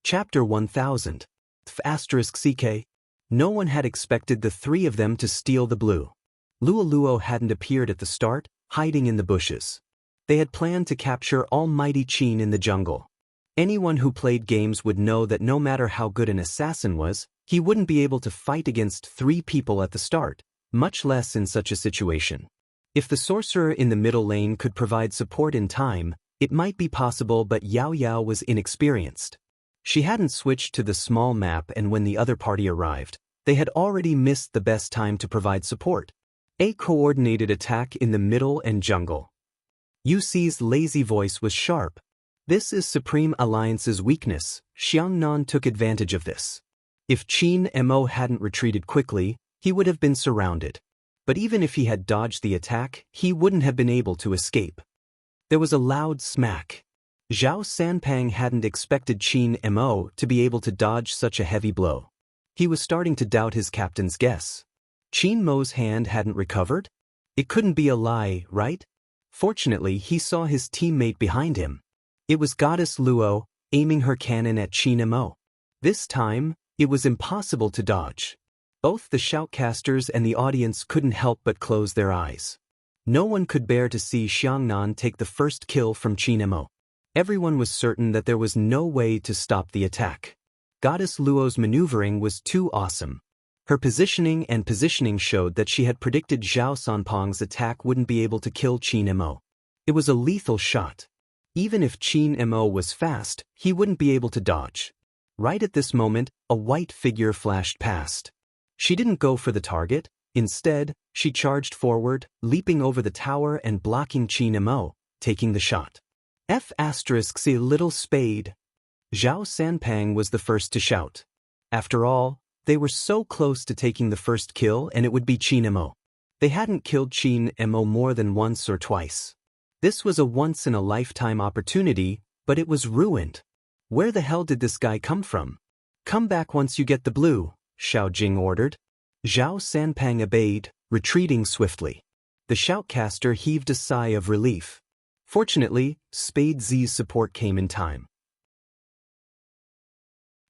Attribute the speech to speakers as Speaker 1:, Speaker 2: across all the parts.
Speaker 1: Chapter 1000. *CK. No one had expected the three of them to steal the blue. Luo hadn't appeared at the start, hiding in the bushes. They had planned to capture almighty Qin in the jungle. Anyone who played games would know that no matter how good an assassin was, he wouldn't be able to fight against three people at the start, much less in such a situation. If the sorcerer in the middle lane could provide support in time, it might be possible, but Yao Yao was inexperienced. She hadn't switched to the small map, and when the other party arrived, they had already missed the best time to provide support. A coordinated attack in the middle and jungle. UC's lazy voice was sharp. This is Supreme Alliance's weakness. Xiangnan took advantage of this. If Qin Mo hadn't retreated quickly, he would have been surrounded. But even if he had dodged the attack, he wouldn't have been able to escape. There was a loud smack. Zhao Sanpang hadn't expected Qin Mo to be able to dodge such a heavy blow. He was starting to doubt his captain's guess. Qin Mo's hand hadn't recovered? It couldn't be a lie, right? Fortunately, he saw his teammate behind him. It was Goddess Luo, aiming her cannon at Qin Mo. This time, it was impossible to dodge. Both the shoutcasters and the audience couldn't help but close their eyes. No one could bear to see Xiangnan take the first kill from Qin Mo. Everyone was certain that there was no way to stop the attack. Goddess Luo's maneuvering was too awesome. Her positioning showed that she had predicted Zhao Sanpang's attack wouldn't be able to kill Qin Mo. It was a lethal shot. Even if Qin Mo was fast, he wouldn't be able to dodge. Right at this moment, a white figure flashed past. She didn't go for the target. Instead, she charged forward, leaping over the tower and blocking Qin Mo, taking the shot. *C little spade. Zhao Sanpang was the first to shout. After all, they were so close to taking the first kill, and it would be Qin Mo. They hadn't killed Qin Mo more than once or twice. This was a once-in-a-lifetime opportunity, but it was ruined. Where the hell did this guy come from? Come back once you get the blue, Xiao Jing ordered. Zhao Sanpang obeyed, retreating swiftly. The shoutcaster heaved a sigh of relief. Fortunately, Spade Z's support came in time.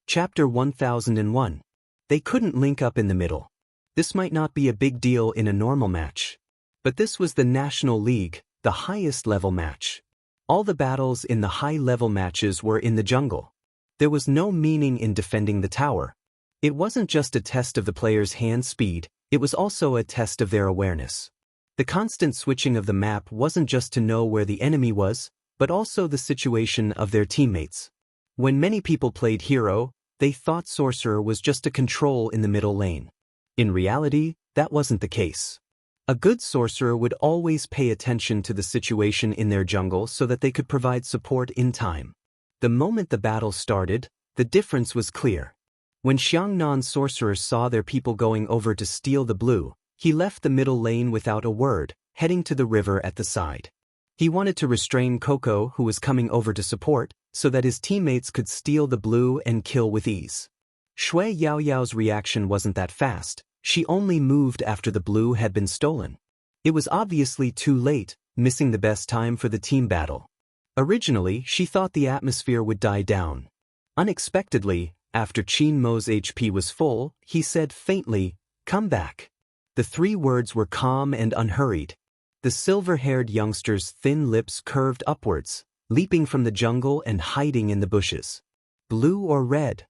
Speaker 1: Chapter 1001. They couldn't link up in the middle. This might not be a big deal in a normal match. But this was the National League, the highest level match. All the battles in the high-level matches were in the jungle. There was no meaning in defending the tower. It wasn't just a test of the players' hand speed, it was also a test of their awareness. The constant switching of the map wasn't just to know where the enemy was, but also the situation of their teammates. When many people played hero, they thought sorcerer was just a control in the middle lane. In reality, that wasn't the case. A good sorcerer would always pay attention to the situation in their jungle so that they could provide support in time. The moment the battle started, the difference was clear. When Xiangnan's sorcerers saw their people going over to steal the blue, he left the middle lane without a word, heading to the river at the side. He wanted to restrain Coco, who was coming over to support, so that his teammates could steal the blue and kill with ease. Shui Yaoyao's reaction wasn't that fast. She only moved after the blue had been stolen. It was obviously too late, missing the best time for the team battle. Originally, she thought the atmosphere would die down. Unexpectedly, after Qin Mo's HP was full, he said faintly, "Come back." The three words were calm and unhurried. The silver-haired youngster's thin lips curved upwards, leaping from the jungle and hiding in the bushes. Blue or red?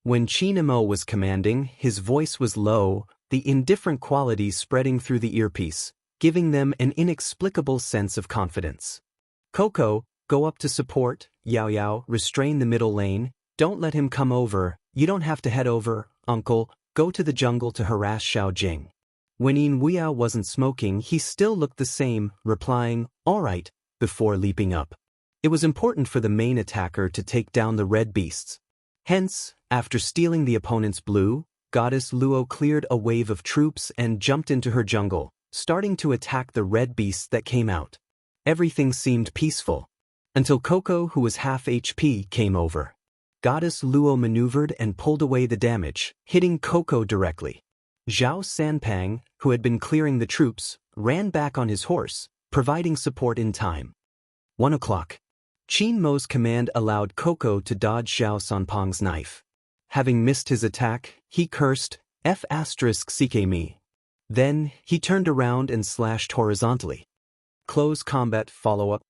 Speaker 1: When Qin Mo was commanding, his voice was low, the indifferent quality spreading through the earpiece, giving them an inexplicable sense of confidence. Coco, go up to support. Yao Yao, restrain the middle lane. Don't let him come over. You don't have to head over, uncle. Go to the jungle to harass Xiao Jing. When Yin Weiyao wasn't smoking, he still looked the same, replying, "All right," before leaping up. It was important for the main attacker to take down the red beasts. Hence, after stealing the opponent's blue, Goddess Luo cleared a wave of troops and jumped into her jungle, starting to attack the red beasts that came out. Everything seemed peaceful. Until Coco, who was half HP, came over. Goddess Luo maneuvered and pulled away the damage, hitting Coco directly. Zhao Sanpang, who had been clearing the troops, ran back on his horse, providing support in time. 1 o'clock. Qin Mo's command allowed Coco to dodge Zhao Sanpeng's knife. Having missed his attack, he cursed, F***ck me. Then, he turned around and slashed horizontally. Close combat follow-up.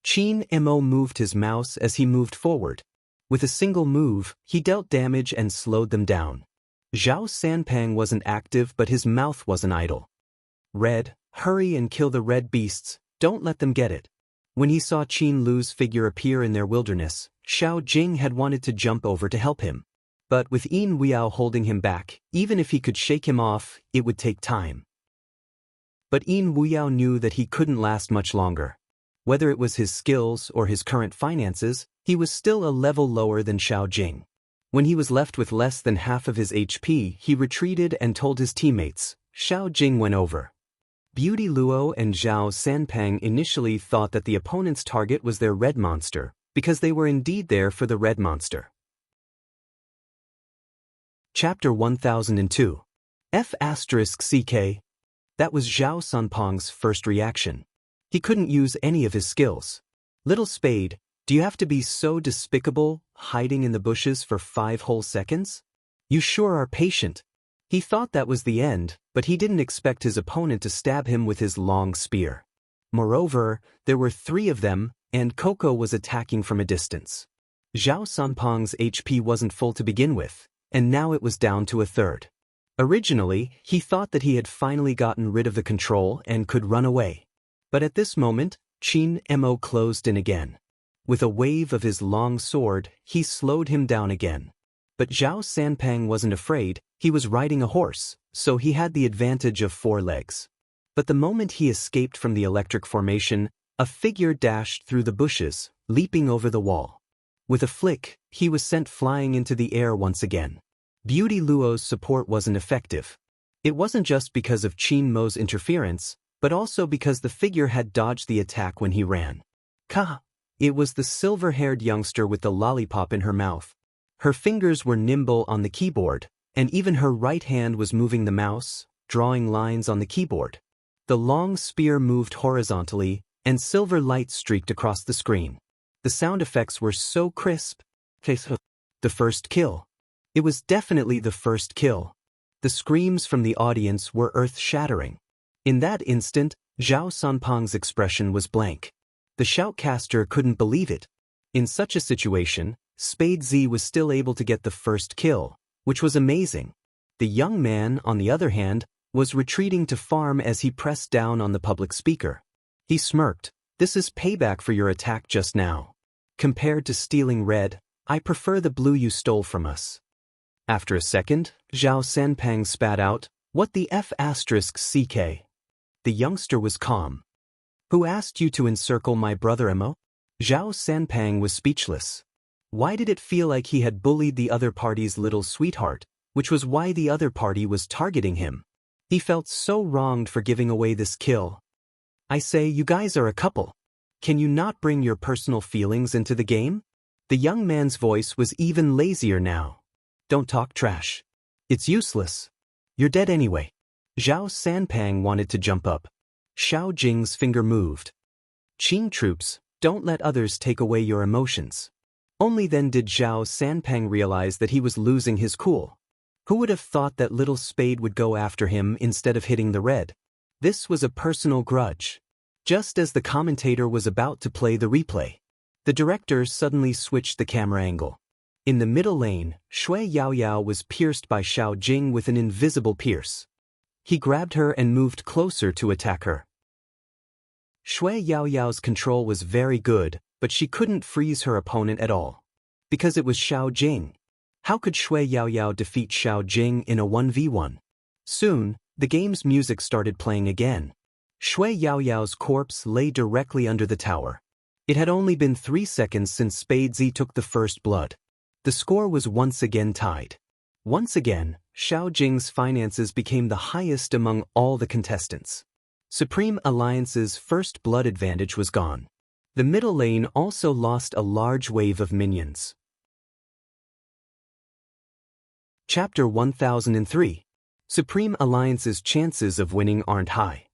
Speaker 1: Qin Mo moved his mouse as he moved forward. With a single move, he dealt damage and slowed them down. Zhao Sanpeng wasn't active, but his mouth wasn't idle. Red, hurry and kill the red beasts, don't let them get it. When he saw Qin Lu's figure appear in their wilderness, Xiao Jing had wanted to jump over to help him. But with Yin Weiyao holding him back, even if he could shake him off, it would take time. But Yin Weiyao knew that he couldn't last much longer. Whether it was his skills or his current finances, he was still a level lower than Xiao Jing. When he was left with less than half of his HP, he retreated and told his teammates. Xiao Jing went over. Beauty Luo and Zhao Sanpeng initially thought that the opponent's target was their red monster, because they were indeed there for the red monster. Chapter 1002. F***ck. That was Zhao Sanpeng's first reaction. He couldn't use any of his skills. Little Spade, do you have to be so despicable, hiding in the bushes for 5 whole seconds? You sure are patient. He thought that was the end, but he didn't expect his opponent to stab him with his long spear. Moreover, there were 3 of them, and Coco was attacking from a distance. Zhao Sanpeng's HP wasn't full to begin with, and now it was down to a third. Originally, he thought that he had finally gotten rid of the control and could run away. But at this moment, Qin Mo closed in again. With a wave of his long sword, he slowed him down again. But Zhao Sanpeng wasn't afraid, he was riding a horse, so he had the advantage of 4 legs. But the moment he escaped from the electric formation, a figure dashed through the bushes, leaping over the wall. With a flick, he was sent flying into the air once again. Beauty Luo's support wasn't effective. It wasn't just because of Qin Mo's interference, but also because the figure had dodged the attack when he ran. Ka! It was the silver-haired youngster with the lollipop in her mouth. Her fingers were nimble on the keyboard, and even her right hand was moving the mouse, drawing lines on the keyboard. The long spear moved horizontally, and silver light streaked across the screen. The sound effects were so crisp. The first kill. It was definitely the first kill. The screams from the audience were earth-shattering. In that instant, Zhao Sanpeng's expression was blank. The shoutcaster couldn't believe it. In such a situation, Spade Z was still able to get the first kill, which was amazing. The young man, on the other hand, was retreating to farm as he pressed down on the public speaker. He smirked. This is payback for your attack just now. Compared to stealing red, I prefer the blue you stole from us. After a second, Zhao Sanpeng spat out, what the F***ck? The youngster was calm. Who asked you to encircle my brother Mo? Zhao Sanpeng was speechless. Why did it feel like he had bullied the other party's little sweetheart, which was why the other party was targeting him? He felt so wronged for giving away this kill. I say, you guys are a couple. Can you not bring your personal feelings into the game? The young man's voice was even lazier now. Don't talk trash. It's useless. You're dead anyway. Zhao Sanpeng wanted to jump up. Xiao Jing's finger moved. Qing troops, don't let others take away your emotions. Only then did Zhao Sanpeng realize that he was losing his cool. Who would have thought that Little Spade would go after him instead of hitting the red? This was a personal grudge. Just as the commentator was about to play the replay, the director suddenly switched the camera angle. In the middle lane, Shui Yaoyao was pierced by Xiao Jing with an invisible pierce. He grabbed her and moved closer to attack her. Shui Yaoyao's control was very good, but she couldn't freeze her opponent at all. Because it was Xiao Jing. How could Shui Yaoyao defeat Xiao Jing in a 1v1? Soon, the game's music started playing again. Shui Yaoyao's corpse lay directly under the tower. It had only been 3 seconds since Spade Z took the first blood. The score was once again tied. Once again, Xiao Jing's finances became the highest among all the contestants. Supreme Alliance's first blood advantage was gone. The middle lane also lost a large wave of minions. Chapter 1003. Supreme Alliance's chances of winning aren't high.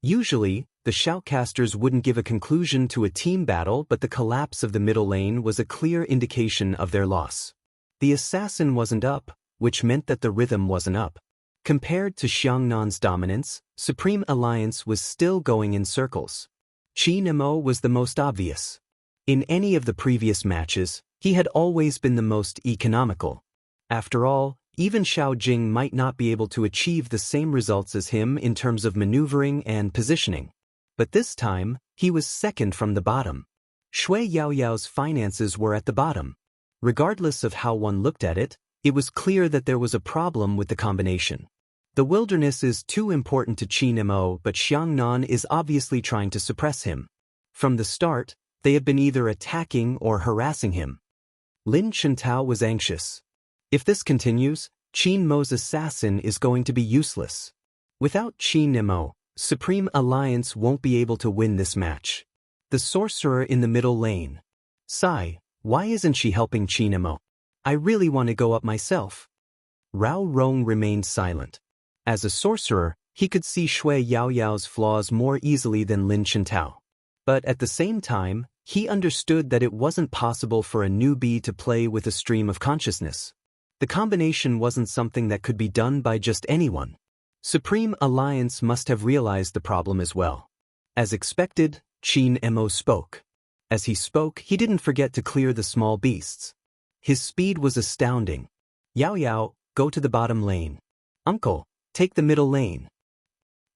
Speaker 1: Usually, The shoutcasters wouldn't give a conclusion to a team battle, but the collapse of the middle lane was a clear indication of their loss. The assassin wasn't up, which meant that the rhythm wasn't up. Compared to Xiangnan's dominance, Supreme Alliance was still going in circles. Qin Emo was the most obvious. In any of the previous matches, he had always been the most economical. After all, even Xiao Jing might not be able to achieve the same results as him in terms of maneuvering and positioning. But this time, he was second from the bottom. Shui Yaoyao's finances were at the bottom. Regardless of how one looked at it, it was clear that there was a problem with the combination. The wilderness is too important to Qin Mo, but Xiangnan is obviously trying to suppress him. From the start, they have been either attacking or harassing him. Lin Chintao was anxious. If this continues, Qin Mo's assassin is going to be useless. Without Qin Mo, Supreme Alliance won't be able to win this match. The sorcerer in the middle lane. Sigh, why isn't she helping Qin Mo? I really want to go up myself. Rao Rong remained silent. As a sorcerer, he could see Shui Yaoyao's flaws more easily than Lin Chintao. But at the same time, he understood that it wasn't possible for a newbie to play with a stream of consciousness. The combination wasn't something that could be done by just anyone. Supreme Alliance must have realized the problem as well. As expected, Qin Mo spoke. As he spoke, he didn't forget to clear the small beasts. His speed was astounding. Yao Yao, go to the bottom lane. Uncle, take the middle lane.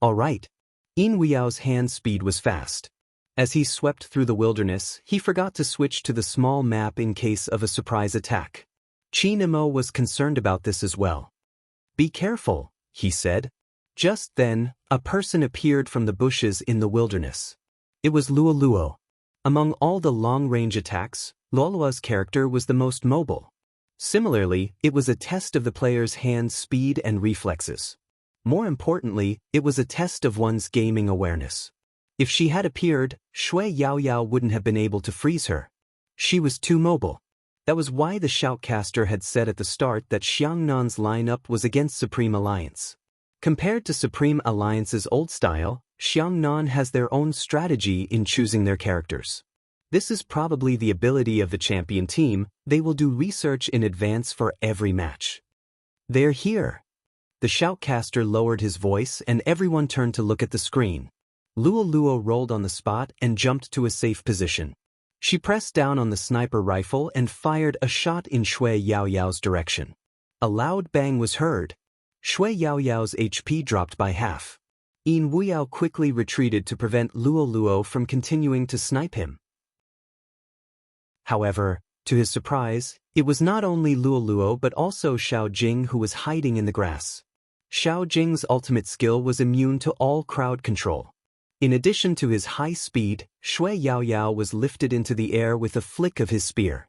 Speaker 1: All right. Yin Wuyao's hand speed was fast. As he swept through the wilderness, he forgot to switch to the small map in case of a surprise attack. Qin Mo was concerned about this as well. Be careful, he said. Just then, a person appeared from the bushes in the wilderness. It was Luo Luo. Among all the long-range attacks, Luoluo's character was the most mobile. Similarly, it was a test of the player's hand speed and reflexes. More importantly, it was a test of one's gaming awareness. If she had appeared, Shui Yaoyao wouldn't have been able to freeze her. She was too mobile. That was why the shoutcaster had said at the start that Xiangnan's lineup was against Supreme Alliance. Compared to Supreme Alliance's old style, Xiangnan has their own strategy in choosing their characters. This is probably the ability of the champion team. They will do research in advance for every match. They're here. The shoutcaster lowered his voice and everyone turned to look at the screen. Luo Luo rolled on the spot and jumped to a safe position. She pressed down on the sniper rifle and fired a shot in Shui Yaoyao's direction. A loud bang was heard. Shui Yaoyao's HP dropped by half. Yin Wuyao quickly retreated to prevent Luo Luo from continuing to snipe him. However, to his surprise, it was not only Luo Luo but also Xiao Jing who was hiding in the grass. Xiao Jing's ultimate skill was immune to all crowd control. In addition to his high speed, Shui Yaoyao was lifted into the air with a flick of his spear.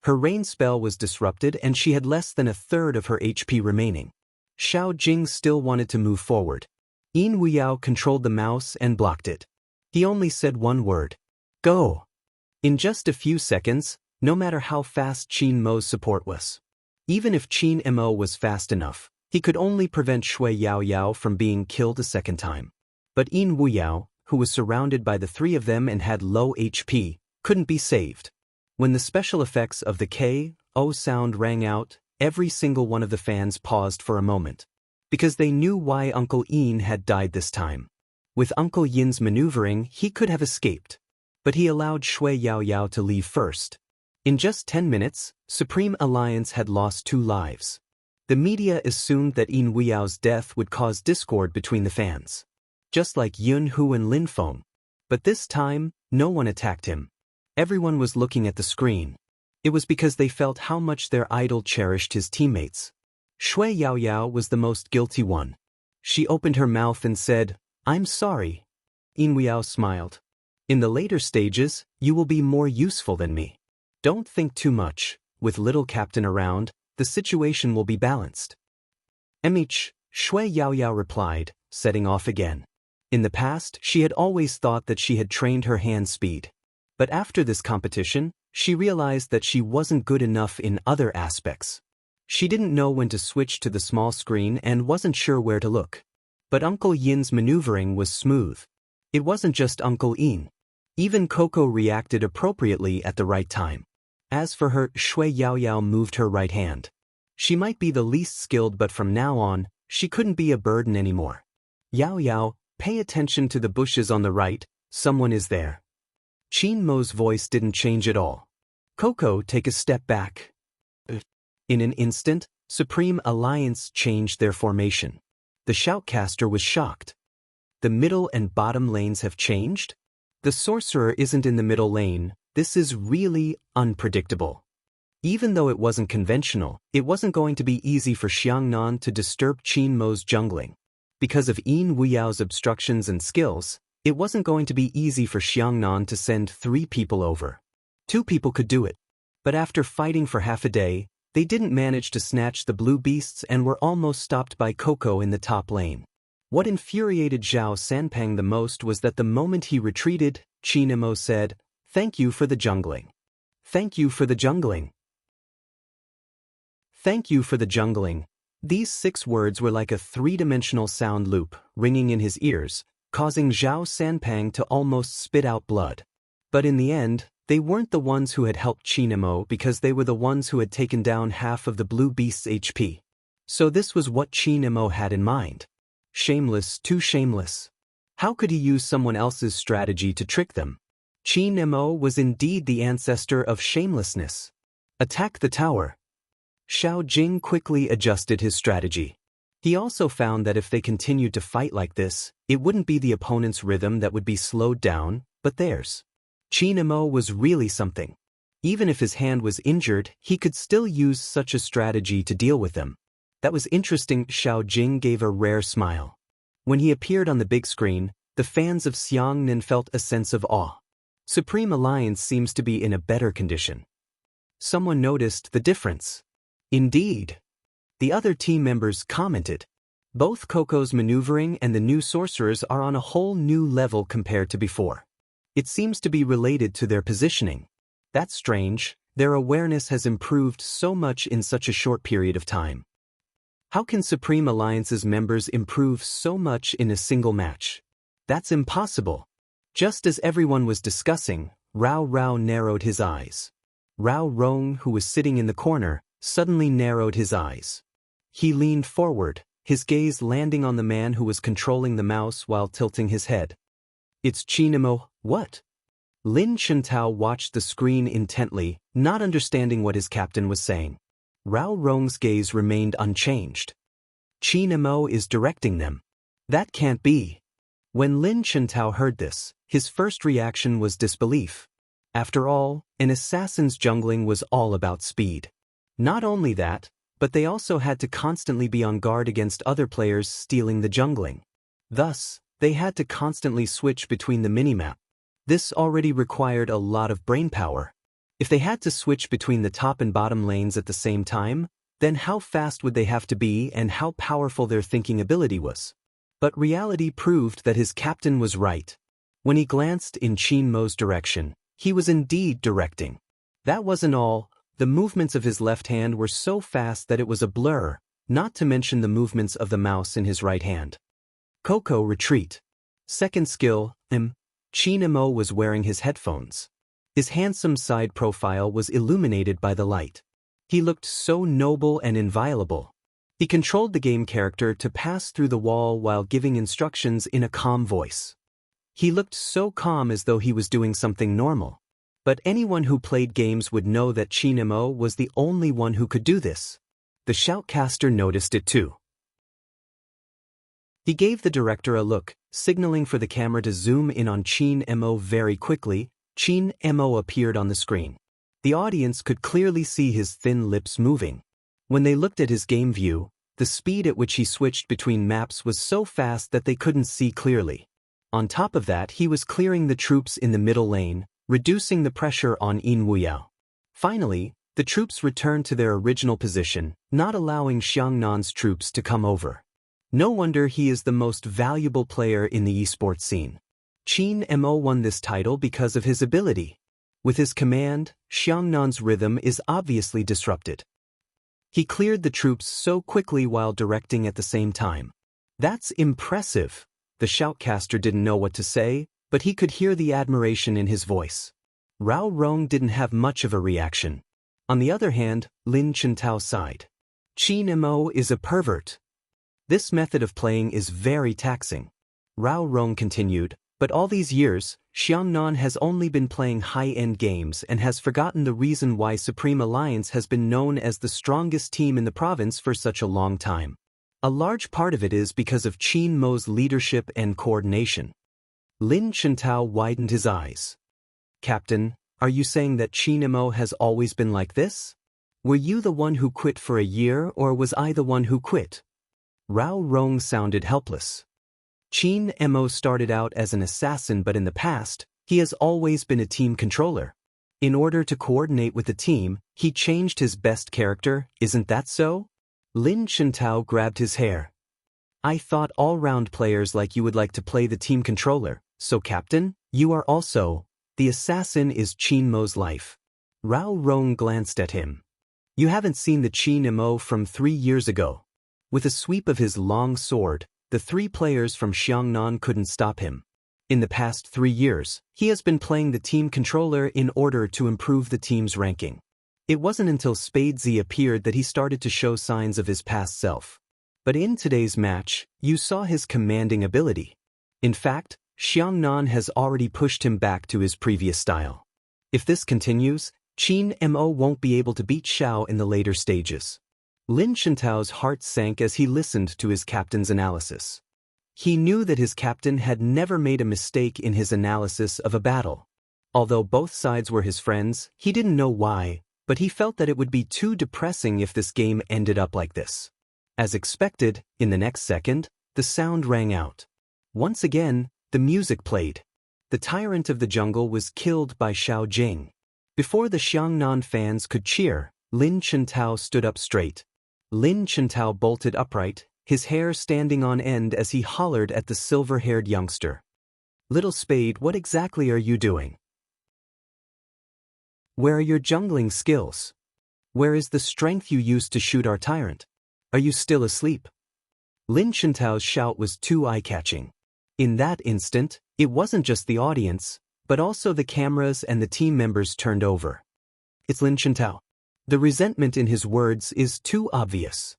Speaker 1: Her rain spell was disrupted and she had less than a third of her HP remaining. Xiao Jing still wanted to move forward. Yin Wuyao controlled the mouse and blocked it. He only said one word. Go! In just a few seconds, no matter how fast Qin Mo's support was. Even if Qin Mo was fast enough, he could only prevent Shui Yaoyao from being killed a second time. But Yin Wuyao, who was surrounded by the three of them and had low HP, couldn't be saved. When the special effects of the K.O. sound rang out, every single one of the fans paused for a moment. Because they knew why Uncle Yin had died this time. With Uncle Yin's maneuvering, he could have escaped. But he allowed Shui Yaoyao to leave first. In just 10 minutes, Supreme Alliance had lost 2 lives. The media assumed that Yin Wuyao's death would cause discord between the fans. Just like Yun Hu and Lin Feng. But this time, no one attacked him. Everyone was looking at the screen. It was because they felt how much their idol cherished his teammates. Shui Yaoyao was the most guilty one. She opened her mouth and said, "I'm sorry." Yin Wuyao smiled. "In the later stages, you will be more useful than me. Don't think too much. With little captain around, the situation will be balanced." Shui Yaoyao replied, setting off again. In the past, she had always thought that she had trained her hand speed. But after this competition, she realized that she wasn't good enough in other aspects. She didn't know when to switch to the small screen and wasn't sure where to look. But Uncle Yin's maneuvering was smooth. It wasn't just Uncle Ian. Even Coco reacted appropriately at the right time. As for her, Shui Yao Yao moved her right hand. She might be the least skilled, but from now on, she couldn't be a burden anymore. Yao Yao, pay attention to the bushes on the right, someone is there. Qin Mo's voice didn't change at all. Coco, take a step back. In an instant, Supreme Alliance changed their formation. The shoutcaster was shocked. The middle and bottom lanes have changed? The sorcerer isn't in the middle lane. This is really unpredictable. Even though it wasn't conventional, it wasn't going to be easy for Xiangnan to disturb Qin Mo's jungling. Because of Yin Wuyao's obstructions and skills, it wasn't going to be easy for Xiangnan to send 3 people over. 2 people could do it. But after fighting for half a day, they didn't manage to snatch the blue beasts and were almost stopped by Coco in the top lane. What infuriated Zhao Sanpang the most was that the moment he retreated, Qin Mo said, "Thank you for the jungling. Thank you for the jungling. Thank you for the jungling." These 6 words were like a 3-dimensional sound loop, ringing in his ears, causing Zhao Sanpang to almost spit out blood. But in the end, they weren't the ones who had helped Qin Mo because they were the ones who had taken down half of the blue beast's HP. So this was what Qin Mo had in mind. Shameless, too shameless. How could he use someone else's strategy to trick them? Qin Mo was indeed the ancestor of shamelessness. Attack the tower. Xiao Jing quickly adjusted his strategy. He also found that if they continued to fight like this, it wouldn't be the opponent's rhythm that would be slowed down, but theirs. Qin Mo was really something. Even if his hand was injured, he could still use such a strategy to deal with them. That was interesting. Xiao Jing gave a rare smile. When he appeared on the big screen, the fans of Xiangnan felt a sense of awe. Supreme Alliance seems to be in a better condition. Someone noticed the difference. Indeed. The other team members commented. Both Coco's maneuvering and the new sorcerers are on a whole new level compared to before. It seems to be related to their positioning. That's strange, their awareness has improved so much in such a short period of time. How can Supreme Alliance's members improve so much in a single match? That's impossible. Just as everyone was discussing, Rao Rao narrowed his eyes. Rao Rong, who was sitting in the corner, suddenly narrowed his eyes. He leaned forward, his gaze landing on the man who was controlling the mouse while tilting his head. It's Qin Mo, what? Lin Chintao watched the screen intently, not understanding what his captain was saying. Rao Rong's gaze remained unchanged. Qin Mo is directing them. That can't be. When Lin Chintao heard this, his first reaction was disbelief. After all, an assassin's jungling was all about speed. Not only that, but they also had to constantly be on guard against other players stealing the jungling. Thus, they had to constantly switch between the minimap. This already required a lot of brainpower. If they had to switch between the top and bottom lanes at the same time, then how fast would they have to be and how powerful their thinking ability was? But reality proved that his captain was right. When he glanced in Qin Mo's direction, he was indeed directing. That wasn't all. The movements of his left hand were so fast that it was a blur, not to mention the movements of the mouse in his right hand. Coco retreat. Second skill, Qin Mo was wearing his headphones. His handsome side profile was illuminated by the light. He looked so noble and inviolable. He controlled the game character to pass through the wall while giving instructions in a calm voice. He looked so calm as though he was doing something normal. But anyone who played games would know that Qin Mo was the only one who could do this. The shoutcaster noticed it too. He gave the director a look, signaling for the camera to zoom in on Qin Mo very quickly. Qin Mo appeared on the screen. The audience could clearly see his thin lips moving. When they looked at his game view, the speed at which he switched between maps was so fast that they couldn't see clearly. On top of that, he was clearing the troops in the middle lane, reducing the pressure on Yin Wuyao. Finally, the troops returned to their original position, not allowing Xiangnan's troops to come over. No wonder he is the most valuable player in the esports scene. Qin Mo won this title because of his ability. With his command, Xiangnan's rhythm is obviously disrupted. He cleared the troops so quickly while directing at the same time. That's impressive. The shoutcaster didn't know what to say, but he could hear the admiration in his voice. Rao Rong didn't have much of a reaction. On the other hand, Lin Chintao sighed. Qin Mo is a pervert. This method of playing is very taxing. Rao Rong continued, but all these years, Xiangnan has only been playing high-end games and has forgotten the reason why Supreme Alliance has been known as the strongest team in the province for such a long time. A large part of it is because of Qin Mo's leadership and coordination. Lin Chintao widened his eyes. Captain, are you saying that Qin Mo has always been like this? Were you the one who quit for a year, or was I the one who quit? Rao Rong sounded helpless. Qin Mo started out as an assassin, but in the past, he has always been a team controller. In order to coordinate with the team, he changed his best character, isn't that so? Lin Chintao grabbed his hair. I thought all-round players like you would like to play the team controller, so Captain, you are also. The assassin is Qin Mo's life. Rao Rong glanced at him. You haven't seen the Qin Mo from 3 years ago. With a sweep of his long sword, the 3 players from Xiangnan couldn't stop him. In the past 3 years, he has been playing the team controller in order to improve the team's ranking. It wasn't until Spadesy appeared that he started to show signs of his past self. But in today's match, you saw his commanding ability. In fact, Xiangnan has already pushed him back to his previous style. If this continues, Qin Mo won't be able to beat Xiao in the later stages. Lin Chentao's heart sank as he listened to his captain's analysis. He knew that his captain had never made a mistake in his analysis of a battle. Although both sides were his friends, he didn't know why, but he felt that it would be too depressing if this game ended up like this. As expected, in the next second, the sound rang out. Once again, the music played. The tyrant of the jungle was killed by Xiao Jing. Before the Xiangnan fans could cheer, Lin Chintao stood up straight. Lin Chintao bolted upright, his hair standing on end as he hollered at the silver-haired youngster. Little Spade, what exactly are you doing? Where are your jungling skills? Where is the strength you used to shoot our tyrant? Are you still asleep? Lin Chintao's shout was too eye-catching. In that instant, it wasn't just the audience, but also the cameras and the team members turned over. It's Lin Chintao. The resentment in his words is too obvious.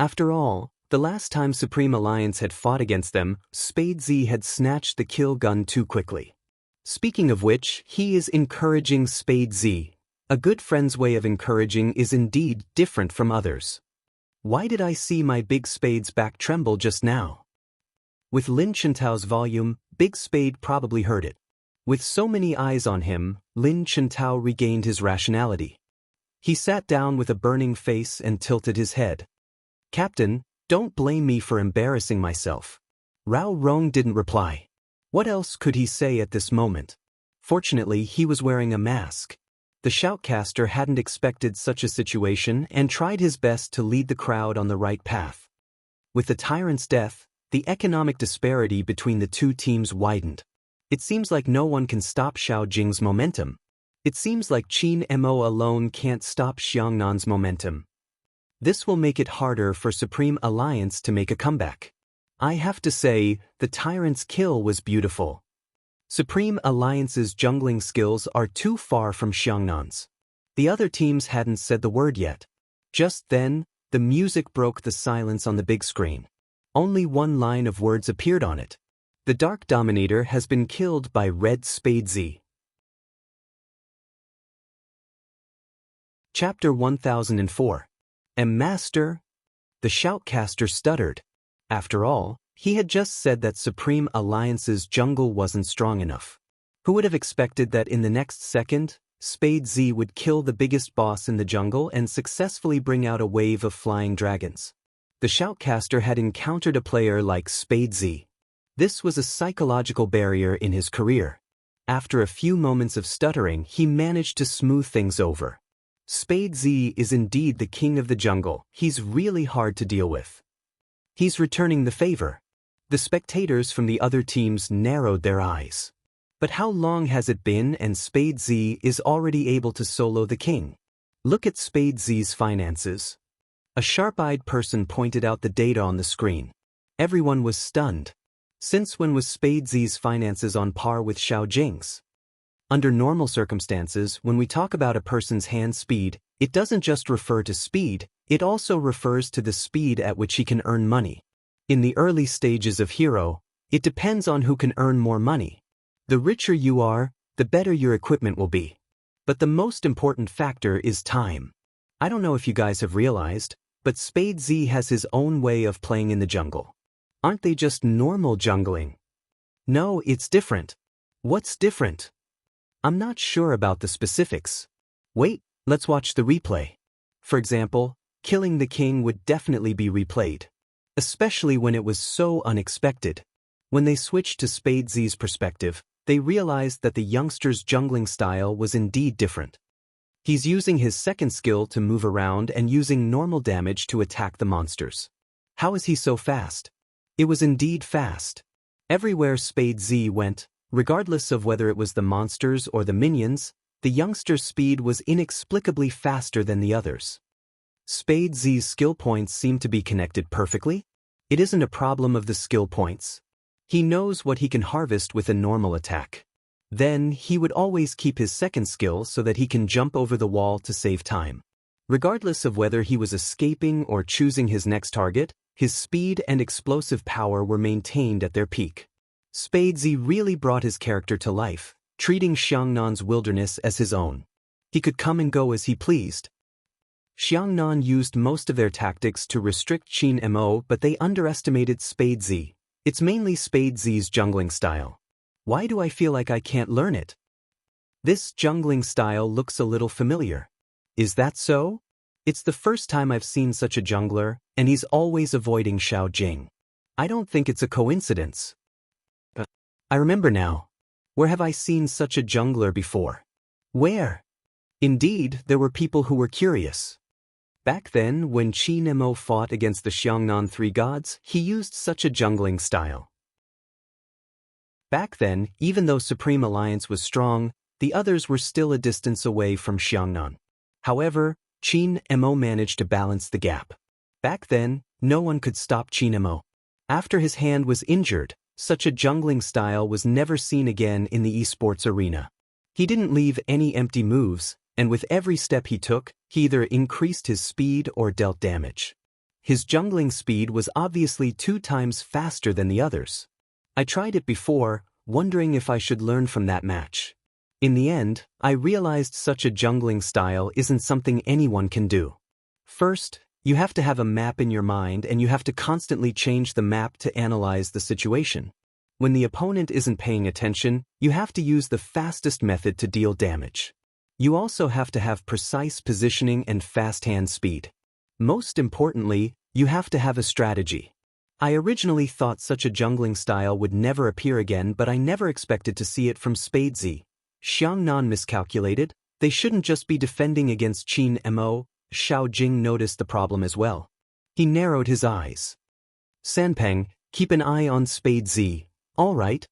Speaker 1: After all, the last time Supreme Alliance had fought against them, Spadesy had snatched the kill gun too quickly. Speaking of which, he is encouraging Spadesy. A good friend's way of encouraging is indeed different from others. Why did I see my Big Spade's back tremble just now? With Lin Chintao's volume, Big Spade probably heard it. With so many eyes on him, Lin Chintao regained his rationality. He sat down with a burning face and tilted his head. Captain, don't blame me for embarrassing myself. Rao Rong didn't reply. What else could he say at this moment? Fortunately, he was wearing a mask. The shoutcaster hadn't expected such a situation and tried his best to lead the crowd on the right path. With the tyrant's death, the economic disparity between the two teams widened. It seems like no one can stop Xiao Jing's momentum. It seems like Qin Mo alone can't stop Xiangnan's momentum. This will make it harder for Supreme Alliance to make a comeback. I have to say, the tyrant's kill was beautiful. Supreme Alliance's jungling skills are too far from Xiangnan's. The other teams hadn't said the word yet. Just then, the music broke the silence on the big screen. Only one line of words appeared on it. The Dark Dominator has been killed by Red Spadesy. Chapter 1004. Master? The shoutcaster stuttered. After all, he had just said that Supreme Alliance's jungle wasn't strong enough. Who would have expected that in the next second, Spadesy would kill the biggest boss in the jungle and successfully bring out a wave of flying dragons? The shoutcaster had encountered a player like Spadesy. This was a psychological barrier in his career. After a few moments of stuttering, he managed to smooth things over. Spadesy is indeed the king of the jungle. He's really hard to deal with. He's returning the favor. The spectators from the other teams narrowed their eyes. But how long has it been and Spadesy is already able to solo the king? Look at Spadesy's finances. A sharp-eyed person pointed out the data on the screen. Everyone was stunned. Since when was Spade Z's finances on par with Xiao Jing's? Under normal circumstances, when we talk about a person's hand speed, it doesn't just refer to speed, it also refers to the speed at which he can earn money. In the early stages of hero, it depends on who can earn more money. The richer you are, the better your equipment will be. But the most important factor is time. I don't know if you guys have realized, but Spade Z has his own way of playing in the jungle. Aren't they just normal jungling? No, it's different. What's different? I'm not sure about the specifics. Wait, let's watch the replay. For example, killing the king would definitely be replayed. Especially when it was so unexpected. When they switched to Spade Z's perspective, they realized that the youngster's jungling style was indeed different. He's using his second skill to move around and using normal damage to attack the monsters. How is he so fast? It was indeed fast. Everywhere Spade Z went, regardless of whether it was the monsters or the minions, the youngster's speed was inexplicably faster than the others. Spade Z's skill points seem to be connected perfectly. It isn't a problem of the skill points. He knows what he can harvest with a normal attack. Then, he would always keep his second skill so that he can jump over the wall to save time. Regardless of whether he was escaping or choosing his next target, his speed and explosive power were maintained at their peak. Spade Z really brought his character to life, treating Xiangnan's wilderness as his own. He could come and go as he pleased. Xiangnan used most of their tactics to restrict Qin Mo, but they underestimated Spade Z. It's mainly Spade Z's jungling style. Why do I feel like I can't learn it? This jungling style looks a little familiar. Is that so? It's the first time I've seen such a jungler, and he's always avoiding Xiao Jing. I don't think it's a coincidence. I remember now. Where have I seen such a jungler before? Where? Indeed, there were people who were curious. Back then, when Qin Mo fought against the Xiangnan Three Gods, he used such a jungling style. Back then, even though Supreme Alliance was strong, the others were still a distance away from Xiangnan. However, Qin Mo managed to balance the gap. Back then, no one could stop Qin Mo. After his hand was injured, such a jungling style was never seen again in the esports arena. He didn't leave any empty moves, and with every step he took, he either increased his speed or dealt damage. His jungling speed was obviously 2 times faster than the others. I tried it before, wondering if I should learn from that match. In the end, I realized such a jungling style isn't something anyone can do. First, you have to have a map in your mind and you have to constantly change the map to analyze the situation. When the opponent isn't paying attention, you have to use the fastest method to deal damage. You also have to have precise positioning and fast hand speed. Most importantly, you have to have a strategy. I originally thought such a jungling style would never appear again, but I never expected to see it from Spade Z. Xiangnan miscalculated. They shouldn't just be defending against Qin Mo. Xiao Jing noticed the problem as well. He narrowed his eyes. Sanpeng, keep an eye on Spade Z. All right.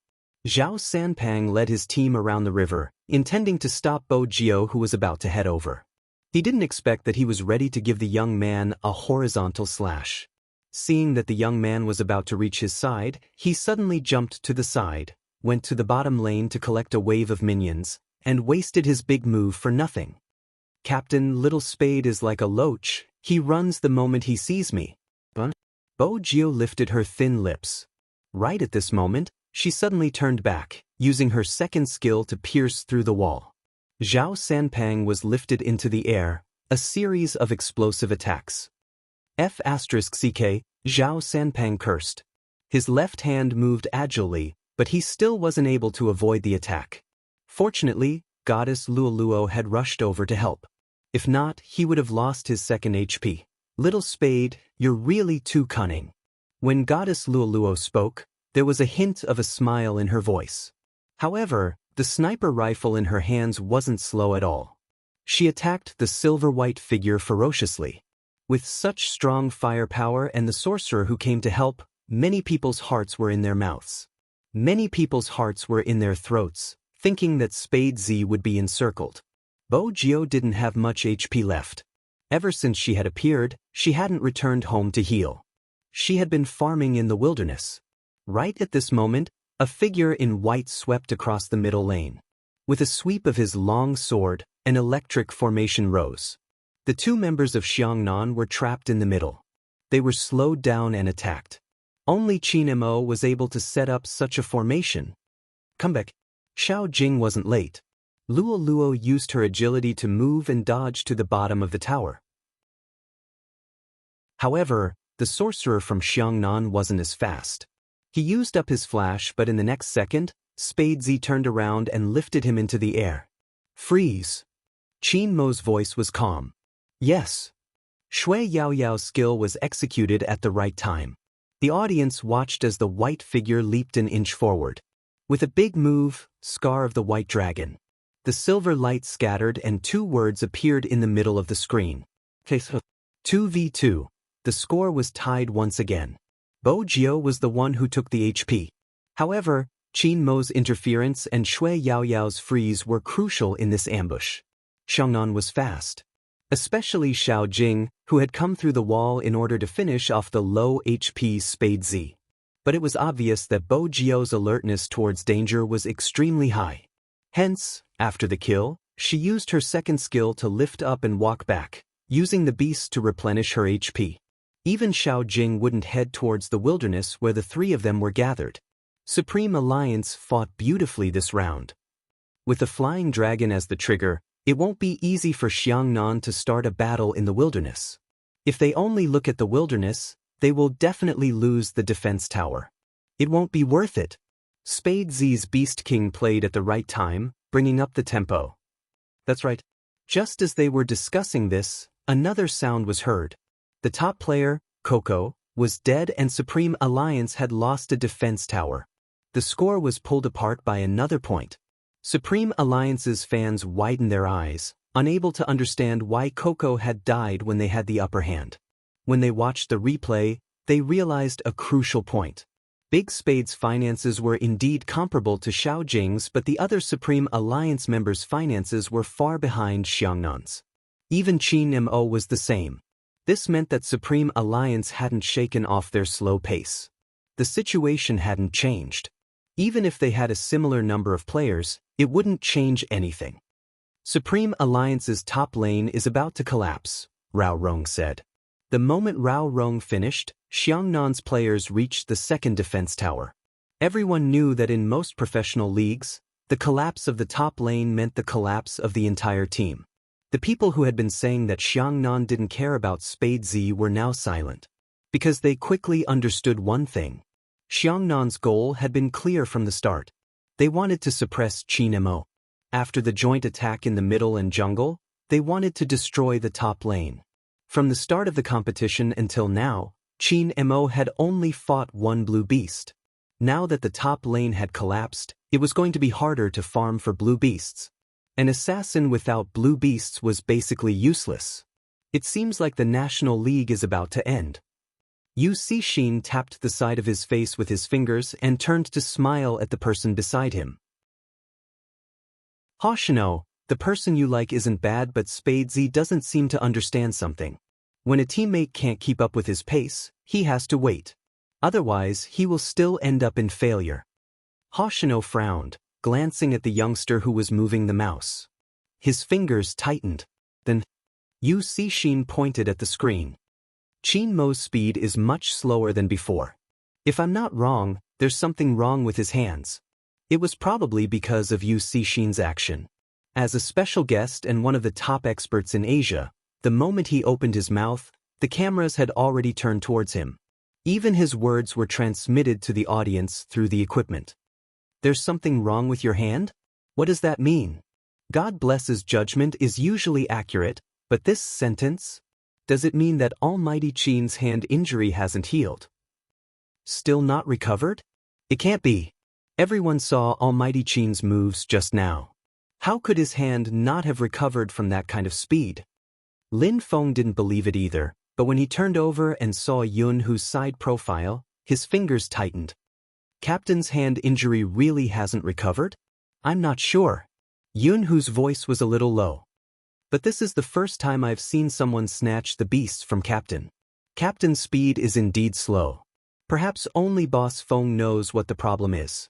Speaker 1: Zhao Sanpeng led his team around the river, intending to stop Bo Jiao, who was about to head over. He didn't expect that he was ready to give the young man a horizontal slash. Seeing that the young man was about to reach his side, he suddenly jumped to the side, went to the bottom lane to collect a wave of minions, and wasted his big move for nothing. Captain, Little Spade is like a loach. He runs the moment he sees me. Bo Jiao lifted her thin lips. Right at this moment, she suddenly turned back, using her second skill to pierce through the wall. Zhao Sanpeng was lifted into the air, a series of explosive attacks. F***ck, Zhao Sanpeng cursed. His left hand moved agilely, but he still wasn't able to avoid the attack. Fortunately, Goddess Luoluo had rushed over to help. If not, he would have lost his second HP. Little Spade, you're really too cunning. When Goddess Luoluo spoke, there was a hint of a smile in her voice. However, the sniper rifle in her hands wasn't slow at all. She attacked the silver-white figure ferociously. With such strong firepower and the sorcerer who came to help, many people's hearts were in their mouths. Many people's hearts were in their throats, thinking that Spade Z would be encircled. Bo Jiao didn't have much HP left. Ever since she had appeared, she hadn't returned home to heal. She had been farming in the wilderness. Right at this moment, a figure in white swept across the middle lane. With a sweep of his long sword, an electric formation rose. The two members of Xiangnan were trapped in the middle. They were slowed down and attacked. Only Qin Mo was able to set up such a formation. Comeback. Xiao Jing wasn't late. Luo Luo used her agility to move and dodge to the bottom of the tower. However, the sorcerer from Xiangnan wasn't as fast. He used up his flash, but in the next second, Spadesy turned around and lifted him into the air. Freeze! Qin Mo's voice was calm. Yes. Shui Yaoyao's skill was executed at the right time. The audience watched as the white figure leaped an inch forward. With a big move, Scar of the White Dragon. The silver light scattered and two words appeared in the middle of the screen. 2v2. The score was tied once again. Bo Jiao was the one who took the HP. However, Qin Mo's interference and Shui Yaoyao's freeze were crucial in this ambush. Xiangnan was fast. Especially Xiao Jing, who had come through the wall in order to finish off the low HP Spadesy. But it was obvious that Bo Jiao's alertness towards danger was extremely high. Hence, after the kill, she used her second skill to lift up and walk back, using the beast to replenish her HP. Even Xiao Jing wouldn't head towards the wilderness where the three of them were gathered. Supreme Alliance fought beautifully this round. With the flying dragon as the trigger, it won't be easy for Xiangnan to start a battle in the wilderness. If they only look at the wilderness, they will definitely lose the defense tower. It won't be worth it. Spadesy's Beast King played at the right time, bringing up the tempo. That's right. Just as they were discussing this, another sound was heard. The top player, Coco, was dead and Supreme Alliance had lost a defense tower. The score was pulled apart by another point. Supreme Alliance's fans widened their eyes, unable to understand why Coco had died when they had the upper hand. When they watched the replay, they realized a crucial point. Big Spade's finances were indeed comparable to Xiao Jing's, but the other Supreme Alliance members' finances were far behind Xiangnan's. Even Qin Mo was the same. This meant that Supreme Alliance hadn't shaken off their slow pace. The situation hadn't changed. Even if they had a similar number of players, it wouldn't change anything. Supreme Alliance's top lane is about to collapse, Rao Rong said. The moment Rao Rong finished, Xiangnan's players reached the second defense tower. Everyone knew that in most professional leagues, the collapse of the top lane meant the collapse of the entire team. The people who had been saying that Xiangnan didn't care about Spadesy were now silent. Because they quickly understood one thing. Xiangnan's goal had been clear from the start. They wanted to suppress Qin Mo. After the joint attack in the middle and jungle, they wanted to destroy the top lane. From the start of the competition until now, Qin Mo had only fought one blue beast. Now that the top lane had collapsed, it was going to be harder to farm for blue beasts. An assassin without blue beasts was basically useless. It seems like the National League is about to end. Yu Cixin tapped the side of his face with his fingers and turned to smile at the person beside him. Hoshino, the person you like isn't bad, but Spadesy doesn't seem to understand something. When a teammate can't keep up with his pace, he has to wait. Otherwise, he will still end up in failure. Hoshino frowned, glancing at the youngster who was moving the mouse. His fingers tightened. Then, Yu Cixin pointed at the screen. Qin Mo's speed is much slower than before. If I'm not wrong, there's something wrong with his hands. It was probably because of Yu Cixin's action. As a special guest and one of the top experts in Asia, the moment he opened his mouth, the cameras had already turned towards him. Even his words were transmitted to the audience through the equipment. There's something wrong with your hand? What does that mean? God blesses judgment is usually accurate, but this sentence? Does it mean that Almighty Qin's hand injury hasn't healed? Still not recovered? It can't be. Everyone saw Almighty Qin's moves just now. How could his hand not have recovered from that kind of speed? Lin Feng didn't believe it either, but when he turned over and saw Yun Hu's side profile, his fingers tightened. Captain's hand injury really hasn't recovered? I'm not sure. Yun Hu's voice was a little low. But this is the first time I've seen someone snatch the beasts from Captain. Captain's speed is indeed slow. Perhaps only Boss Feng knows what the problem is.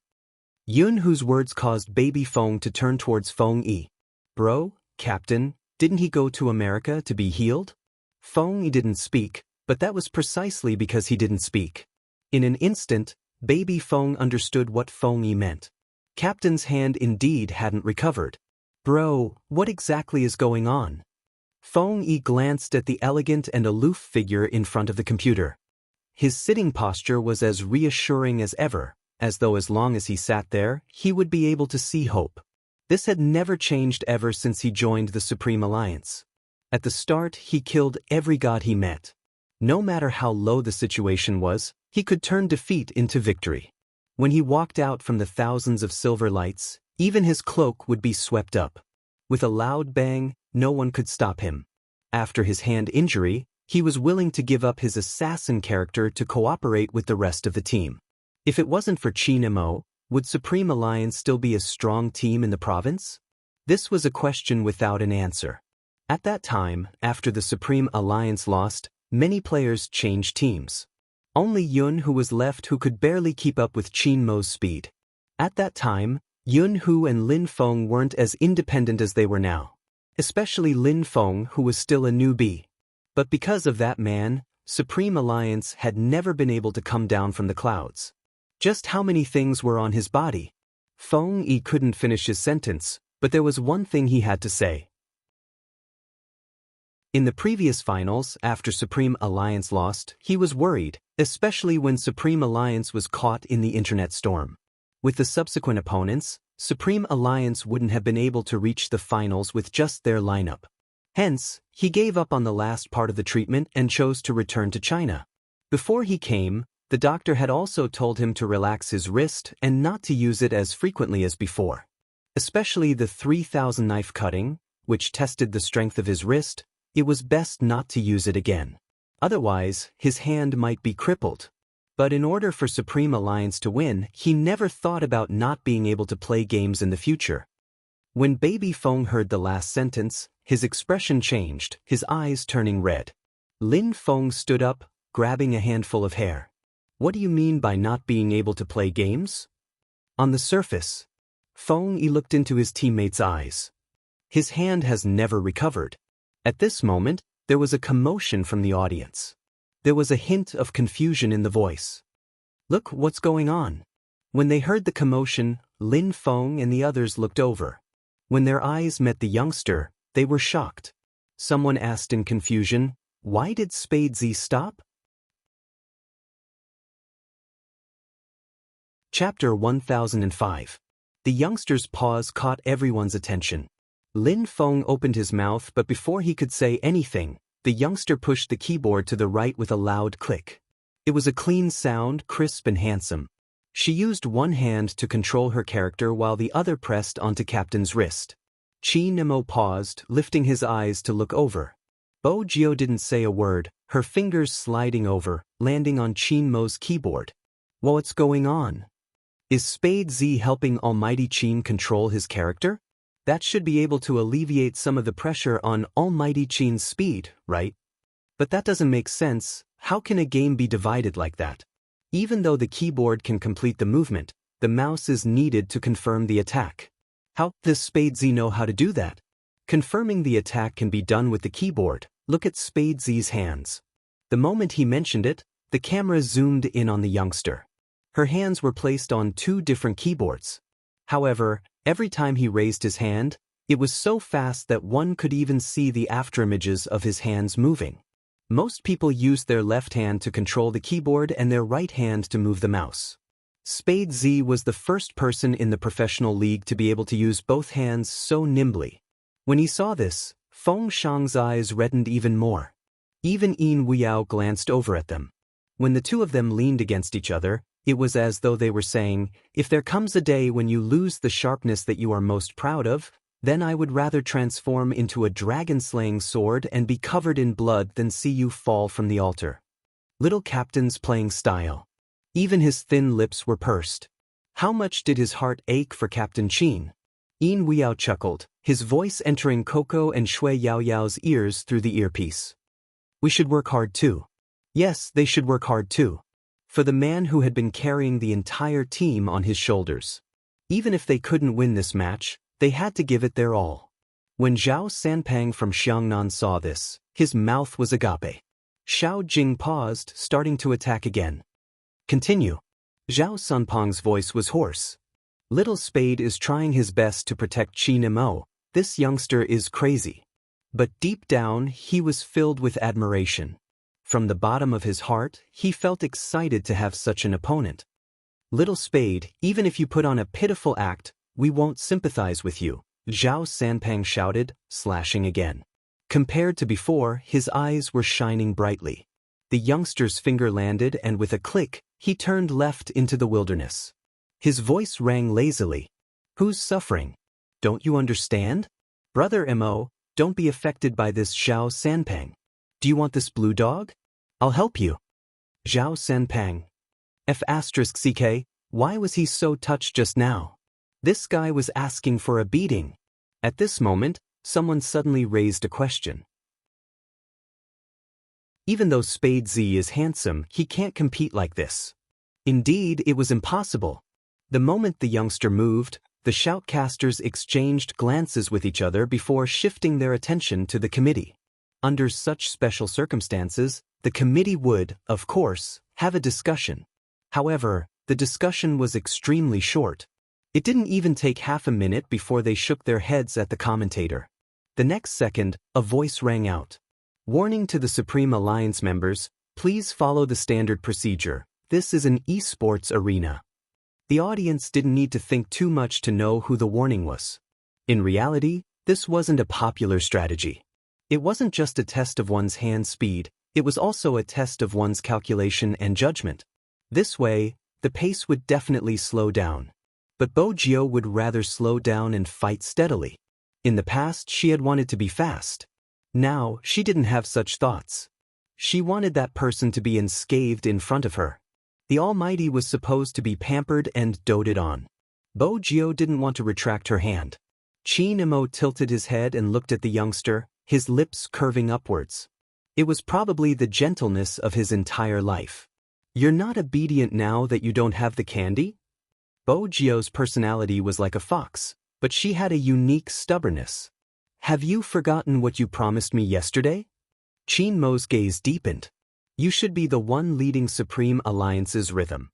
Speaker 1: Yun, whose words caused Baby Feng to turn towards Feng Yi. Bro, Captain, didn't he go to America to be healed? Feng Yi didn't speak, but that was precisely because he didn't speak. In an instant, Baby Feng understood what Feng Yi meant. Captain's hand indeed hadn't recovered. Bro, what exactly is going on? Feng Yi glanced at the elegant and aloof figure in front of the computer. His sitting posture was as reassuring as ever, as though as long as he sat there, he would be able to see hope. This had never changed ever since he joined the Supreme Alliance. At the start, he killed every god he met. No matter how low the situation was, he could turn defeat into victory. When he walked out from the thousands of silver lights, even his cloak would be swept up. With a loud bang, no one could stop him. After his hand injury, he was willing to give up his assassin character to cooperate with the rest of the team. If it wasn't for Qi Nemo, would Supreme Alliance still be a strong team in the province? This was a question without an answer. At that time, after the Supreme Alliance lost, many players changed teams. Only Yun Hu was left, who could barely keep up with Qin Mo's speed. At that time, Yun Hu and Lin Feng weren't as independent as they were now. Especially Lin Feng, who was still a newbie. But because of that man, Supreme Alliance had never been able to come down from the clouds. Just how many things were on his body? Feng Yi couldn't finish his sentence, but there was one thing he had to say. In the previous finals, after Supreme Alliance lost, he was worried, especially when Supreme Alliance was caught in the internet storm. With the subsequent opponents, Supreme Alliance wouldn't have been able to reach the finals with just their lineup. Hence, he gave up on the last part of the treatment and chose to return to China. Before he came, the doctor had also told him to relax his wrist and not to use it as frequently as before. Especially the 3000 knife cutting, which tested the strength of his wrist, it was best not to use it again. Otherwise, his hand might be crippled. But in order for Supreme Alliance to win, he never thought about not being able to play games in the future. When Baby Feng heard the last sentence, his expression changed, his eyes turning red. Lin Feng stood up, grabbing a handful of hair. What do you mean by not being able to play games? On the surface, Feng Yi looked into his teammate's eyes. His hand has never recovered. At this moment, there was a commotion from the audience. There was a hint of confusion in the voice. Look, what's going on? When they heard the commotion, Lin Feng and the others looked over. When their eyes met the youngster, they were shocked. Someone asked in confusion, "Why did Spade Z stop?" Chapter 1005. The youngster's pause caught everyone's attention. Lin Feng opened his mouth, but before he could say anything, the youngster pushed the keyboard to the right with a loud click. It was a clean sound, crisp and handsome. She used one hand to control her character while the other pressed onto Captain's wrist. Qi Nemo paused, lifting his eyes to look over. Bo Jio didn't say a word, her fingers sliding over, landing on Qin Mo's keyboard. What's going on? Is Spade Z helping Almighty Qin control his character? That should be able to alleviate some of the pressure on Almighty Qin's speed, right? But that doesn't make sense. How can a game be divided like that? Even though the keyboard can complete the movement, the mouse is needed to confirm the attack. How does Spade Z know how to do that? Confirming the attack can be done with the keyboard. Look at Spade Z's hands. The moment he mentioned it, the camera zoomed in on the youngster. Her hands were placed on two different keyboards. However, every time he raised his hand, it was so fast that one could even see the afterimages of his hands moving. Most people used their left hand to control the keyboard and their right hand to move the mouse. Spade Z was the first person in the professional league to be able to use both hands so nimbly. When he saw this, Feng Shang's eyes reddened even more. Even Yin Weiyao glanced over at them. When the two of them leaned against each other, it was as though they were saying, "If there comes a day when you lose the sharpness that you are most proud of, then I would rather transform into a dragon-slaying sword and be covered in blood than see you fall from the altar." Little Captain's playing style. Even his thin lips were pursed. How much did his heart ache for Captain Qin? Yin Weiyao chuckled, his voice entering Coco and Shui Yaoyao's ears through the earpiece. "We should work hard too." Yes, they should work hard too. for the man who had been carrying the entire team on his shoulders. Even if they couldn't win this match, they had to give it their all. When Zhao Sanpang from Xiangnan saw this, his mouth was agape. Xiao Jing paused, starting to attack again. Continue. Zhao Sanpang's voice was hoarse. Little Spade is trying his best to protect Qin Mo. This youngster is crazy. But deep down, he was filled with admiration. From the bottom of his heart, he felt excited to have such an opponent. Little Spade, even if you put on a pitiful act, we won't sympathize with you, Zhao Sanpang shouted, slashing again. Compared to before, his eyes were shining brightly. The youngster's finger landed and with a click, he turned left into the wilderness. His voice rang lazily. Who's suffering? Don't you understand? Brother Mo, don't be affected by this Zhao Sanpang. Do you want this blue dog? I'll help you. Zhao Sanpang. F***ck, why was he so touched just now? This guy was asking for a beating. At this moment, someone suddenly raised a question. Even though Spade Z is handsome, he can't compete like this. Indeed, it was impossible. The moment the youngster moved, the shoutcasters exchanged glances with each other before shifting their attention to the committee. Under such special circumstances, the committee would, of course, have a discussion. However, the discussion was extremely short. It didn't even take half a minute before they shook their heads at the commentator. The next second, a voice rang out. Warning to the Supreme Alliance members, please follow the standard procedure. This is an esports arena. The audience didn't need to think too much to know who the warning was. In reality, this wasn't a popular strategy. It wasn't just a test of one's hand speed, it was also a test of one's calculation and judgment. This way, the pace would definitely slow down. But Bo Jio would rather slow down and fight steadily. In the past, she had wanted to be fast. Now, she didn't have such thoughts. She wanted that person to be unscathed in front of her. The Almighty was supposed to be pampered and doted on. Bo Jio didn't want to retract her hand. Qin Mo tilted his head and looked at the youngster, his lips curving upwards. It was probably the gentleness of his entire life. You're not obedient now that you don't have the candy? Bo Jio's personality was like a fox, but she had a unique stubbornness. Have you forgotten what you promised me yesterday? Qin Mo's gaze deepened. You should be the one leading Supreme Alliance's rhythm.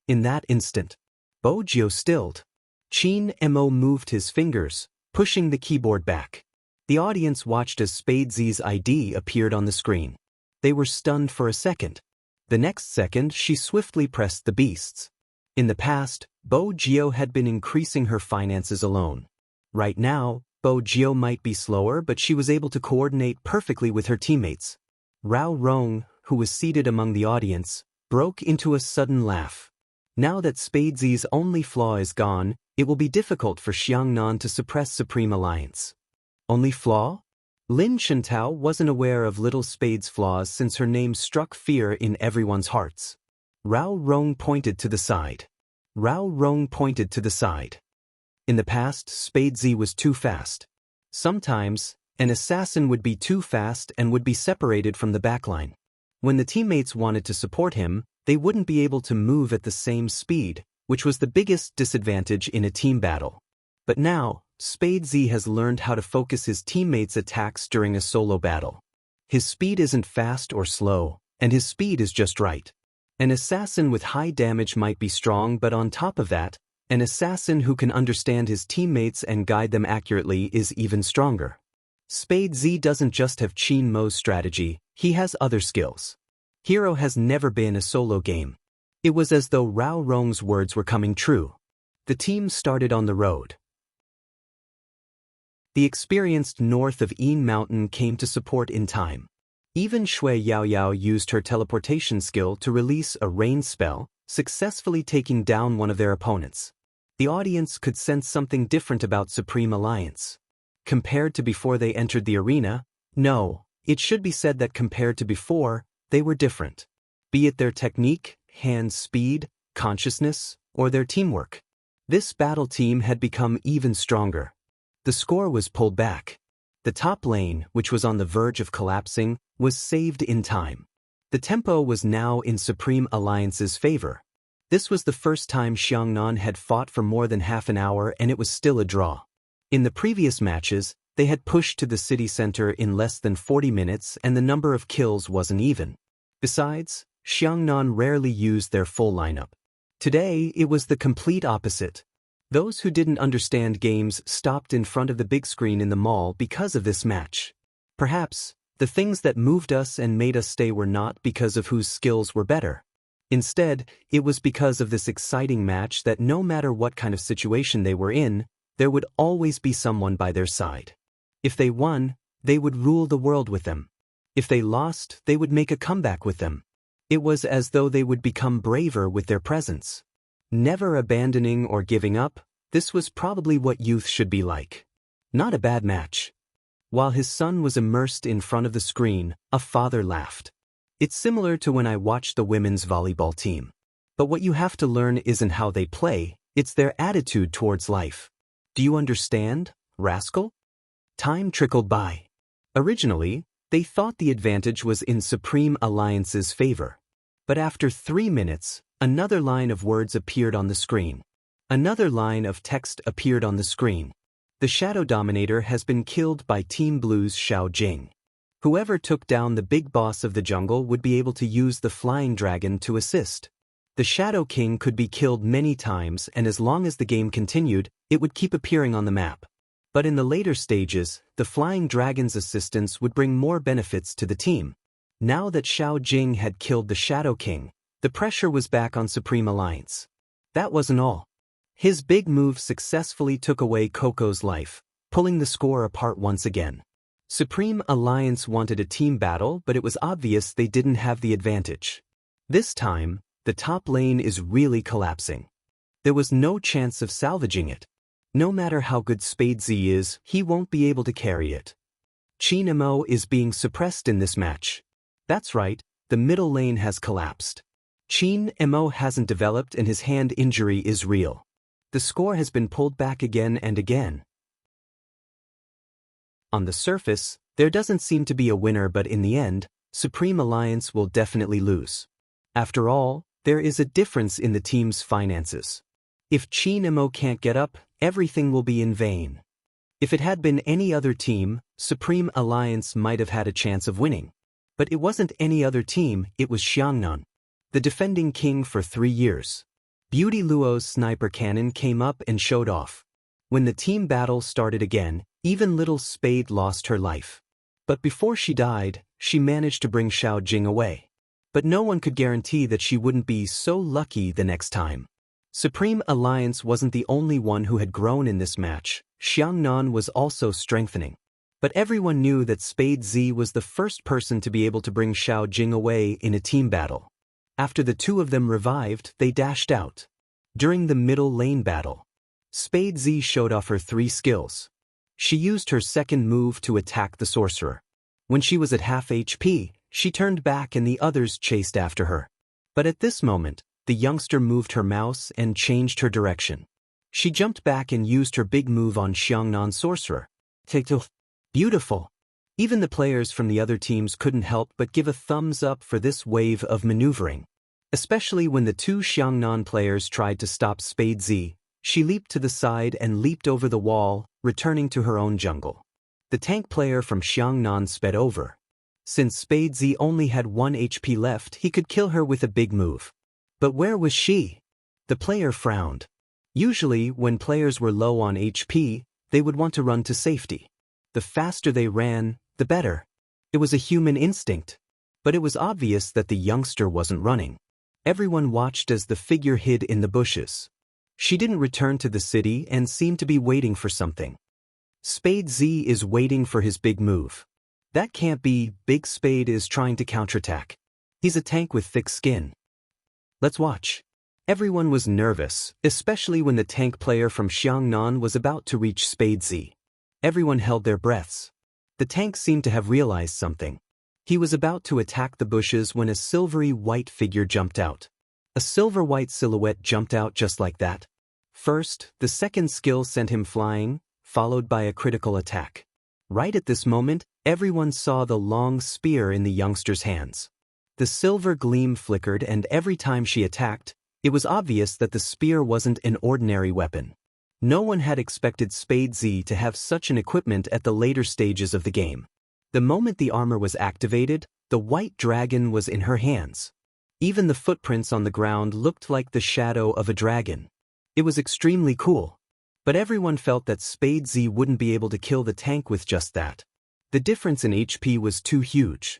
Speaker 1: In that instant, Bo Jio stilled. Qin Mo moved his fingers, pushing the keyboard back. The audience watched as Spade Z's ID appeared on the screen. They were stunned for a second. The next second, she swiftly pressed the beasts. In the past, Bo Jio had been increasing her finances alone. Right now, Bo Jio might be slower, but she was able to coordinate perfectly with her teammates. Rao Rong, who was seated among the audience, broke into a sudden laugh. Now that Spade Z's only flaw is gone, it will be difficult for Xiangnan to suppress Supreme Alliance. Only flaw? Lin Shentao wasn't aware of Little Spade's flaws since her name struck fear in everyone's hearts. Rao Rong pointed to the side. In the past, Spade Z was too fast. Sometimes, an assassin would be too fast and would be separated from the backline. When the teammates wanted to support him, they wouldn't be able to move at the same speed, which was the biggest disadvantage in a team battle. But now, Spade Z has learned how to focus his teammates' attacks during a solo battle. His speed isn't fast or slow, and his speed is just right. An assassin with high damage might be strong, but on top of that, an assassin who can understand his teammates and guide them accurately is even stronger. Spade Z doesn't just have Qin Mo's strategy, he has other skills. Hero has never been a solo game. It was as though Rao Rong's words were coming true. The team started on the road. The experienced north of Yin Mountain came to support in time. Even Shui Yaoyao used her teleportation skill to release a rain spell, successfully taking down one of their opponents. The audience could sense something different about Supreme Alliance. Compared to before they entered the arena, no, it should be said that compared to before, they were different. Be it their technique, hand speed, consciousness, or their teamwork. This battle team had become even stronger. The score was pulled back. The top lane, which was on the verge of collapsing, was saved in time. The tempo was now in Supreme Alliance's favor. This was the first time Xiangnan had fought for more than half an hour and it was still a draw. In the previous matches, they had pushed to the city center in less than 40 minutes and the number of kills wasn't even. Besides, Xiangnan rarely used their full lineup. Today, it was the complete opposite. Those who didn't understand games stopped in front of the big screen in the mall because of this match. Perhaps, the things that moved us and made us stay were not because of whose skills were better. Instead, it was because of this exciting match that no matter what kind of situation they were in, there would always be someone by their side. If they won, they would rule the world with them. If they lost, they would make a comeback with them. It was as though they would become braver with their presence. Never abandoning or giving up, this was probably what youth should be like. Not a bad match. While his son was immersed in front of the screen, a father laughed. It's similar to when I watched the women's volleyball team. But what you have to learn isn't how they play, it's their attitude towards life. Do you understand, rascal? Time trickled by. Originally, they thought the advantage was in Supreme Alliance's favor. But after 3 minutes, another line of words appeared on the screen. Another line of text appeared on the screen. The Shadow Dominator has been killed by Team Blue's Xiao Jing. Whoever took down the big boss of the jungle would be able to use the Flying Dragon to assist. The Shadow King could be killed many times and as long as the game continued, it would keep appearing on the map. But in the later stages, the Flying Dragon's assistance would bring more benefits to the team. Now that Xiao Jing had killed the Shadow King, the pressure was back on Supreme Alliance. That wasn't all. His big move successfully took away Coco's life, pulling the score apart once again. Supreme Alliance wanted a team battle, but it was obvious they didn't have the advantage. This time, the top lane is really collapsing. There was no chance of salvaging it. No matter how good Spade Z is, he won't be able to carry it. Qin Mo is being suppressed in this match. That's right, the middle lane has collapsed. Qin Mo hasn't developed and his hand injury is real. The score has been pulled back again and again. On the surface, there doesn't seem to be a winner, but in the end, Supreme Alliance will definitely lose. After all, there is a difference in the team's finances. If Qin Mo can't get up, everything will be in vain. If it had been any other team, Supreme Alliance might have had a chance of winning. But it wasn't any other team, it was Xiangnan, the defending king for 3 years. Beauty Luo's sniper cannon came up and showed off. When the team battle started again, even little Spade lost her life. But before she died, she managed to bring Xiao Jing away. But no one could guarantee that she wouldn't be so lucky the next time. Supreme Alliance wasn't the only one who had grown in this match. Xiangnan was also strengthening. But everyone knew that Spade Z was the first person to be able to bring Xiao Jing away in a team battle. After the two of them revived, they dashed out. During the middle lane battle, Spade Z showed off her 3 skills. She used her second move to attack the sorcerer. When she was at half HP, she turned back and the others chased after her. But at this moment, the youngster moved her mouse and changed her direction. She jumped back and used her big move on Xiangnan's sorcerer. Beautiful. Even the players from the other teams couldn't help but give a thumbs up for this wave of maneuvering. Especially when the 2 Xiangnan players tried to stop Spade Z, she leaped to the side and leaped over the wall, returning to her own jungle. The tank player from Xiangnan sped over. Since Spade Z only had 1 HP left, he could kill her with a big move. But where was she? The player frowned. Usually, when players were low on HP, they would want to run to safety. The faster they ran, the better. It was a human instinct. But it was obvious that the youngster wasn't running. Everyone watched as the figure hid in the bushes. She didn't return to the city and seemed to be waiting for something. Spade Z is waiting for his big move. That can't be. Big Spade is trying to counterattack. He's a tank with thick skin. Let's watch. Everyone was nervous, especially when the tank player from Xiangnan was about to reach Spade Z. Everyone held their breaths. The tank seemed to have realized something. He was about to attack the bushes when a silvery white figure jumped out. A silver-white silhouette jumped out just like that. First, the second skill sent him flying, followed by a critical attack. Right at this moment, everyone saw the long spear in the youngster's hands. The silver gleam flickered, and every time she attacked, it was obvious that the spear wasn't an ordinary weapon. No one had expected Spade Z to have such an equipment at the later stages of the game. The moment the armor was activated, the white dragon was in her hands. Even the footprints on the ground looked like the shadow of a dragon. It was extremely cool. But everyone felt that Spade Z wouldn't be able to kill the tank with just that. The difference in HP was too huge.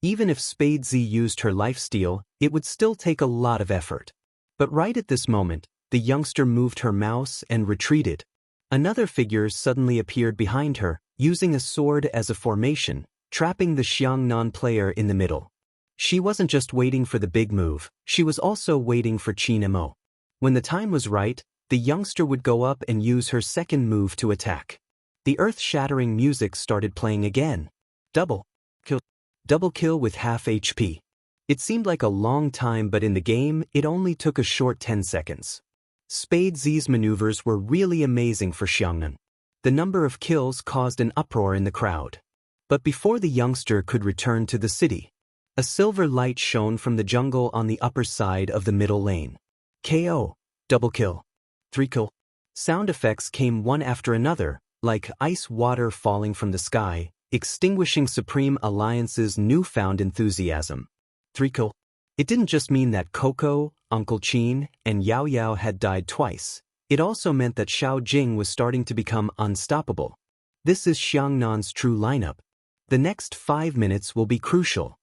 Speaker 1: Even if Spade Z used her lifesteal, it would still take a lot of effort. But right at this moment, the youngster moved her mouse and retreated. Another figure suddenly appeared behind her, using a sword as a formation, trapping the Xiangnan player in the middle. She wasn't just waiting for the big move, she was also waiting for Qin Mo. When the time was right, the youngster would go up and use her second move to attack. The earth-shattering music started playing again. Double kill with half HP. It seemed like a long time, but in the game, it only took a short 10 seconds. Spade Z's maneuvers were really amazing for Xiangnan. The number of kills caused an uproar in the crowd. But before the youngster could return to the city, a silver light shone from the jungle on the upper side of the middle lane. KO, double kill, 3 kill. Sound effects came one after another, like ice water falling from the sky, extinguishing Supreme Alliance's newfound enthusiasm. 3 kill. It didn't just mean that Coco, Uncle Qin, and Yao Yao had died twice. It also meant that Xiao Jing was starting to become unstoppable. This is Xiangnan's true lineup. The next 5 minutes will be crucial.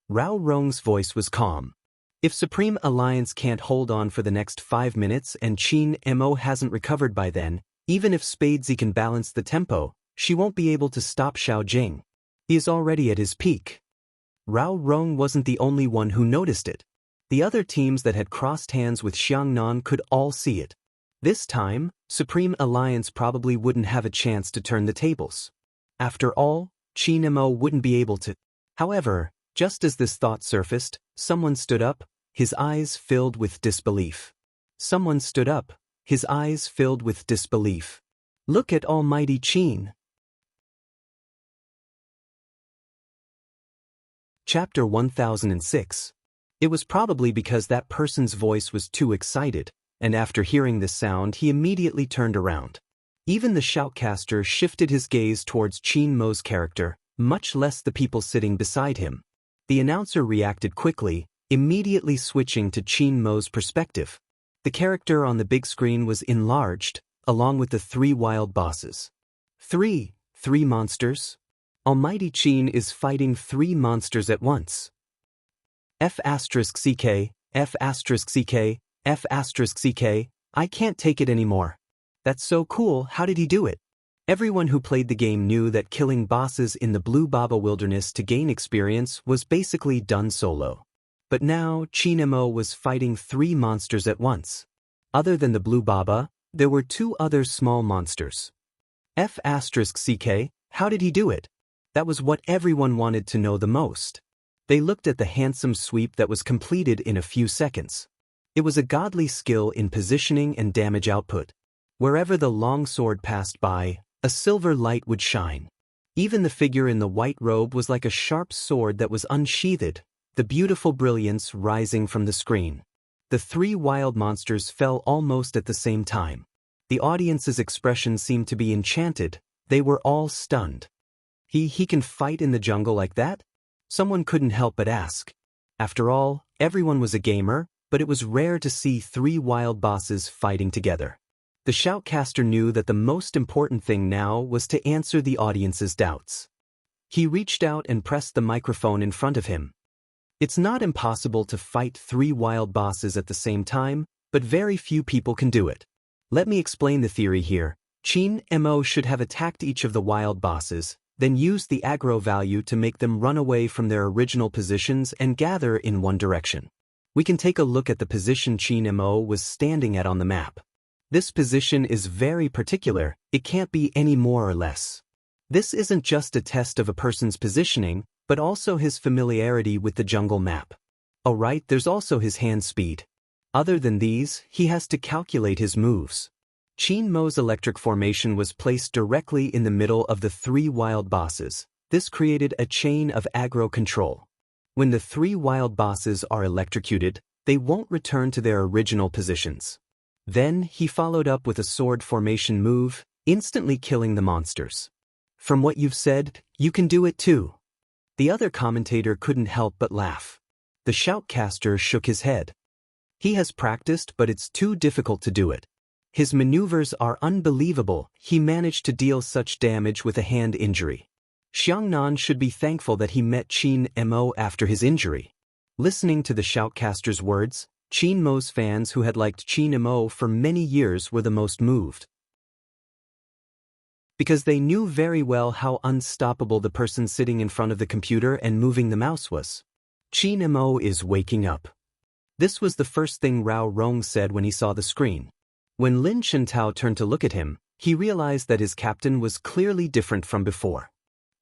Speaker 1: Rao Rong's voice was calm. If Supreme Alliance can't hold on for the next 5 minutes and Qin Mo hasn't recovered by then, even if Spade Z can balance the tempo, she won't be able to stop Xiao Jing. He is already at his peak. Rao Rong wasn't the only one who noticed it. The other teams that had crossed hands with Xiangnan could all see it. This time, Supreme Alliance probably wouldn't have a chance to turn the tables. After all, Qin Mo wouldn't be able to. However, just as this thought surfaced, someone stood up, his eyes filled with disbelief. Someone stood up, his eyes filled with disbelief. Look at Almighty Qin. Chapter 1006. It was probably because that person's voice was too excited, and after hearing the sound he immediately turned around. Even the shoutcaster shifted his gaze towards Qin Mo's character, much less the people sitting beside him. The announcer reacted quickly, immediately switching to Qin Mo's perspective. The character on the big screen was enlarged, along with the 3 wild bosses. 3 monsters? Almighty Qin is fighting 3 monsters at once. F***CK, F***CK, F***CK, I can't take it anymore. That's so cool, how did he do it? Everyone who played the game knew that killing bosses in the Blue Baba Wilderness to gain experience was basically done solo. But now, Qin Mo was fighting 3 monsters at once. Other than the Blue Baba, there were 2 other small monsters. F***CK, how did he do it? That was what everyone wanted to know the most. They looked at the handsome sweep that was completed in a few seconds. It was a godly skill in positioning and damage output. Wherever the long sword passed by, a silver light would shine. Even the figure in the white robe was like a sharp sword that was unsheathed, the beautiful brilliance rising from the screen. The 3 wild monsters fell almost at the same time. The audience's expression seemed to be enchanted. They were all stunned. He can fight in the jungle like that? Someone couldn't help but ask. After all, everyone was a gamer, but it was rare to see 3 wild bosses fighting together. The shoutcaster knew that the most important thing now was to answer the audience's doubts. He reached out and pressed the microphone in front of him. It's not impossible to fight 3 wild bosses at the same time, but very few people can do it. Let me explain the theory here. Qin Mo should have attacked each of the wild bosses, then used the aggro value to make them run away from their original positions and gather in one direction. We can take a look at the position Qin Mo was standing at on the map. This position is very particular, it can't be any more or less. This isn't just a test of a person's positioning, but also his familiarity with the jungle map. Alright, there's also his hand speed. Other than these, he has to calculate his moves. Qin Mo's electric formation was placed directly in the middle of the 3 wild bosses, This created a chain of aggro control. When the three wild bosses are electrocuted, they won't return to their original positions. Then he followed up with a sword formation move, instantly killing the monsters. From what you've said, you can do it too. The other commentator couldn't help but laugh. The shoutcaster shook his head. He has practiced, but it's too difficult to do it. His maneuvers are unbelievable. He managed to deal such damage with a hand injury. Xiangnan should be thankful that he met Qin Mo after his injury. Listening to the shoutcaster's words, Qin Mo's fans who had liked Qin Mo for many years were the most moved. Because they knew very well how unstoppable the person sitting in front of the computer and moving the mouse was. Qin Mo is waking up. This was the first thing Rao Rong said when he saw the screen. When Lin Chintao turned to look at him, he realized that his captain was clearly different from before.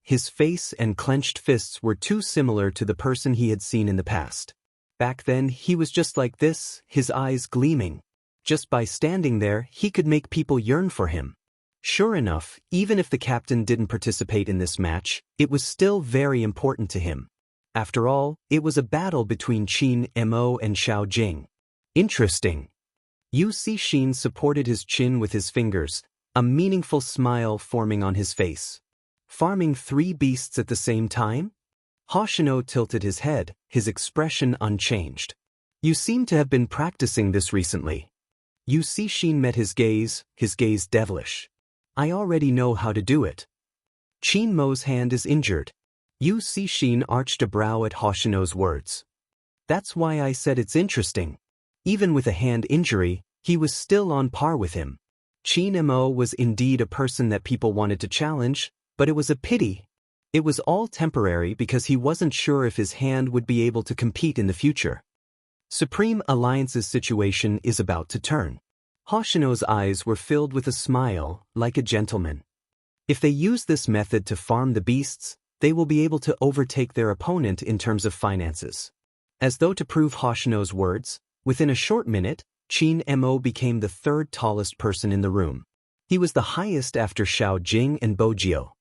Speaker 1: His face and clenched fists were too similar to the person he had seen in the past. Back then, he was just like this, his eyes gleaming. Just by standing there, he could make people yearn for him. Sure enough, even if the captain didn't participate in this match, it was still very important to him. After all, it was a battle between Qin Mo and Xiao Jing. Interesting. Yu Cixin supported his chin with his fingers, a meaningful smile forming on his face. Farming three beasts at the same time? Hoshino tilted his head, his expression unchanged. You seem to have been practicing this recently. Yu Cixin met his gaze devilish. I already know how to do it. Qin Mo's hand is injured. Yu Cixin arched a brow at Hoshino's words. That's why I said it's interesting. Even with a hand injury, he was still on par with him. Qin Mo was indeed a person that people wanted to challenge, but it was a pity. It was all temporary because he wasn't sure if his hand would be able to compete in the future. Supreme Alliance's situation is about to turn. Hoshino's eyes were filled with a smile, like a gentleman. If they use this method to farm the beasts, they will be able to overtake their opponent in terms of finances. As though to prove Hoshino's words, within a short minute, Qin Mo became the third tallest person in the room. He was the highest after Xiao Jing and Bojio.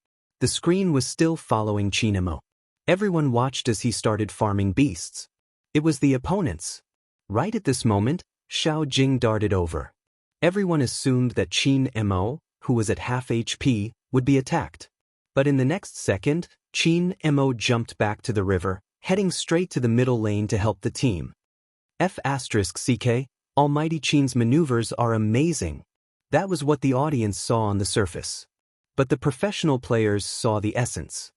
Speaker 1: The screen was still following Qin Mo. Everyone watched as he started farming beasts. It was the opponents. Right at this moment, Xiao Jing darted over. Everyone assumed that Qin Mo, who was at half HP, would be attacked. But in the next second, Qin Mo jumped back to the river, heading straight to the middle lane to help the team. F***CK, Almighty Qin's maneuvers are amazing. That was what the audience saw on the surface. But the professional players saw the essence.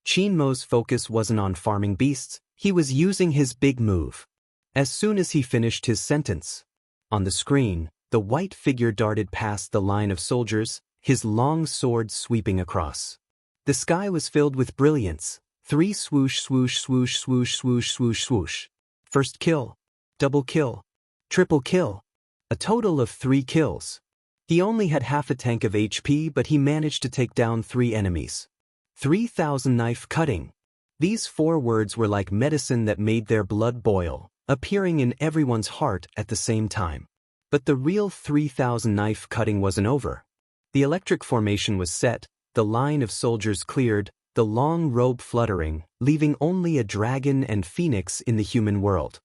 Speaker 1: Qin Mo's focus wasn't on farming beasts, he was using his big move. As soon as he finished his sentence, on the screen, the white figure darted past the line of soldiers, his long sword sweeping across. The sky was filled with brilliance. 3 swoosh swoosh swoosh swoosh swoosh swoosh swoosh. First kill. Double kill. Triple kill. A total of 3 kills. He only had half a tank of HP, but he managed to take down 3 enemies. 3,000 knife cutting. These 4 words were like medicine that made their blood boil, appearing in everyone's heart at the same time. But the real 3,000 knife cutting wasn't over. The electric formation was set, the line of soldiers cleared, the long robe fluttering, leaving only a dragon and phoenix in the human world.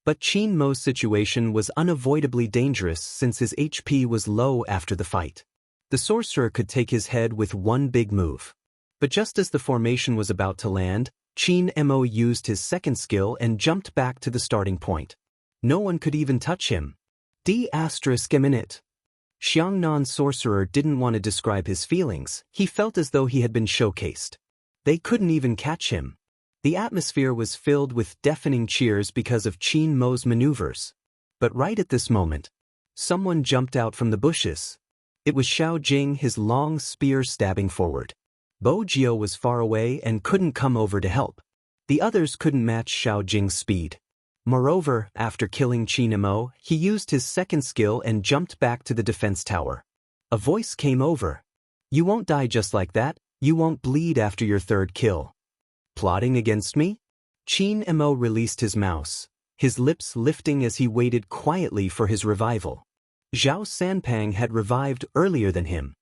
Speaker 1: But Qin Mo's situation was unavoidably dangerous since his HP was low after the fight. The sorcerer could take his head with one big move. But just as the formation was about to land, Qin Mo used his second skill and jumped back to the starting point. No one could even touch him. D****. Xiangnan sorcerer didn't want to describe his feelings, he felt as though he had been showcased. They couldn't even catch him. The atmosphere was filled with deafening cheers because of Qin Mo's maneuvers. But right at this moment, someone jumped out from the bushes. It was Xiao Jing, his long spear stabbing forward. Bojio was far away and couldn't come over to help. The others couldn't match Xiao Jing's speed. Moreover, after killing Qin Mo, he used his second skill and jumped back to the defense tower. A voice came over. You won't die just like that, you won't bleed after your third kill. Plotting against me? Qin Mo released his mouse, his lips lifting as he waited quietly for his revival. Zhao Sanpang had revived earlier than him.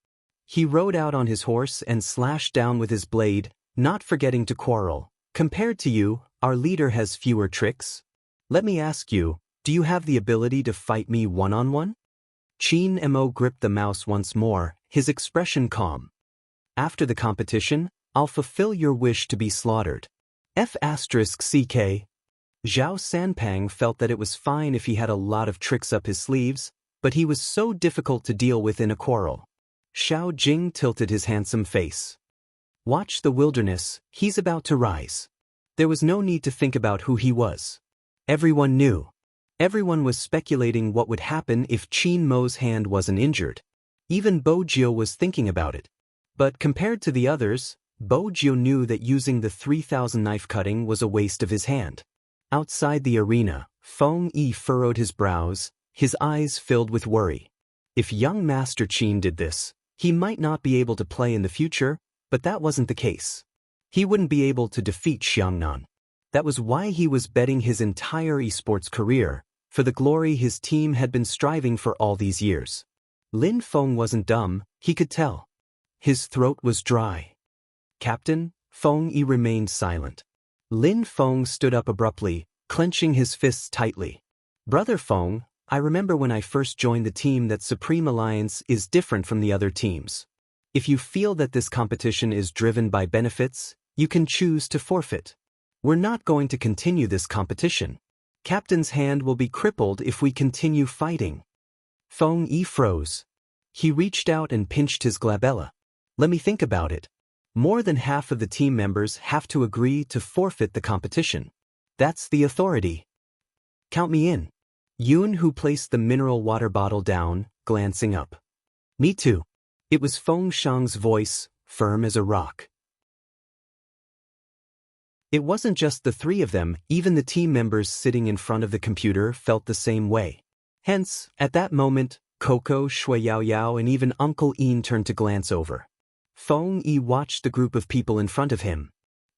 Speaker 1: He rode out on his horse and slashed down with his blade, not forgetting to quarrel. Compared to you, our leader has fewer tricks. Let me ask you, do you have the ability to fight me one-on-one? Qin Mo gripped the mouse once more, his expression calm. After the competition, I'll fulfill your wish to be slaughtered. F***CK. Zhao Sanpang felt that it was fine if he had a lot of tricks up his sleeves, but he was so difficult to deal with in a quarrel. Xiao Jing tilted his handsome face. Watch the wilderness, he's about to rise. There was no need to think about who he was. Everyone knew. Everyone was speculating what would happen if Qin Mo's hand wasn't injured. Even Bo Jiu was thinking about it. But compared to the others, Bo Jiu knew that using the 3000 knife cutting was a waste of his hand. Outside the arena, Feng Yi furrowed his brows, his eyes filled with worry. If young Master Qin did this, he might not be able to play in the future, but that wasn't the case. He wouldn't be able to defeat Xiangnan. That was why he was betting his entire esports career, for the glory his team had been striving for all these years. Lin Feng wasn't dumb, he could tell. His throat was dry. Captain, Feng Yi remained silent. Lin Feng stood up abruptly, clenching his fists tightly. Brother Feng, I remember when I first joined the team that Supreme Alliance is different from the other teams. If you feel that this competition is driven by benefits, you can choose to forfeit. We're not going to continue this competition. Captain's hand will be crippled if we continue fighting. Feng Yi froze. He reached out and pinched his glabella. Let me think about it. More than half of the team members have to agree to forfeit the competition. That's the authority. Count me in. Yun, who placed the mineral water bottle down, glancing up. Me too. It was Feng Shang's voice, firm as a rock. It wasn't just the three of them, even the team members sitting in front of the computer felt the same way. Hence, at that moment, Coco, Shui Yao Yao and even Uncle Ian turned to glance over. Feng Yi watched the group of people in front of him.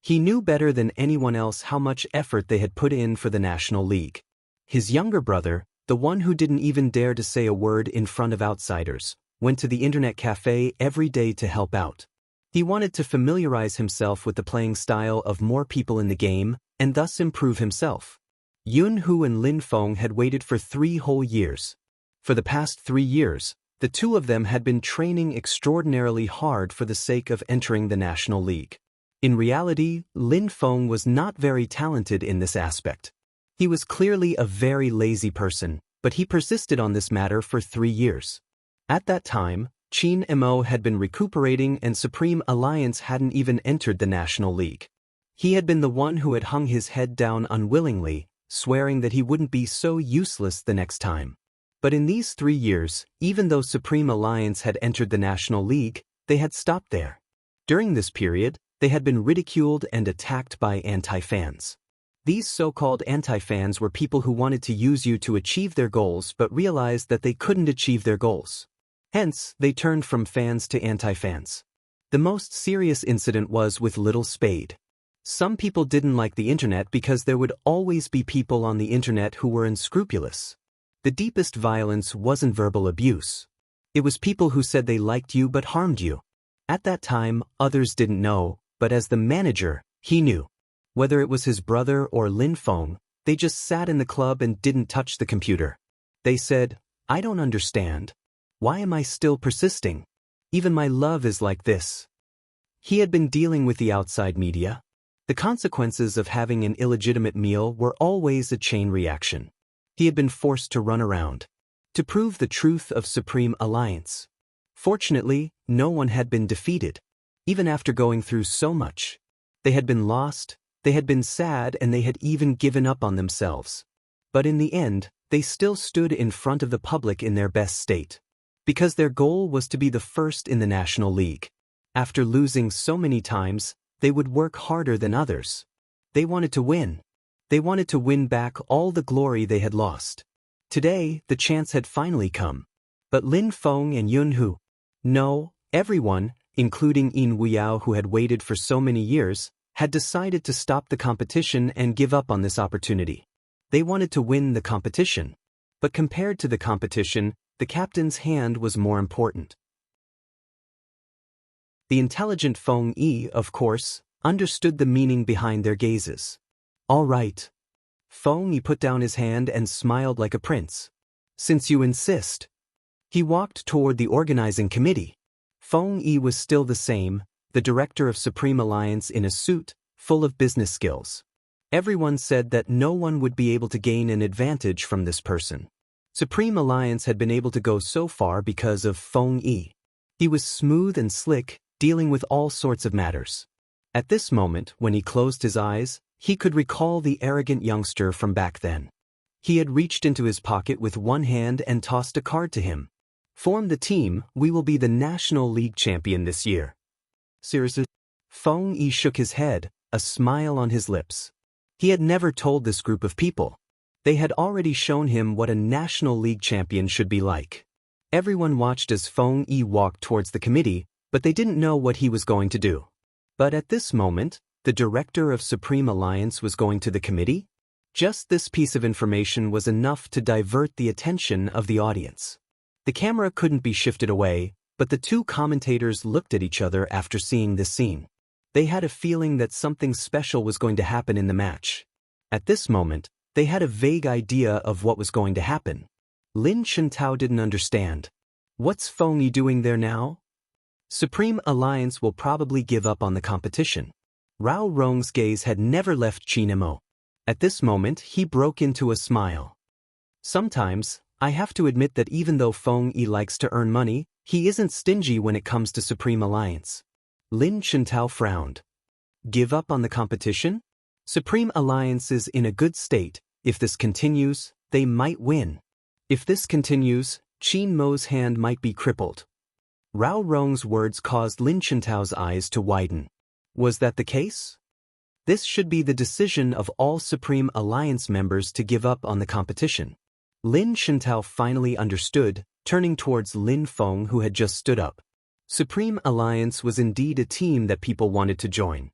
Speaker 1: He knew better than anyone else how much effort they had put in for the National League. His younger brother, the one who didn't even dare to say a word in front of outsiders, went to the internet cafe every day to help out. He wanted to familiarize himself with the playing style of more people in the game, and thus improve himself. Yun Hu and Lin Feng had waited for 3 whole years. For the past 3 years, the two of them had been training extraordinarily hard for the sake of entering the National League. In reality, Lin Feng was not very talented in this aspect. He was clearly a very lazy person, but he persisted on this matter for 3 years. At that time, Qin Mo had been recuperating and Supreme Alliance hadn't even entered the National League. He had been the one who had hung his head down unwillingly, swearing that he wouldn't be so useless the next time. But in these 3 years, even though Supreme Alliance had entered the National League, they had stopped there. During this period, they had been ridiculed and attacked by anti-fans. These so-called anti-fans were people who wanted to use you to achieve their goals but realized that they couldn't achieve their goals. Hence, they turned from fans to anti-fans. The most serious incident was with Little Spade. Some people didn't like the internet because there would always be people on the internet who were unscrupulous. The deepest violence wasn't verbal abuse. It was people who said they liked you but harmed you. At that time, others didn't know, but as the manager, he knew. Whether it was his brother or Lin Feng, they just sat in the club and didn't touch the computer. They said, I don't understand. Why am I still persisting? Even my love is like this. He had been dealing with the outside media. The consequences of having an illegitimate meal were always a chain reaction. He had been forced to run around, to prove the truth of Supreme Alliance. Fortunately, no one had been defeated, even after going through so much. They had been lost, they had been sad, and they had even given up on themselves. But in the end, they still stood in front of the public in their best state. Because their goal was to be the first in the National League. After losing so many times, they would work harder than others. They wanted to win. They wanted to win back all the glory they had lost. Today, the chance had finally come. But Lin Feng and Yun Hu, no, everyone, including Yin Wuyao who had waited for so many years, had decided to stop the competition and give up on this opportunity. They wanted to win the competition. But compared to the competition, the captain's hand was more important. The intelligent Feng Yi, of course, understood the meaning behind their gazes. All right. Feng Yi put down his hand and smiled like a prince. Since you insist. He walked toward the organizing committee. Feng Yi was still the same, the director of Supreme Alliance in a suit, full of business skills. Everyone said that no one would be able to gain an advantage from this person. Supreme Alliance had been able to go so far because of Feng Yi. He was smooth and slick, dealing with all sorts of matters. At this moment, when he closed his eyes, he could recall the arrogant youngster from back then. He had reached into his pocket with one hand and tossed a card to him. Form the team, we will be the National League champion this year. Seriously? Feng Yi shook his head, a smile on his lips. He had never told this group of people. They had already shown him what a National League champion should be like. Everyone watched as Feng Yi walked towards the committee, but they didn't know what he was going to do. But at this moment, the director of Supreme Alliance was going to the committee? Just this piece of information was enough to divert the attention of the audience. The camera couldn't be shifted away, but the two commentators looked at each other after seeing this scene. They had a feeling that something special was going to happen in the match. At this moment, they had a vague idea of what was going to happen. Lin Chintao didn't understand. What's Feng Yi doing there now? Supreme Alliance will probably give up on the competition. Rao Rong's gaze had never left Qin Mo. At this moment, he broke into a smile. Sometimes, I have to admit that even though Feng Yi likes to earn money, he isn't stingy when it comes to Supreme Alliance. Lin Chintao frowned. Give up on the competition? Supreme Alliance is in a good state. If this continues, they might win. If this continues, Qin Mo's hand might be crippled. Rao Rong's words caused Lin Chintao's eyes to widen. Was that the case? This should be the decision of all Supreme Alliance members to give up on the competition. Lin Chintao finally understood, turning towards Lin Feng who had just stood up. Supreme Alliance was indeed a team that people wanted to join.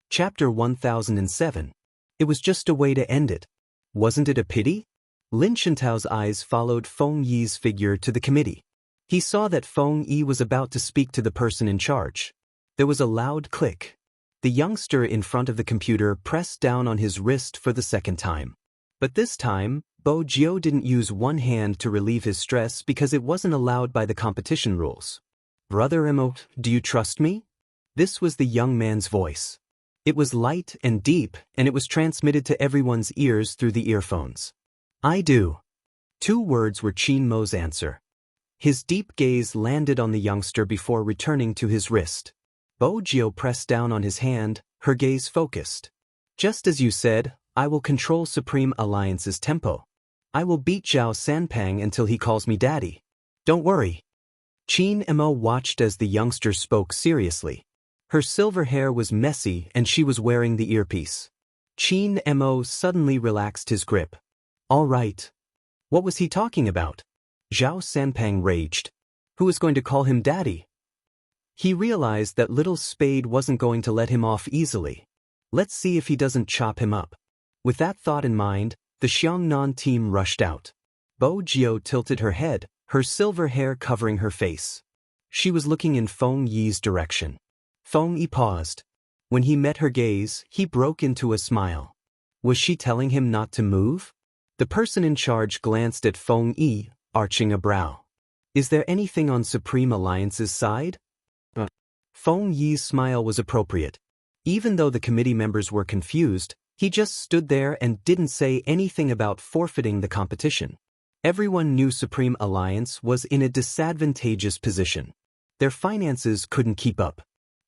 Speaker 1: Chapter 1007. It was just a way to end it. Wasn't it a pity? Lin Chintao's eyes followed Feng Yi's figure to the committee. He saw that Feng Yi was about to speak to the person in charge. There was a loud click. The youngster in front of the computer pressed down on his wrist for the second time. But this time, Bo Jiu didn't use one hand to relieve his stress because it wasn't allowed by the competition rules. Brother Mo, do you trust me? This was the young man's voice. It was light and deep, and it was transmitted to everyone's ears through the earphones. I do. Two words were Qin Mo's answer. His deep gaze landed on the youngster before returning to his wrist. Bo Jiu pressed down on his hand, her gaze focused. Just as you said, I will control Supreme Alliance's tempo. I will beat Zhao Sanpang until he calls me daddy. Don't worry. Qin Mo watched as the youngster spoke seriously. Her silver hair was messy and she was wearing the earpiece. Qin Mo suddenly relaxed his grip. All right. What was he talking about? Zhao Sanpang raged. Who was going to call him daddy? He realized that little Spade wasn't going to let him off easily. Let's see if he doesn't chop him up. With that thought in mind, the Xiangnan team rushed out. Bo Jiu tilted her head, her silver hair covering her face. She was looking in Feng Yi's direction. Feng Yi paused. When he met her gaze, he broke into a smile. Was she telling him not to move? The person in charge glanced at Feng Yi, arching a brow. Is there anything on Supreme Alliance's side? Feng Yi's smile was appropriate. Even though the committee members were confused, he just stood there and didn't say anything about forfeiting the competition. Everyone knew Supreme Alliance was in a disadvantageous position. Their finances couldn't keep up.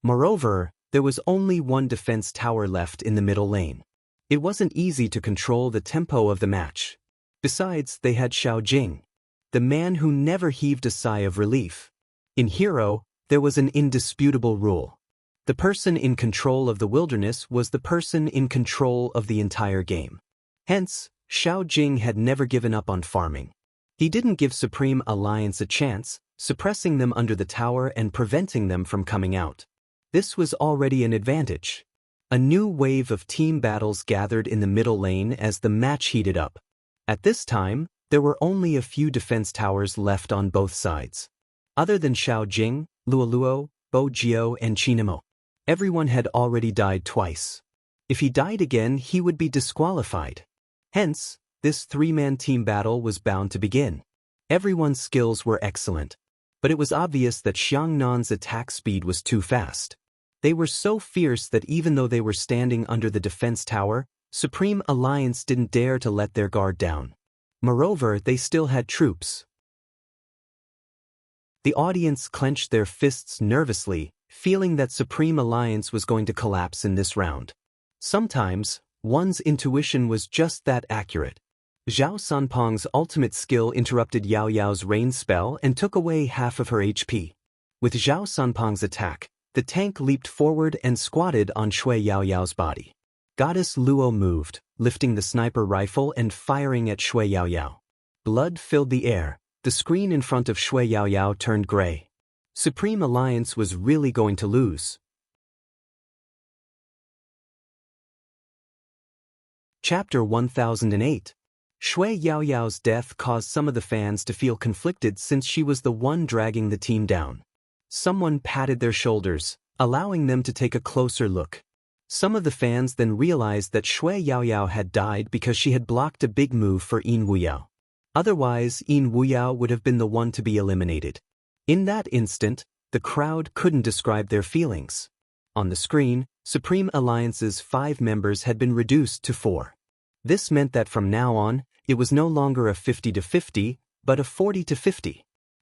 Speaker 1: Moreover, there was only one defense tower left in the middle lane. It wasn't easy to control the tempo of the match. Besides, they had Xiao Jing, the man who never heaved a sigh of relief. In Hero, there was an indisputable rule. The person in control of the wilderness was the person in control of the entire game. Hence, Xiao Jing had never given up on farming. He didn't give Supreme Alliance a chance, suppressing them under the tower and preventing them from coming out. This was already an advantage. A new wave of team battles gathered in the middle lane as the match heated up. At this time, There were only a few defense towers left on both sides. Other than Xiao Jing, Luoluo, Bo Jiao and Chinamo, everyone had already died twice. If he died again, he would be disqualified. Hence, this three-man team battle was bound to begin. Everyone's skills were excellent, but it was obvious that Xiangnan's attack speed was too fast. They were so fierce that even though they were standing under the defense tower, Supreme Alliance didn't dare to let their guard down. Moreover, they still had troops. The audience clenched their fists nervously, feeling that Supreme Alliance was going to collapse in this round. Sometimes, one's intuition was just that accurate. Zhao Sanpeng's ultimate skill interrupted Yao Yao's rain spell and took away half of her HP. With Zhao Sanpeng's attack, the tank leaped forward and squatted on Shui Yao Yao's body. Goddess Luo moved, lifting the sniper rifle and firing at Shui Yao Yao. Blood filled the air. The screen in front of Shui Yao Yao turned gray. Supreme Alliance was really going to lose. Chapter 1008. Shui Yao Yao's death caused some of the fans to feel conflicted since she was the one dragging the team down. Someone patted their shoulders, allowing them to take a closer look. Some of the fans then realized that Shui Yao Yao had died because she had blocked a big move for Yin Wuyao. Otherwise, Yin Wuyao would have been the one to be eliminated. In that instant, the crowd couldn't describe their feelings. On the screen, Supreme Alliance's 5 members had been reduced to 4. This meant that from now on, it was no longer a 50-50, but a 40-50.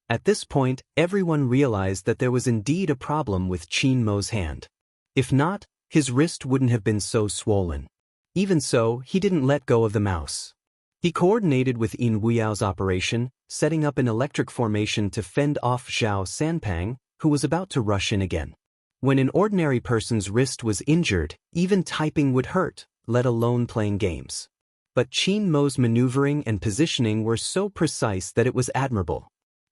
Speaker 1: At this point, everyone realized that there was indeed a problem with Qin Mo's hand. If not, his wrist wouldn't have been so swollen. Even so, he didn't let go of the mouse. He coordinated with Yin Wuyao's operation, setting up an electric formation to fend off Zhao Sanpeng, who was about to rush in again. When an ordinary person's wrist was injured, even typing would hurt, let alone playing games. But Qin Mo's maneuvering and positioning were so precise that it was admirable.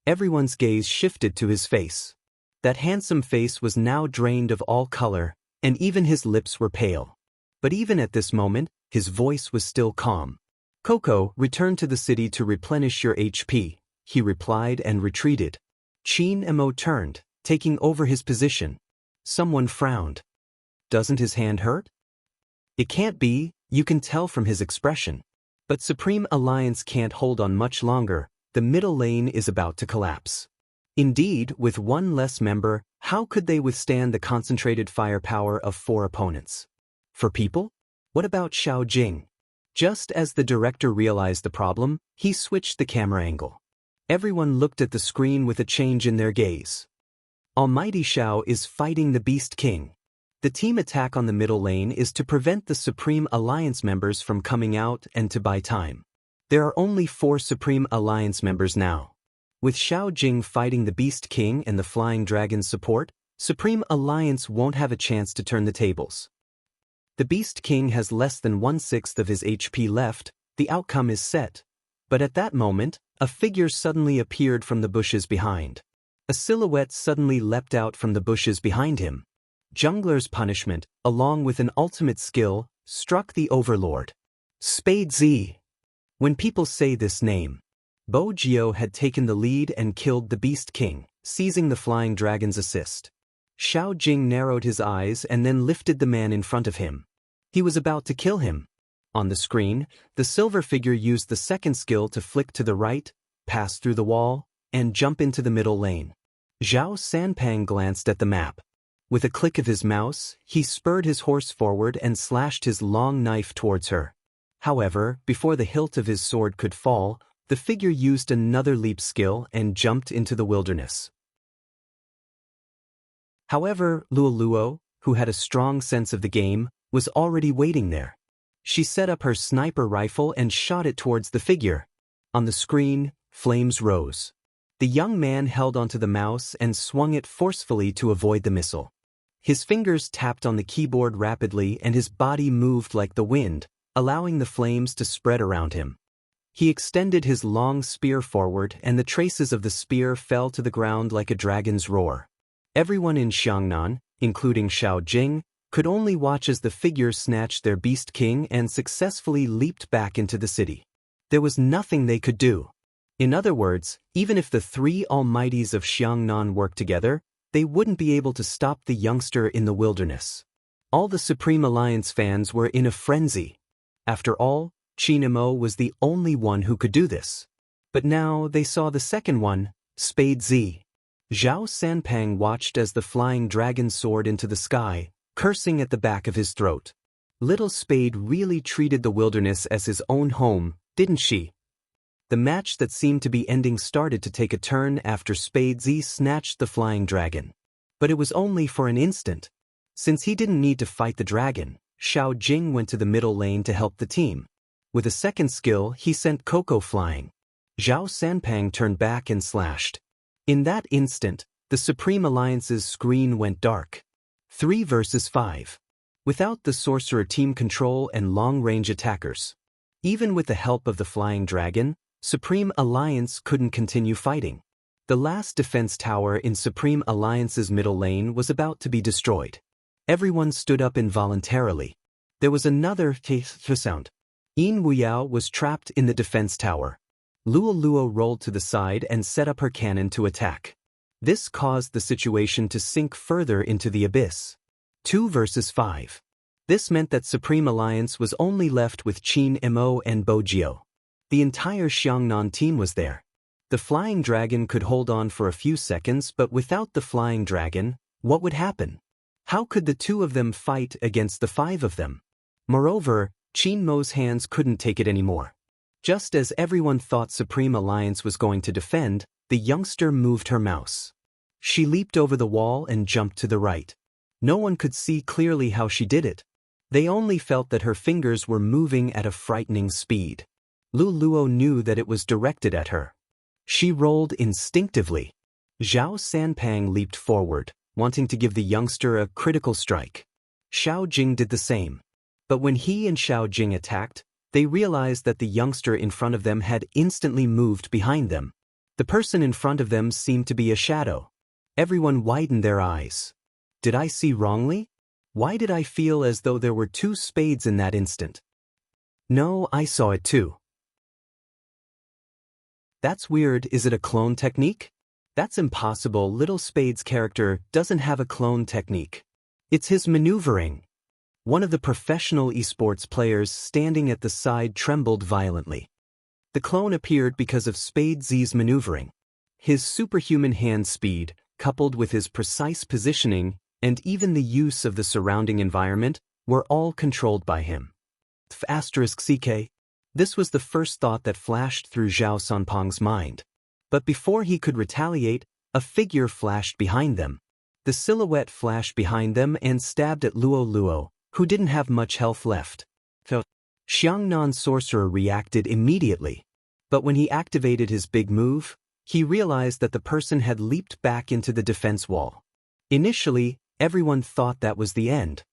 Speaker 1: Everyone's gaze shifted to his face. That handsome face was now drained of all color, and even his lips were pale. But even at this moment, his voice was still calm. "Coco, return to the city to replenish your HP," he replied and retreated. Qin Mo turned, taking over his position. Someone frowned. "Doesn't his hand hurt?" "It can't be, you can tell from his expression. But Supreme Alliance can't hold on much longer, the middle lane is about to collapse." Indeed, with one less member, how could they withstand the concentrated firepower of 4 opponents? For people? What about Xiao Jing? Just as the director realized the problem, he switched the camera angle. Everyone looked at the screen with a change in their gaze. Almighty Xiao is fighting the Beast King. The team attack on the middle lane is to prevent the Supreme Alliance members from coming out and to buy time. There are only 4 Supreme Alliance members now. With Xiao Jing fighting the Beast King and the Flying Dragon's support, Supreme Alliance won't have a chance to turn the tables. The Beast King has less than 1/6 of his HP left, the outcome is set. But at that moment, a figure suddenly appeared from the bushes behind. A silhouette suddenly leapt out from the bushes behind him. Jungler's punishment, along with an ultimate skill, struck the Overlord. Spade Z. When people say this name, Bo Jiao had taken the lead and killed the Beast King, seizing the Flying Dragon's assist. Xiao Jing narrowed his eyes and then lifted the man in front of him. He was about to kill him. On the screen, the silver figure used the second skill to flick to the right, pass through the wall, and jump into the middle lane. Zhao Sanpeng glanced at the map. With a click of his mouse, he spurred his horse forward and slashed his long knife towards her. However, before the hilt of his sword could fall, the figure used another leap skill and jumped into the wilderness. However, Luoluo, who had a strong sense of the game, was already waiting there. She set up her sniper rifle and shot it towards the figure. On the screen, flames rose. The young man held onto the mouse and swung it forcefully to avoid the missile. His fingers tapped on the keyboard rapidly and his body moved like the wind, allowing the flames to spread around him. He extended his long spear forward and the traces of the spear fell to the ground like a dragon's roar. Everyone in Xiangnan, including Xiao Jing, could only watch as the figure snatched their Beast King and successfully leaped back into the city. There was nothing they could do. In other words, even if the three almighties of Xiangnan worked together, they wouldn't be able to stop the youngster in the wilderness. All the Supreme Alliance fans were in a frenzy. After all, Qin Mo was the only one who could do this. But now they saw the second one, Spade Z. Zhao Sanpang watched as the flying dragon soared into the sky, cursing at the back of his throat. Little Spade really treated the wilderness as his own home, didn't she? The match that seemed to be ending started to take a turn after Spade Z snatched the flying dragon. But it was only for an instant. Since he didn't need to fight the dragon, Xiao Jing went to the middle lane to help the team. With a second skill, he sent Coco flying. Zhao Sanpang turned back and slashed. In that instant, the Supreme Alliance's screen went dark. 3 versus 5. Without the sorcerer team control and long-range attackers. Even with the help of the flying dragon, Supreme Alliance couldn't continue fighting. The last defense tower in Supreme Alliance's middle lane was about to be destroyed. Everyone stood up involuntarily. There was another sound. Yin Wuyao was trapped in the defense tower. Luo Luo rolled to the side and set up her cannon to attack. This caused the situation to sink further into the abyss. 2 versus 5. This meant that Supreme Alliance was only left with Qin Mo and Bo Jiao. The entire Xiangnan team was there. The flying dragon could hold on for a few seconds, but without the flying dragon, what would happen? How could the 2 of them fight against the 5 of them? Moreover, Qin Mo's hands couldn't take it anymore. Just as everyone thought Supreme Alliance was going to defend, the youngster moved her mouse. She leaped over the wall and jumped to the right. No one could see clearly how she did it. They only felt that her fingers were moving at a frightening speed. Lu Luo knew that it was directed at her. She rolled instinctively. Zhao Sanpang leaped forward, wanting to give the youngster a critical strike. Xiao Jing did the same. But when he and Xiao Jing attacked, they realized that the youngster in front of them had instantly moved behind them. The person in front of them seemed to be a shadow. Everyone widened their eyes. Did I see wrongly? Why did I feel as though there were 2 spades in that instant? No, I saw it too. That's weird. Is it a clone technique? That's impossible. Little Spade's character doesn't have a clone technique. It's his maneuvering. One of the professional esports players standing at the side trembled violently. The clone appeared because of Spade Z's maneuvering. His superhuman hand speed, coupled with his precise positioning, and even the use of the surrounding environment, were all controlled by him. *CK. This was the first thought that flashed through Zhao Sanpang's mind. But before he could retaliate, a figure flashed behind them. The silhouette flashed behind them and stabbed at Luo Luo, who didn't have much health left. Xiangnan's sorcerer reacted immediately. But when he activated his big move, he realized that the person had leaped back into the defense wall. Initially, everyone thought that was the end.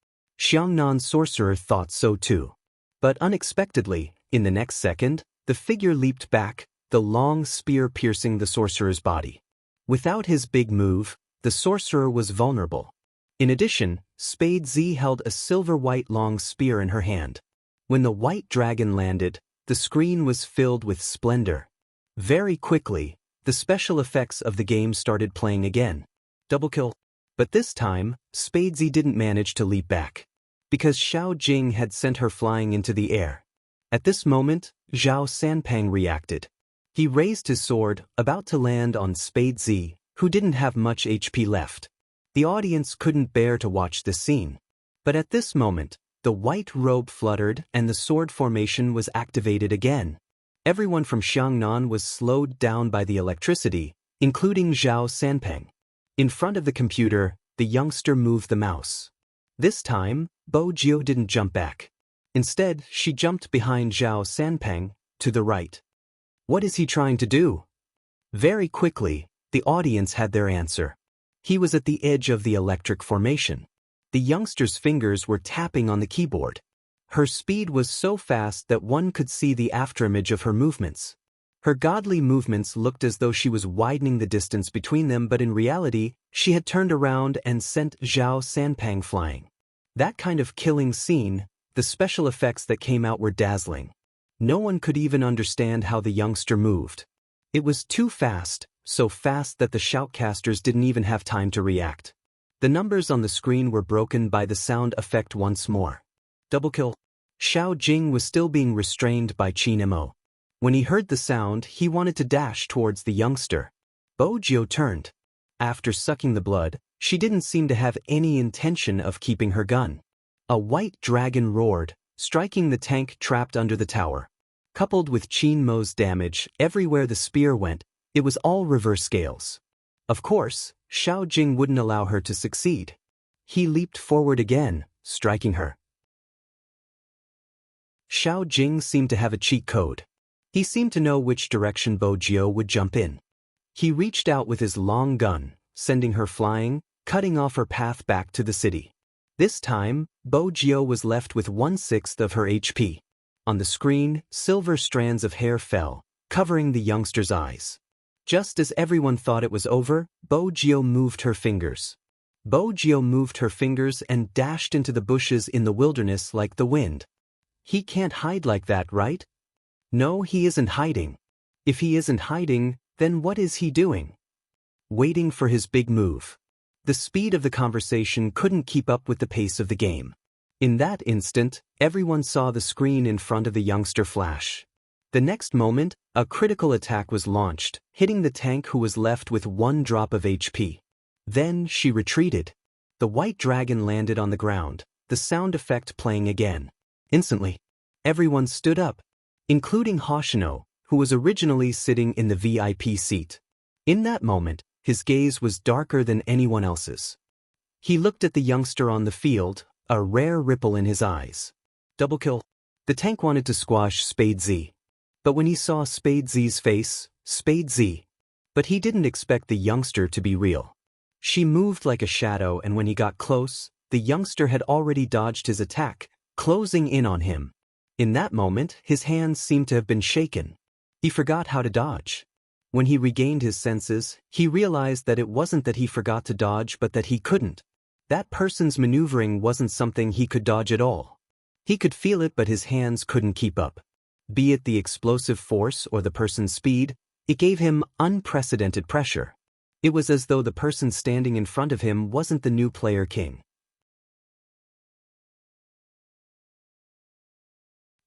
Speaker 1: Xiangnan's sorcerer thought so too. But unexpectedly, in the next second, the figure leaped back, the long spear piercing the sorcerer's body. Without his big move, the sorcerer was vulnerable. In addition, Spade Z held a silver-white long spear in her hand. When the white dragon landed, the screen was filled with splendor. Very quickly, the special effects of the game started playing again. Double kill. But this time, Spade Z didn't manage to leap back. Because Xiao Jing had sent her flying into the air. At this moment, Zhao Sanpang reacted. He raised his sword, about to land on Spade Z, who didn't have much HP left. The audience couldn't bear to watch this scene. But at this moment, the white robe fluttered and the sword formation was activated again. Everyone from Xiangnan was slowed down by the electricity, including Zhao Sanpang. In front of the computer, the youngster moved the mouse. This time, Bo Jiao didn't jump back. Instead, she jumped behind Zhao Sanpang, to the right. What is he trying to do? Very quickly, the audience had their answer. He was at the edge of the electric formation. The youngster's fingers were tapping on the keyboard. Her speed was so fast that one could see the afterimage of her movements. Her godly movements looked as though she was widening the distance between them, but in reality, she had turned around and sent Zhao Sanpang flying. That kind of killing scene, the special effects that came out were dazzling. No one could even understand how the youngster moved. It was too fast, so fast that the shoutcasters didn't even have time to react. The numbers on the screen were broken by the sound effect once more. Double kill. Xiao Jing was still being restrained by Qin Mo. When he heard the sound, he wanted to dash towards the youngster. Bo Jiu turned. After sucking the blood, she didn't seem to have any intention of keeping her gun. A white dragon roared, striking the tank trapped under the tower. Coupled with Qin Mo's damage, everywhere the spear went, it was all reverse scales. Of course, Xiao Jing wouldn't allow her to succeed. He leaped forward again, striking her. Xiao Jing seemed to have a cheat code. He seemed to know which direction Bo Jiu would jump in. He reached out with his long gun, sending her flying, cutting off her path back to the city. This time, Bo Jiu was left with 1/6 of her HP. On the screen, silver strands of hair fell, covering the youngster's eyes. Just as everyone thought it was over, Bo Jiu moved her fingers. Bo Jiu moved her fingers and dashed into the bushes in the wilderness like the wind. He can't hide like that, right? No, he isn't hiding. If he isn't hiding, then what is he doing? Waiting for his big move. The speed of the conversation couldn't keep up with the pace of the game. In that instant, everyone saw the screen in front of the youngster flash. The next moment, a critical attack was launched, hitting the tank who was left with 1 drop of HP. Then she retreated. The white dragon landed on the ground, the sound effect playing again. Instantly, everyone stood up, including Hoshino, who was originally sitting in the VIP seat. In that moment, his gaze was darker than anyone else's. He looked at the youngster on the field, a rare ripple in his eyes. Double kill. The tank wanted to squash Spade Z. But when he saw Spade Z's face, Spade Z. But he didn't expect the youngster to be real. She moved like a shadow, and when he got close, the youngster had already dodged his attack, closing in on him. In that moment, his hands seemed to have been shaken. He forgot how to dodge. When he regained his senses, he realized that it wasn't that he forgot to dodge but that he couldn't. That person's maneuvering wasn't something he could dodge at all. He could feel it, but his hands couldn't keep up. Be it the explosive force or the person's speed, it gave him unprecedented pressure. It was as though the person standing in front of him wasn't the new player king.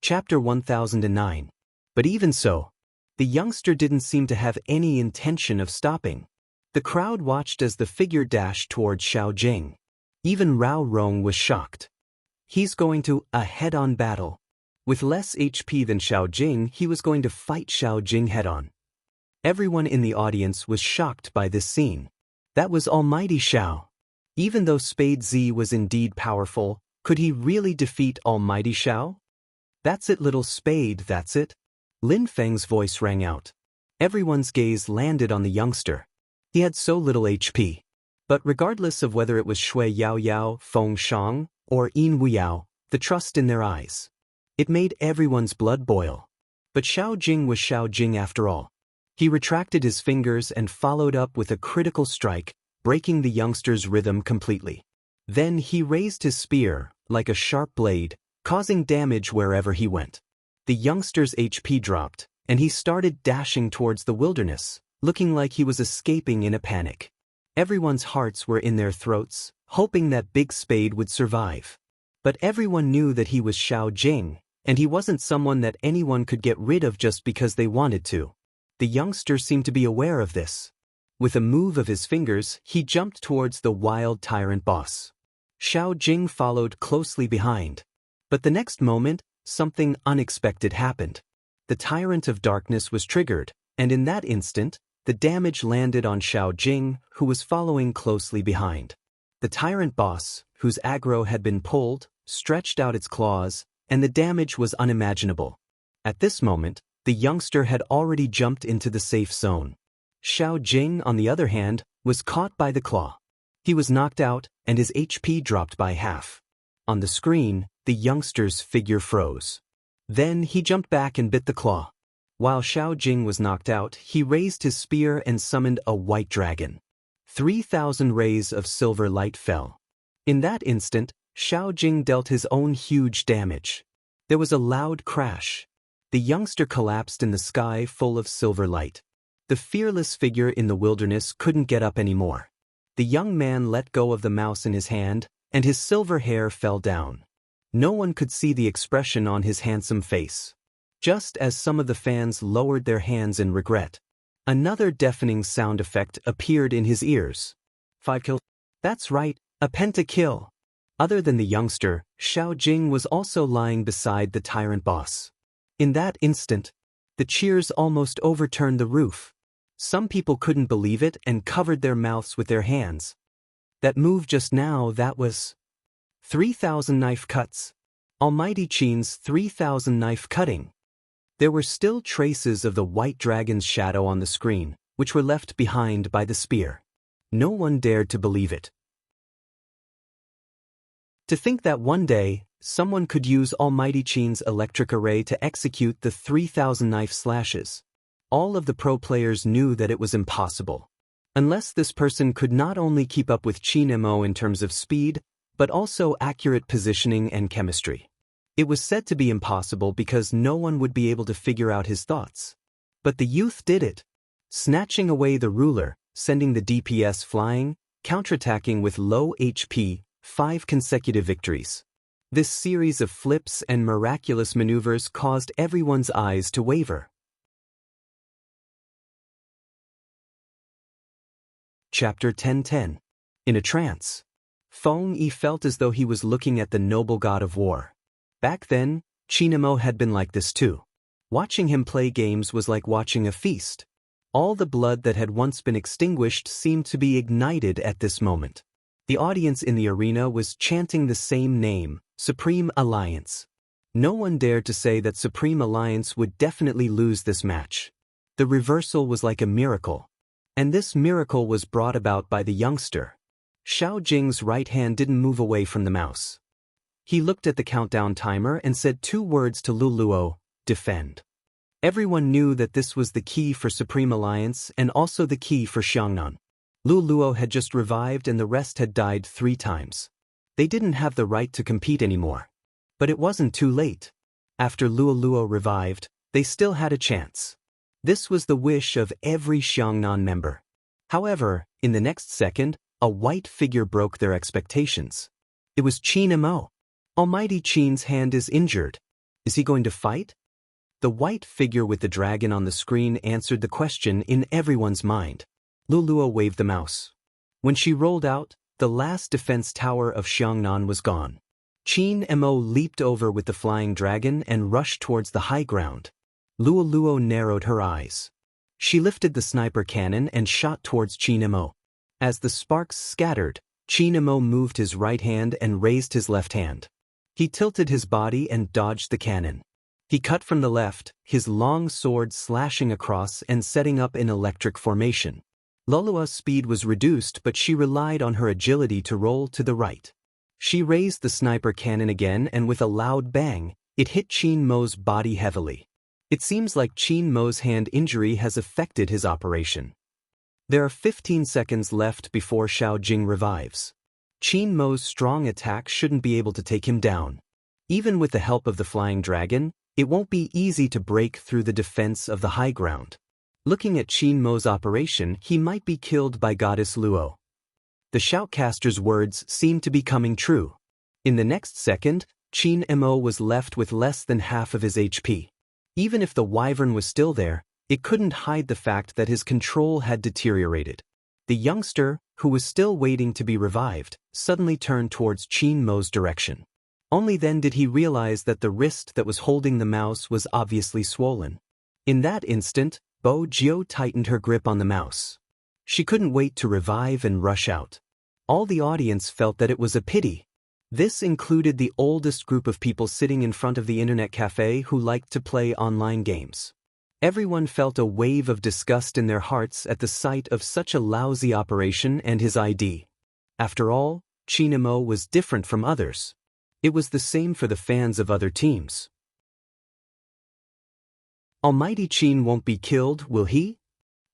Speaker 1: Chapter 1009. But even so, the youngster didn't seem to have any intention of stopping. The crowd watched as the figure dashed towards Xiao Jing. Even Rao Rong was shocked. He's going to a head-on battle. With less HP than Xiao Jing, he was going to fight Xiao Jing head-on. Everyone in the audience was shocked by this scene. That was Almighty Xiao. Even though Spade Z was indeed powerful, could he really defeat Almighty Xiao? That's it, little Spade, that's it. Lin Feng's voice rang out. Everyone's gaze landed on the youngster. He had so little HP. But regardless of whether it was Shui Yao Yao, Feng Shang, or Yin Wuyao, the trust in their eyes. It made everyone's blood boil. But Xiao Jing was Xiao Jing after all. He retracted his fingers and followed up with a critical strike, breaking the youngster's rhythm completely. Then he raised his spear, like a sharp blade, causing damage wherever he went. The youngster's HP dropped, and he started dashing towards the wilderness, looking like he was escaping in a panic. Everyone's hearts were in their throats, hoping that Big Spade would survive. But everyone knew that he was Xiao Jing, and he wasn't someone that anyone could get rid of just because they wanted to. The youngster seemed to be aware of this. With a move of his fingers, he jumped towards the wild tyrant boss. Xiao Jing followed closely behind. But the next moment, something unexpected happened. The Tyrant of Darkness was triggered, and in that instant, the damage landed on Xiao Jing, who was following closely behind. The Tyrant boss, whose aggro had been pulled, stretched out its claws, and the damage was unimaginable. At this moment, the youngster had already jumped into the safe zone. Xiao Jing, on the other hand, was caught by the claw. He was knocked out, and his HP dropped by half. On the screen, the youngster's figure froze. Then he jumped back and bit the claw. While Xiao Jing was knocked out, he raised his spear and summoned a white dragon. 3,000 rays of silver light fell. In that instant, Xiao Jing dealt his own huge damage. There was a loud crash. The youngster collapsed in the sky full of silver light. The fearless figure in the wilderness couldn't get up anymore. The young man let go of the mouse in his hand, and his silver hair fell down. No one could see the expression on his handsome face. Just as some of the fans lowered their hands in regret, another deafening sound effect appeared in his ears. 5 kills. That's right, a pentakill. Other than the youngster, Xiao Jing was also lying beside the tyrant boss. In that instant, the cheers almost overturned the roof. Some people couldn't believe it and covered their mouths with their hands. That move just now, that was 3,000 knife cuts. Almighty Qin's 3,000 knife cutting. There were still traces of the white dragon's shadow on the screen, which were left behind by the spear. No one dared to believe it. To think that one day, someone could use Almighty Qin's electric array to execute the 3,000 knife slashes. All of the pro players knew that it was impossible. Unless this person could not only keep up with Qin Mo in terms of speed, but also accurate positioning and chemistry. It was said to be impossible because no one would be able to figure out his thoughts. But the youth did it. Snatching away the ruler, sending the DPS flying, counterattacking with low HP, 5 consecutive victories. This series of flips and miraculous maneuvers caused everyone's eyes to waver. Chapter 10:10. In a trance. Feng Yi felt as though he was looking at the noble god of war. Back then, Qin Mo had been like this too. Watching him play games was like watching a feast. All the blood that had once been extinguished seemed to be ignited at this moment. The audience in the arena was chanting the same name, Supreme Alliance. No one dared to say that Supreme Alliance would definitely lose this match. The reversal was like a miracle. And this miracle was brought about by the youngster. Xiao Jing's right hand didn't move away from the mouse. He looked at the countdown timer and said 2 words to Lu Luo, defend. Everyone knew that this was the key for Supreme Alliance and also the key for Xiangnan. Lu Luo had just revived and the rest had died 3 times. They didn't have the right to compete anymore. But it wasn't too late. After Lu Luo revived, they still had a chance. This was the wish of every Xiangnan member. However, in the next second, a white figure broke their expectations. It was Qin Mo. Almighty Qin's hand is injured. Is he going to fight? The white figure with the dragon on the screen answered the question in everyone's mind. Lu Luo waved the mouse. When she rolled out, the last defense tower of Xiangnan was gone. Qin Mo leaped over with the flying dragon and rushed towards the high ground. Lu Luo narrowed her eyes. She lifted the sniper cannon and shot towards Qin Mo. As the sparks scattered, Qin Mo moved his right hand and raised his left hand. He tilted his body and dodged the cannon. He cut from the left, his long sword slashing across and setting up in electric formation. Lulua's speed was reduced, but she relied on her agility to roll to the right. She raised the sniper cannon again and with a loud bang, it hit Qin Mo's body heavily. It seems like Qin Mo's hand injury has affected his operation. There are 15 seconds left before Xiao Jing revives. Qin Mo's strong attack shouldn't be able to take him down. Even with the help of the flying dragon, it won't be easy to break through the defense of the high ground. Looking at Qin Mo's operation, he might be killed by Goddess Luo. The shoutcaster's words seemed to be coming true. In the next second, Qin Mo was left with less than half of his HP. Even if the wyvern was still there, it couldn't hide the fact that his control had deteriorated. The youngster, who was still waiting to be revived, suddenly turned towards Qin Mo's direction. Only then did he realize that the wrist that was holding the mouse was obviously swollen. In that instant, Bo Jiu tightened her grip on the mouse. She couldn't wait to revive and rush out. All the audience felt that it was a pity. This included the oldest group of people sitting in front of the internet cafe who liked to play online games. Everyone felt a wave of disgust in their hearts at the sight of such a lousy operation and his ID. After all, Qin Mo was different from others. It was the same for the fans of other teams. Almighty Qin won't be killed, will he?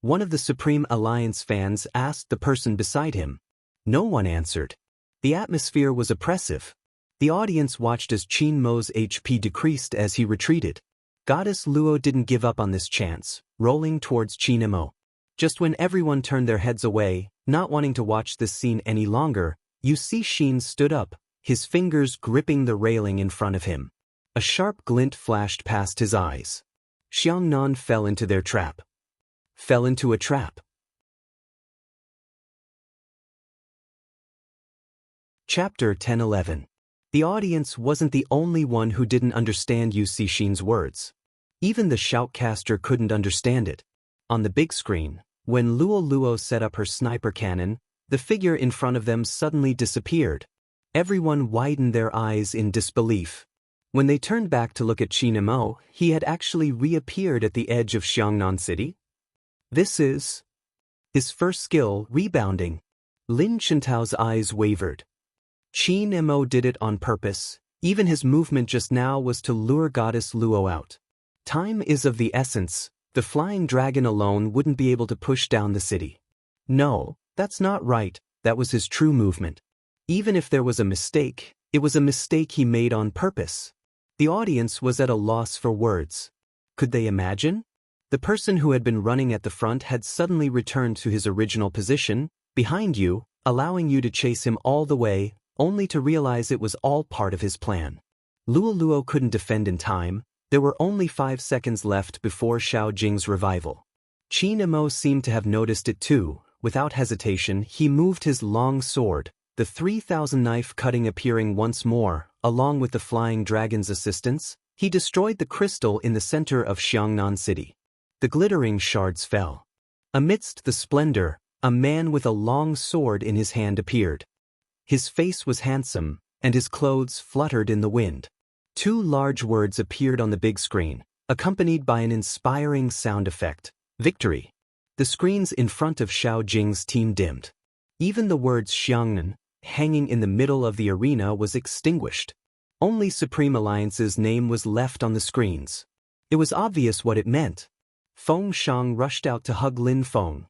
Speaker 1: One of the Supreme Alliance fans asked the person beside him. No one answered. The atmosphere was oppressive. The audience watched as Qin Mo's HP decreased as he retreated. Goddess Luo didn't give up on this chance, rolling towards Qin Emo. Just when everyone turned their heads away, not wanting to watch this scene any longer, you see Xin stood up, his fingers gripping the railing in front of him. A sharp glint flashed past his eyes. Xiangnan fell into their trap. Fell into a trap. Chapter 10-11. The audience wasn't the only one who didn't understand Yu Cixin's words. Even the shoutcaster couldn't understand it. On the big screen, when Luo Luo set up her sniper cannon, the figure in front of them suddenly disappeared. Everyone widened their eyes in disbelief. When they turned back to look at Qin Emo, he had actually reappeared at the edge of Xiangnan City. This is his first skill, rebounding. Lin Chintao's eyes wavered. Qin Emo did it on purpose. Even his movement just now was to lure Goddess Luo out. Time is of the essence. The flying dragon alone wouldn't be able to push down the city. No, that's not right. That was his true movement. Even if there was a mistake, it was a mistake he made on purpose. The audience was at a loss for words. Could they imagine? The person who had been running at the front had suddenly returned to his original position, behind you, allowing you to chase him all the way, only to realize it was all part of his plan. Luo Luo couldn't defend in time. There were only 5 seconds left before Xiao Jing's revival. Qin Emo seemed to have noticed it too. Without hesitation, he moved his long sword, the 3,000 knife cutting appearing once more, along with the flying dragon's assistance. He destroyed the crystal in the center of Xiangnan City. The glittering shards fell. Amidst the splendor, a man with a long sword in his hand appeared. His face was handsome, and his clothes fluttered in the wind. 2 large words appeared on the big screen, accompanied by an inspiring sound effect: victory. The screens in front of Xiao Jing's team dimmed. Even the words Xiangnan, hanging in the middle of the arena, was extinguished. Only Supreme Alliance's name was left on the screens. It was obvious what it meant. Feng Shang rushed out to hug Lin Feng.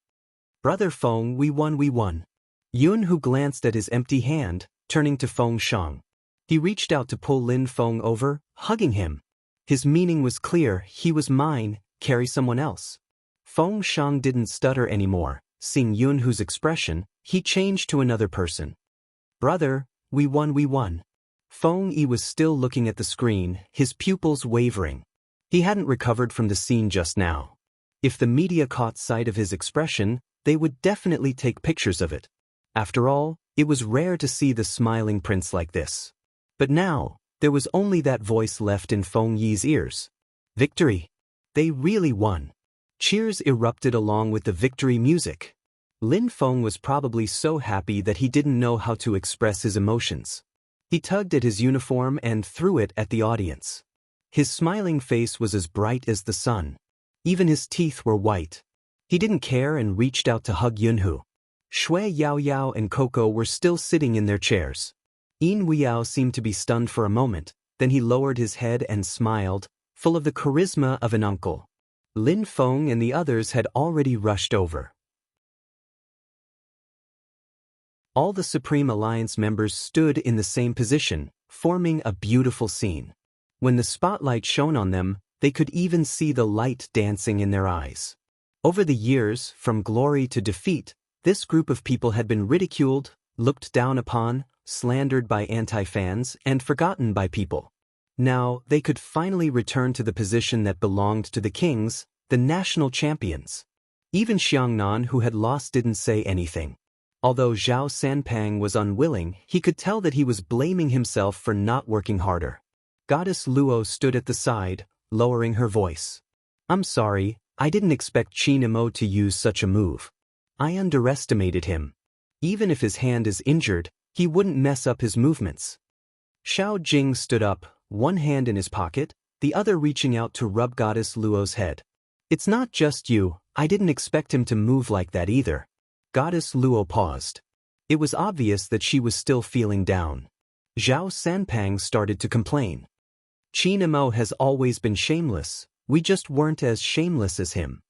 Speaker 1: "Brother Feng, we won, we won." Yun Hu glanced at his empty hand, turning to Feng Shang. He reached out to pull Lin Feng over, hugging him. His meaning was clear: he was mine, carry someone else. Feng Shang didn't stutter anymore. Seeing Yun Hu's expression, he changed to another person. "Brother, we won, we won." Feng Yi was still looking at the screen, his pupils wavering. He hadn't recovered from the scene just now. If the media caught sight of his expression, they would definitely take pictures of it. After all, it was rare to see the smiling prince like this. But now, there was only that voice left in Feng Yi's ears. Victory! They really won. Cheers erupted along with the victory music. Lin Feng was probably so happy that he didn't know how to express his emotions. He tugged at his uniform and threw it at the audience. His smiling face was as bright as the sun. Even his teeth were white. He didn't care and reached out to hug Yun Hu. Shui Yao Yao and Coco were still sitting in their chairs. Yin Weiyao seemed to be stunned for a moment, then he lowered his head and smiled, full of the charisma of an uncle. Lin Feng and the others had already rushed over. All the Supreme Alliance members stood in the same position, forming a beautiful scene. When the spotlight shone on them, they could even see the light dancing in their eyes. Over the years, from glory to defeat, this group of people had been ridiculed, looked down upon, slandered by anti-fans, and forgotten by people. Now, they could finally return to the position that belonged to the kings, the national champions. Even Xiangnan, who had lost, didn't say anything. Although Zhao Sanpang was unwilling, he could tell that he was blaming himself for not working harder. Goddess Luo stood at the side, lowering her voice. "I'm sorry, I didn't expect Qin Emo to use such a move. I underestimated him. Even if his hand is injured, he wouldn't mess up his movements." Xiao Jing stood up, one hand in his pocket, the other reaching out to rub Goddess Luo's head. "It's not just you, I didn't expect him to move like that either." Goddess Luo paused. It was obvious that she was still feeling down. Zhao Sanpang started to complain. "Qin Emo has always been shameless, we just weren't as shameless as him.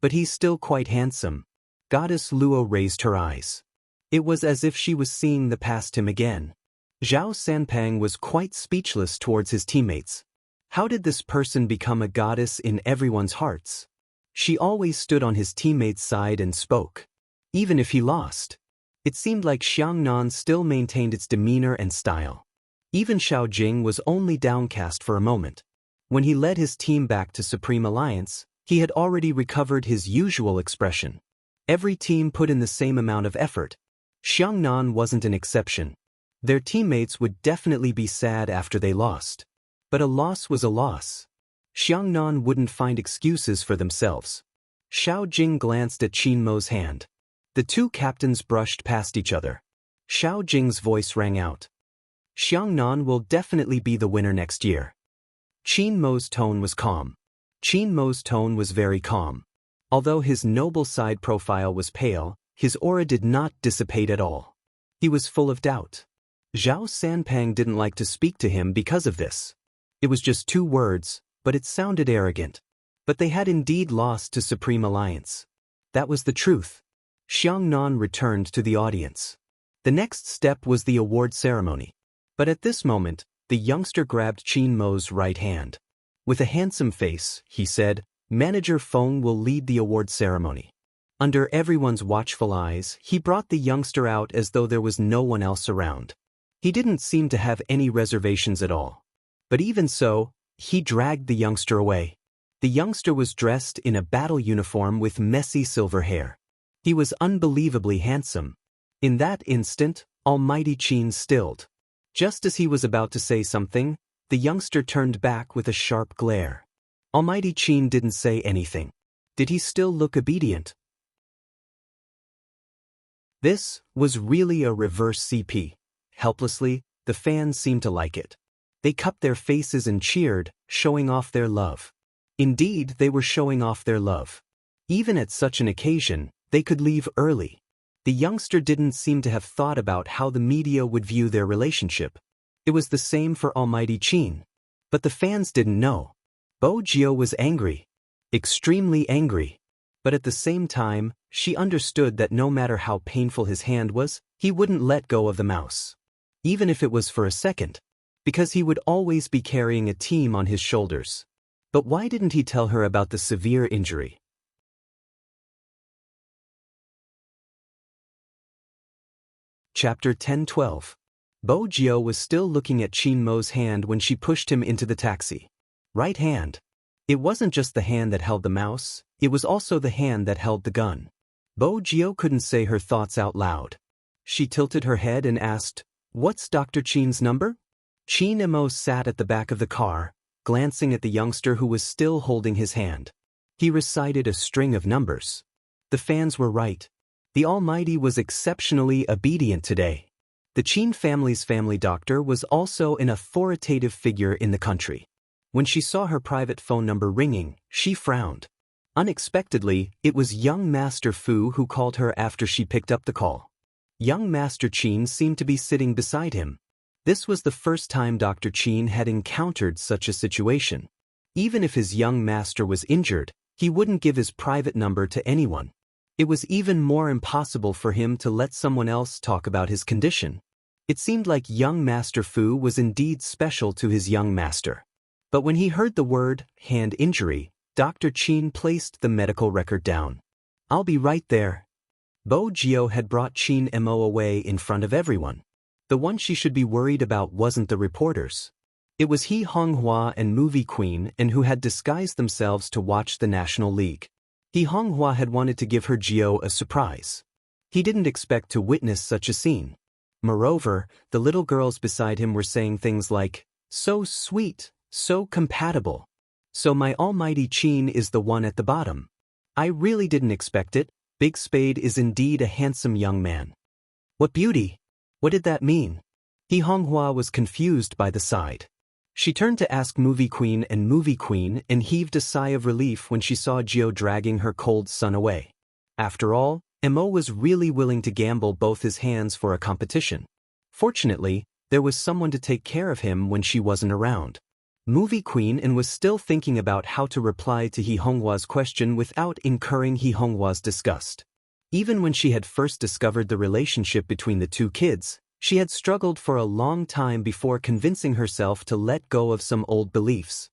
Speaker 1: But he's still quite handsome." Goddess Luo raised her eyes. It was as if she was seeing the past him again. Zhao Sanpang was quite speechless towards his teammates. How did this person become a goddess in everyone's hearts? She always stood on his teammate's side and spoke. Even if he lost. It seemed like Xiangnan still maintained its demeanor and style. Even Xiao Jing was only downcast for a moment. When he led his team back to Supreme Alliance, he had already recovered his usual expression. Every team put in the same amount of effort. Xiangnan wasn't an exception. Their teammates would definitely be sad after they lost. But a loss was a loss. Xiangnan wouldn't find excuses for themselves. Xiao Jing glanced at Qin Mo's hand. The two captains brushed past each other. Xiao Jing's voice rang out. Xiangnan will definitely be the winner next year. Qin Mo's tone was calm. Qin Mo's tone was very calm. Although his noble side profile was pale, his aura did not dissipate at all. He was full of doubt. Zhao Sanpang didn't like to speak to him because of this. It was just 2 words, but it sounded arrogant. But they had indeed lost to Supreme Alliance. That was the truth. Xiangnan returned to the audience. The next step was the award ceremony. But at this moment, the youngster grabbed Qin Mo's right hand. With a handsome face, he said, "Manager Feng will lead the award ceremony." Under everyone's watchful eyes, he brought the youngster out as though there was no one else around. He didn't seem to have any reservations at all. But even so, he dragged the youngster away. The youngster was dressed in a battle uniform with messy silver hair. He was unbelievably handsome. In that instant, Almighty Qin stilled. Just as he was about to say something, the youngster turned back with a sharp glare. Almighty Qin didn't say anything. Did he still look obedient? This was really a reverse CP. Helplessly, the fans seemed to like it. They cupped their faces and cheered, showing off their love. Indeed, they were showing off their love. Even at such an occasion, they could leave early. The youngster didn't seem to have thought about how the media would view their relationship. It was the same for Almighty Qin. But the fans didn't know. Bo Jio was angry. Extremely angry. But at the same time, she understood that no matter how painful his hand was, he wouldn't let go of the mouse. Even if it was for a second. Because he would always be carrying a team on his shoulders. But why didn't he tell her about the severe injury? Chapter 10-12. Bo Jio was still looking at Qin Mo's hand when she pushed him into the taxi. Right hand. It wasn't just the hand that held the mouse, it was also the hand that held the gun. Bo Jio couldn't say her thoughts out loud. She tilted her head and asked, "What's Dr. Qin's number?" Qin Mo sat at the back of the car, glancing at the youngster who was still holding his hand. He recited a string of numbers. The fans were right. The Almighty was exceptionally obedient today. The Qin family's family doctor was also an authoritative figure in the country. When she saw her private phone number ringing, she frowned. Unexpectedly, it was young Master Fu who called her after she picked up the call. Young Master Qin seemed to be sitting beside him. This was the first time Dr. Qin had encountered such a situation. Even if his young master was injured, he wouldn't give his private number to anyone. It was even more impossible for him to let someone else talk about his condition. It seemed like young Master Fu was indeed special to his young master. But when he heard the word, hand injury, Dr. Qin placed the medical record down. "I'll be right there." Bo Jio had brought Qin Mo away in front of everyone. The one she should be worried about wasn't the reporters. It was He Honghua and Movie Queen and who had disguised themselves to watch the National League. He Honghua had wanted to give her Jio a surprise. He didn't expect to witness such a scene. Moreover, the little girls beside him were saying things like, "So sweet, so compatible. So my Almighty Qin is the one at the bottom. I really didn't expect it. Big Spade is indeed a handsome young man. What beauty! What did that mean?" He Honghua was confused by the side. She turned to ask Movie Queen and heaved a sigh of relief when she saw Jio dragging her cold son away. After all, Mo was really willing to gamble both his hands for a competition. Fortunately, there was someone to take care of him when she wasn't around. Movie Queen was still thinking about how to reply to He Honghua's question without incurring He Honghua's disgust. Even when she had first discovered the relationship between the two kids, she had struggled for a long time before convincing herself to let go of some old beliefs.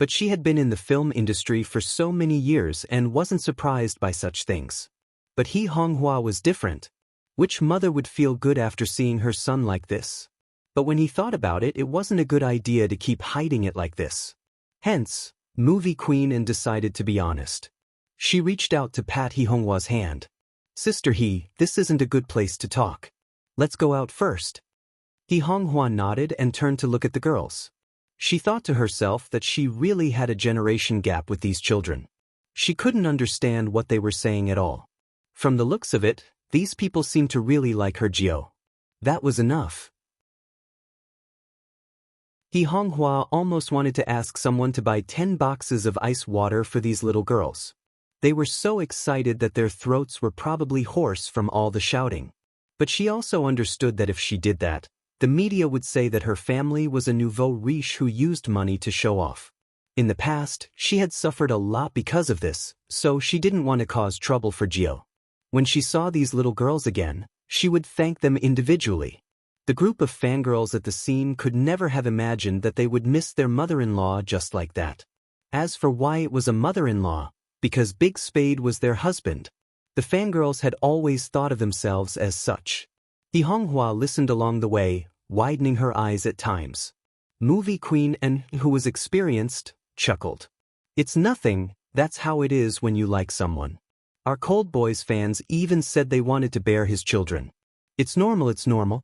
Speaker 1: But she had been in the film industry for so many years and wasn't surprised by such things. But He Honghua was different. Which mother would feel good after seeing her son like this? But when he thought about it, it wasn't a good idea to keep hiding it like this. Hence, movie queen and decided to be honest. She reached out to pat He Honghua's hand. Sister He, this isn't a good place to talk. Let's go out first. He Honghua nodded and turned to look at the girls. She thought to herself that she really had a generation gap with these children. She couldn't understand what they were saying at all. From the looks of it, these people seemed to really like her Jio. That was enough. He Honghua almost wanted to ask someone to buy 10 boxes of ice water for these little girls. They were so excited that their throats were probably hoarse from all the shouting. But she also understood that if she did that, the media would say that her family was a nouveau riche who used money to show off. In the past, she had suffered a lot because of this, so she didn't want to cause trouble for Jio. When she saw these little girls again, she would thank them individually. The group of fangirls at the scene could never have imagined that they would miss their mother-in-law just like that. As for why it was a mother-in-law, because Big Spade was their husband. The fangirls had always thought of themselves as such. He Honghua listened along the way, widening her eyes at times. Movie queen and who was experienced, chuckled. It's nothing, that's how it is when you like someone. Our Cold Boys fans even said they wanted to bear his children. It's normal, it's normal.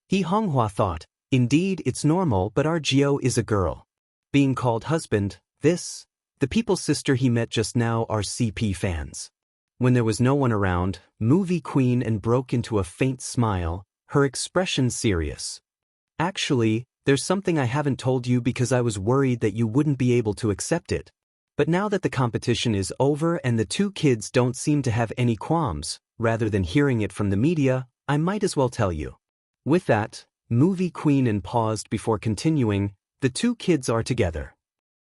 Speaker 1: He Honghua thought, indeed it's normal, but our Jio is a girl. Being called husband, the people's sister he met just now are CP fans. When there was no one around, movie queen and broke into a faint smile, her expression serious. Actually, there's something I haven't told you because I was worried that you wouldn't be able to accept it. But now that the competition is over and the two kids don't seem to have any qualms, rather than hearing it from the media, I might as well tell you. With that, movie queen and paused before continuing, the two kids are together.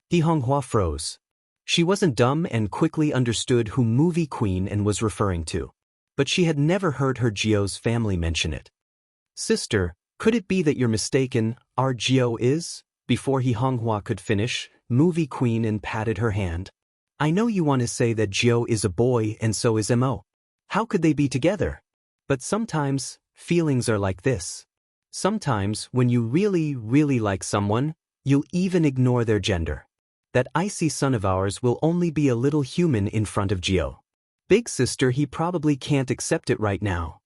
Speaker 1: He Honghua froze. She wasn't dumb and quickly understood who movie queen and was referring to. But she had never heard her Jio's family mention it. Sister, could it be that you're mistaken, our Jio is? Before He Honghua could finish, movie queen and patted her hand. I know you want to say that Jio is a boy and so is Mo. How could they be together? But sometimes, feelings are like this. Sometimes, when you really, really like someone, you'll even ignore their gender. That icy son of ours will only be a little human in front of Jio. Big sister, he probably can't accept it right now.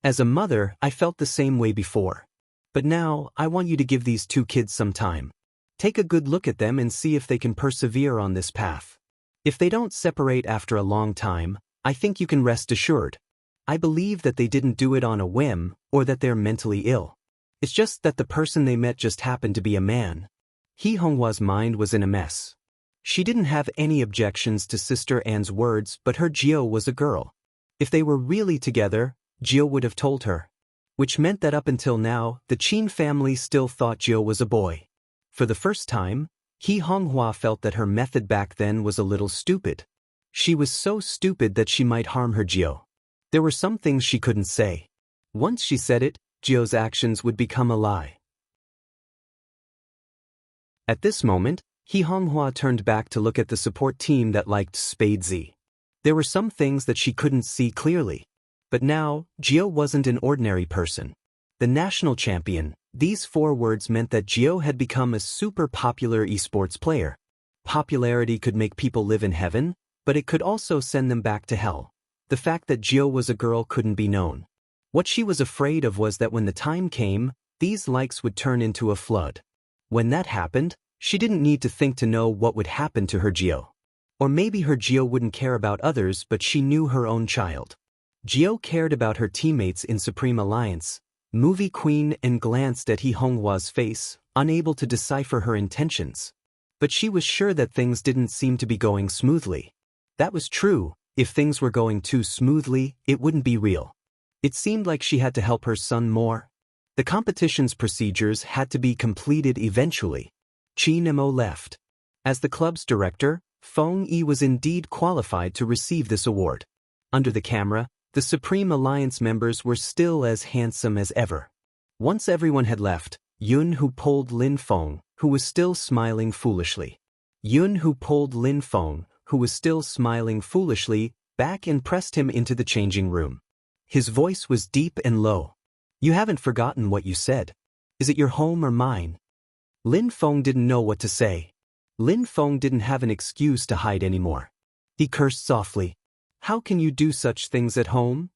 Speaker 1: As a mother, I felt the same way before. But now, I want you to give these two kids some time. Take a good look at them and see if they can persevere on this path. If they don't separate after a long time, I think you can rest assured. I believe that they didn't do it on a whim, or that they're mentally ill. It's just that the person they met just happened to be a man. He Honghua's mind was in a mess. She didn't have any objections to Sister Anne's words, but her Jio was a girl. If they were really together, Jio would have told her. Which meant that up until now, the Qin family still thought Jio was a boy. For the first time, He Honghua felt that her method back then was a little stupid. She was so stupid that she might harm her Jio. There were some things she couldn't say. Once she said it, Jio's actions would become a lie. At this moment, He Honghua turned back to look at the support team that liked Spade Z. There were some things that she couldn't see clearly. But now, Jio wasn't an ordinary person. The national champion, these 4 words meant that Jio had become a super popular esports player. Popularity could make people live in heaven, but it could also send them back to hell. The fact that Jio was a girl couldn't be known. What she was afraid of was that when the time came, these likes would turn into a flood. When that happened, she didn't need to think to know what would happen to her Jio. Or maybe her Jio wouldn't care about others, but she knew her own child. Jio cared about her teammates in Supreme Alliance. Movie queen and glanced at He Honghua's face, unable to decipher her intentions. But she was sure that things didn't seem to be going smoothly. That was true. If things were going too smoothly, it wouldn't be real. It seemed like she had to help her son more. The competition's procedures had to be completed eventually. Qin Mo left. As the club's director, Feng Yi was indeed qualified to receive this award. Under the camera, the Supreme Alliance members were still as handsome as ever. Once everyone had left, Yun Hu pulled Lin Feng, who was still smiling foolishly. Yun-Hu pulled Lin Feng, who was still smiling foolishly, back and pressed him into the changing room. His voice was deep and low. "You haven't forgotten what you said. Is it your home or mine?" Lin Feng didn't know what to say. Lin Feng didn't have an excuse to hide anymore. He cursed softly. "How can you do such things at home?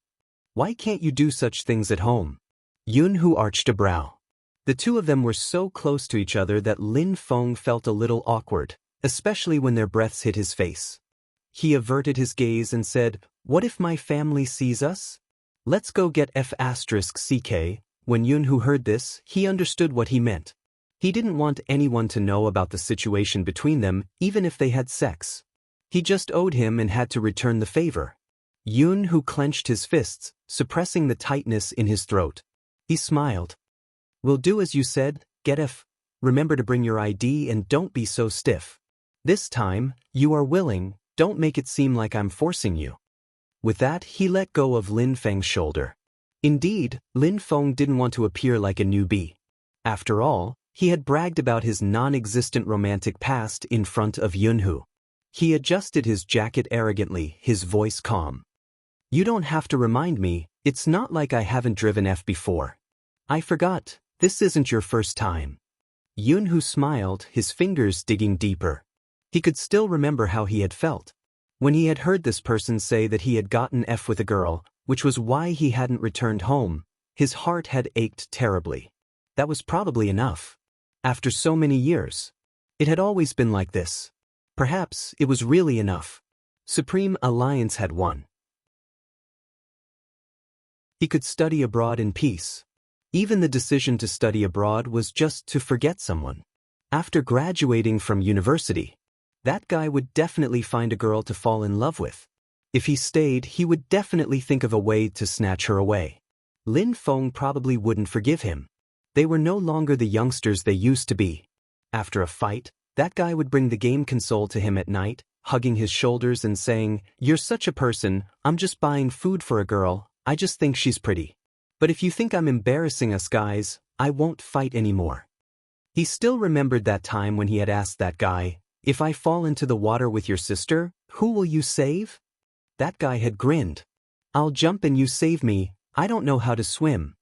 Speaker 1: Why can't you do such things at home?" Yun-Hu arched a brow. The two of them were so close to each other that Lin Feng felt a little awkward, especially when their breaths hit his face. He averted his gaze and said, "What if my family sees us? Let's go get F***CK. When Yun-Hu heard this, he understood what he meant. He didn't want anyone to know about the situation between them, even if they had sex. He just owed him and had to return the favor. Yun-Hu clenched his fists, suppressing the tightness in his throat. He smiled. "We'll do as you said, get F. Remember to bring your ID and don't be so stiff. This time, you are willing, don't make it seem like I'm forcing you." With that, he let go of Lin Feng's shoulder. Indeed, Lin Feng didn't want to appear like a newbie. After all, he had bragged about his non-existent romantic past in front of Yun-Hu. He adjusted his jacket arrogantly, his voice calm. "You don't have to remind me, it's not like I haven't driven F before. I forgot, this isn't your first time." Yun-Hu smiled, his fingers digging deeper. He could still remember how he had felt when he had heard this person say that he had gotten F with a girl, which was why he hadn't returned home. His heart had ached terribly. That was probably enough. After so many years. It had always been like this. Perhaps it was really enough. Supreme Alliance had won. He could study abroad in peace. Even the decision to study abroad was just to forget someone. After graduating from university, that guy would definitely find a girl to fall in love with. If he stayed, he would definitely think of a way to snatch her away. Lin Feng probably wouldn't forgive him. They were no longer the youngsters they used to be. After a fight, that guy would bring the game console to him at night, hugging his shoulders and saying, "You're such a person, I'm just buying food for a girl, I just think she's pretty. But if you think I'm embarrassing us guys, I won't fight anymore." He still remembered that time when he had asked that guy, "If I fall into the water with your sister, who will you save?" That guy had grinned. "I'll jump and you save me, I don't know how to swim."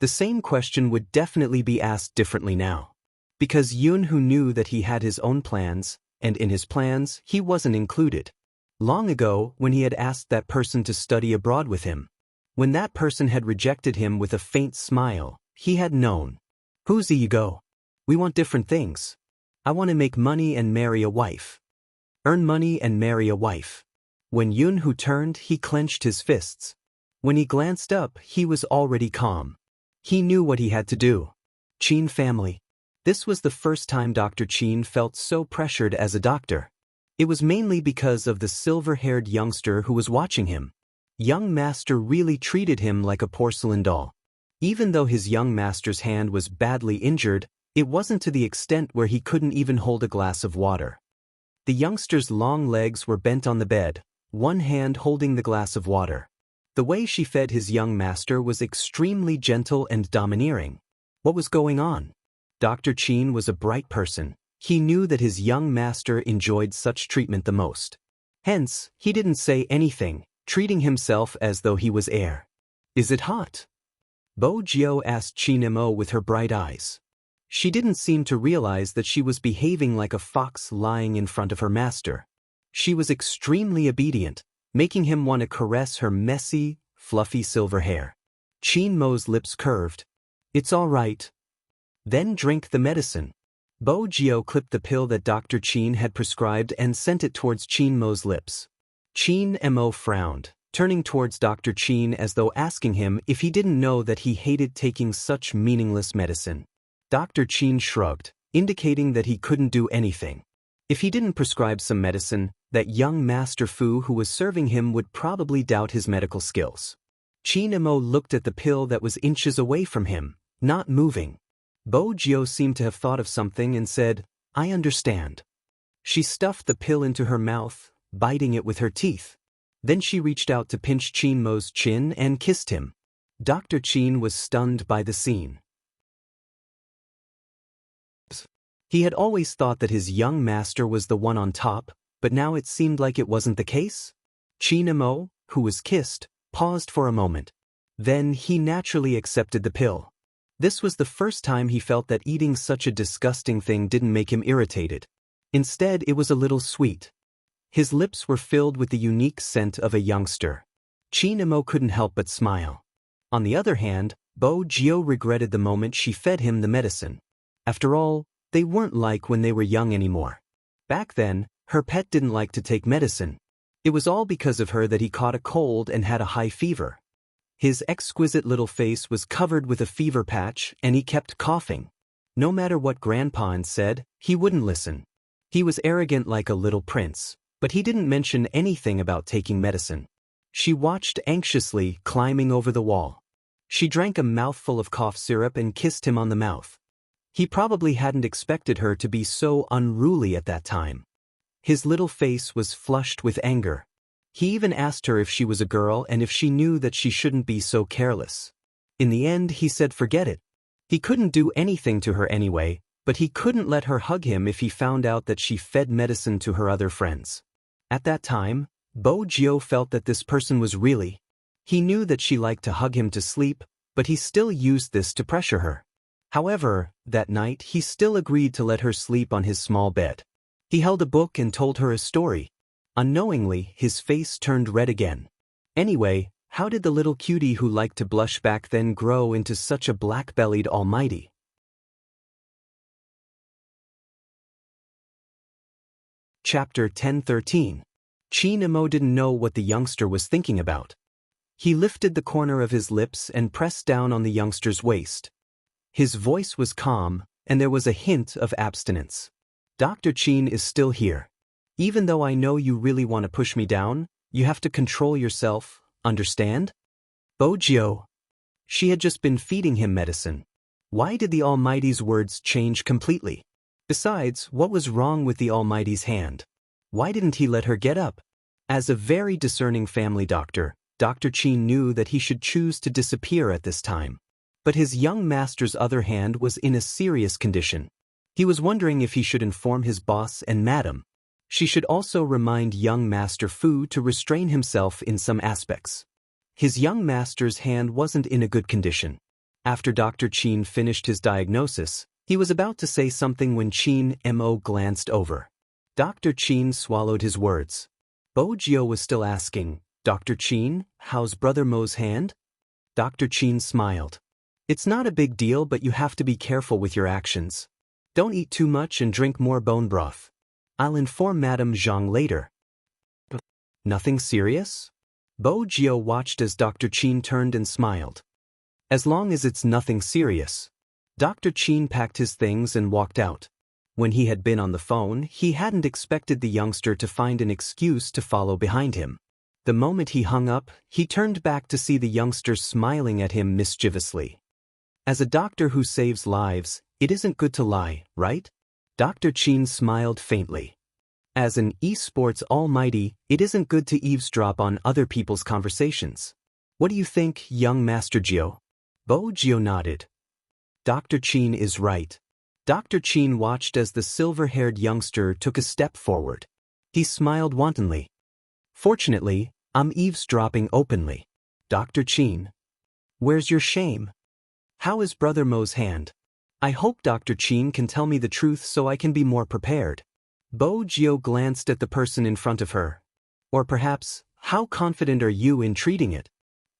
Speaker 1: The same question would definitely be asked differently now. Because Yun-Hu knew that he had his own plans, and in his plans, he wasn't included. Long ago, when he had asked that person to study abroad with him, when that person had rejected him with a faint smile, he had known. "Who's you go? We want different things. I want to make money and marry a wife. Earn money and marry a wife." When Yun-Hu turned, he clenched his fists. When he glanced up, he was already calm. He knew what he had to do. Qin family. This was the first time Dr. Qin felt so pressured as a doctor. It was mainly because of the silver-haired youngster who was watching him. Young master really treated him like a porcelain doll. Even though his young master's hand was badly injured, it wasn't to the extent where he couldn't even hold a glass of water. The youngster's long legs were bent on the bed, one hand holding the glass of water. The way she fed his young master was extremely gentle and domineering. What was going on? Dr. Qin was a bright person. He knew that his young master enjoyed such treatment the most. Hence, he didn't say anything, treating himself as though he was air. "Is it hot?" Bo Jiao asked Qin Mo with her bright eyes. She didn't seem to realize that she was behaving like a fox lying in front of her master. She was extremely obedient, making him want to caress her messy, fluffy silver hair. Qin Mo's lips curved. "It's all right." "Then drink the medicine." Bo Jiao clipped the pill that Dr. Qin had prescribed and sent it towards Qin Mo's lips. Qin Mo frowned, turning towards Dr. Qin as though asking him if he didn't know that he hated taking such meaningless medicine. Dr. Qin shrugged, indicating that he couldn't do anything. If he didn't prescribe some medicine, that young Master Fu who was serving him would probably doubt his medical skills. Qin Mo looked at the pill that was inches away from him, not moving. Bo Jiao seemed to have thought of something and said, "I understand." She stuffed the pill into her mouth, biting it with her teeth. Then she reached out to pinch Qin Mo's chin and kissed him. Dr. Qin was stunned by the scene. He had always thought that his young master was the one on top, but now it seemed like it wasn't the case. Chin-mo, who was kissed, paused for a moment. Then he naturally accepted the pill. This was the first time he felt that eating such a disgusting thing didn't make him irritated. Instead, it was a little sweet. His lips were filled with the unique scent of a youngster. Chin-mo couldn't help but smile. On the other hand, Bo-jio regretted the moment she fed him the medicine. After all, they weren't like when they were young anymore. Back then, her pet didn't like to take medicine. It was all because of her that he caught a cold and had a high fever. His exquisite little face was covered with a fever patch, and he kept coughing. No matter what Grandpa said, he wouldn't listen. He was arrogant like a little prince, but he didn't mention anything about taking medicine. She watched anxiously, climbing over the wall. She drank a mouthful of cough syrup and kissed him on the mouth. He probably hadn't expected her to be so unruly at that time. His little face was flushed with anger. He even asked her if she was a girl and if she knew that she shouldn't be so careless. In the end, he said forget it. He couldn't do anything to her anyway, but he couldn't let her hug him if he found out that she fed medicine to her other friends. At that time, Bo-jio felt that this person was really. He knew that she liked to hug him to sleep, but he still used this to pressure her. However, that night he still agreed to let her sleep on his small bed. He held a book and told her a story. Unknowingly, his face turned red again. Anyway, how did the little cutie who liked to blush back then grow into such a black-bellied almighty? Chapter 10:13. Chin-mo didn't know what the youngster was thinking about. He lifted the corner of his lips and pressed down on the youngster's waist. His voice was calm, and there was a hint of abstinence. Dr. Chin is still here. Even though I know you really want to push me down, you have to control yourself, understand? Bo-jio. She had just been feeding him medicine. Why did the Almighty's words change completely? Besides, what was wrong with the Almighty's hand? Why didn't he let her get up? As a very discerning family doctor, Dr. Chin knew that he should choose to disappear at this time. But his young master's other hand was in a serious condition. He was wondering if he should inform his boss and madam. She should also remind young Master Fu to restrain himself in some aspects. His young master's hand wasn't in a good condition. After Dr. Chin finished his diagnosis, he was about to say something when Chin-mo glanced over. Dr. Chin swallowed his words. Bo-jio was still asking, Dr. Chin, how's Brother Mo's hand? Dr. Chin smiled. It's not a big deal, but you have to be careful with your actions. Don't eat too much and drink more bone broth. I'll inform Madame Zhang later. Nothing serious? Bo-jio watched as Dr. Chin turned and smiled. As long as it's nothing serious. Dr. Chin packed his things and walked out. When he had been on the phone, he hadn't expected the youngster to find an excuse to follow behind him. The moment he hung up, he turned back to see the youngster smiling at him mischievously. As a doctor who saves lives, it isn't good to lie, right? Dr. Chin smiled faintly. As an esports almighty, it isn't good to eavesdrop on other people's conversations. What do you think, young Master Jio? Bo-jio nodded. Dr. Chin is right. Dr. Chin watched as the silver-haired youngster took a step forward. He smiled wantonly. Fortunately, I'm eavesdropping openly. Dr. Chin. Where's your shame? How is Brother Mo's hand? I hope Dr. Chin can tell me the truth so I can be more prepared. Bo-jio glanced at the person in front of her. Or perhaps, how confident are you in treating it?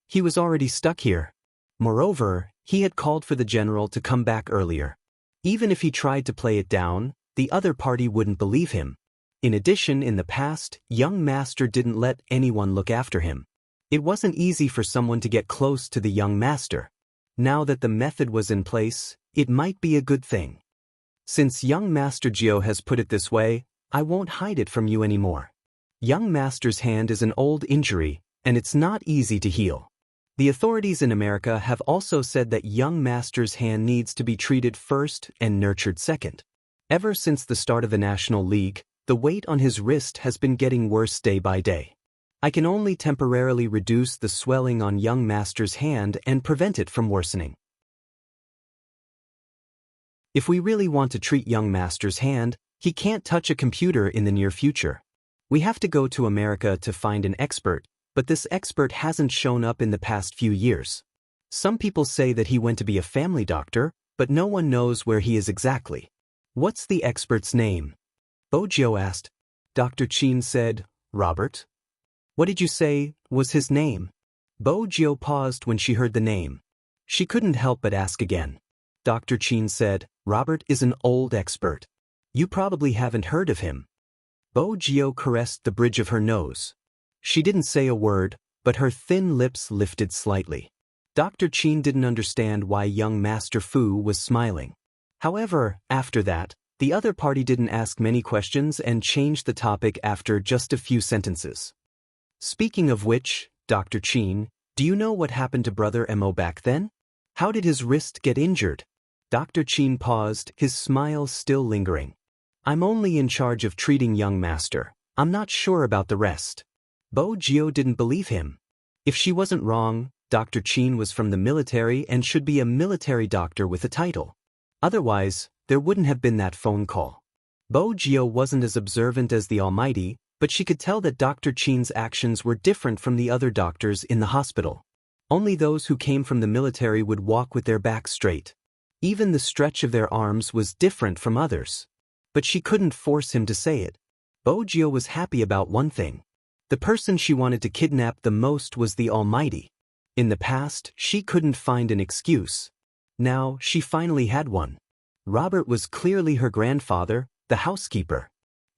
Speaker 1: He was already stuck here. Moreover, he had called for the general to come back earlier. Even if he tried to play it down, the other party wouldn't believe him. In addition, in the past, young master didn't let anyone look after him. It wasn't easy for someone to get close to the young master. Now that the method was in place, it might be a good thing. Since young Master Jio has put it this way, I won't hide it from you anymore. Young master's hand is an old injury, and it's not easy to heal. The authorities in America have also said that young master's hand needs to be treated first and nurtured second. Ever since the start of the National League, the weight on his wrist has been getting worse day by day. I can only temporarily reduce the swelling on young master's hand and prevent it from worsening. If we really want to treat young master's hand, he can't touch a computer in the near future. We have to go to America to find an expert, but this expert hasn't shown up in the past few years. Some people say that he went to be a family doctor, but no one knows where he is exactly. What's the expert's name? Bojo asked. Dr. Chin said, Robert. What did you say was his name? Bojo paused when she heard the name. She couldn't help but ask again. Dr. Chin said, Robert is an old expert. You probably haven't heard of him. Bojo caressed the bridge of her nose. She didn't say a word, but her thin lips lifted slightly. Dr. Chin didn't understand why young Master Fu was smiling. However, after that, the other party didn't ask many questions and changed the topic after just a few sentences. Speaking of which, Dr. Chin, do you know what happened to Brother Mo back then? How did his wrist get injured? Dr. Chin paused, his smile still lingering. I'm only in charge of treating young master. I'm not sure about the rest. Bojo didn't believe him. If she wasn't wrong, Dr. Chin was from the military and should be a military doctor with a title. Otherwise, there wouldn't have been that phone call. Bojo wasn't as observant as the Almighty, but she could tell that Dr. Chin's actions were different from the other doctors in the hospital. Only those who came from the military would walk with their backs straight. Even the stretch of their arms was different from others. But she couldn't force him to say it. Bojo was happy about one thing. The person she wanted to kidnap the most was the Almighty. In the past, she couldn't find an excuse. Now, she finally had one. Robert was clearly her grandfather, the housekeeper.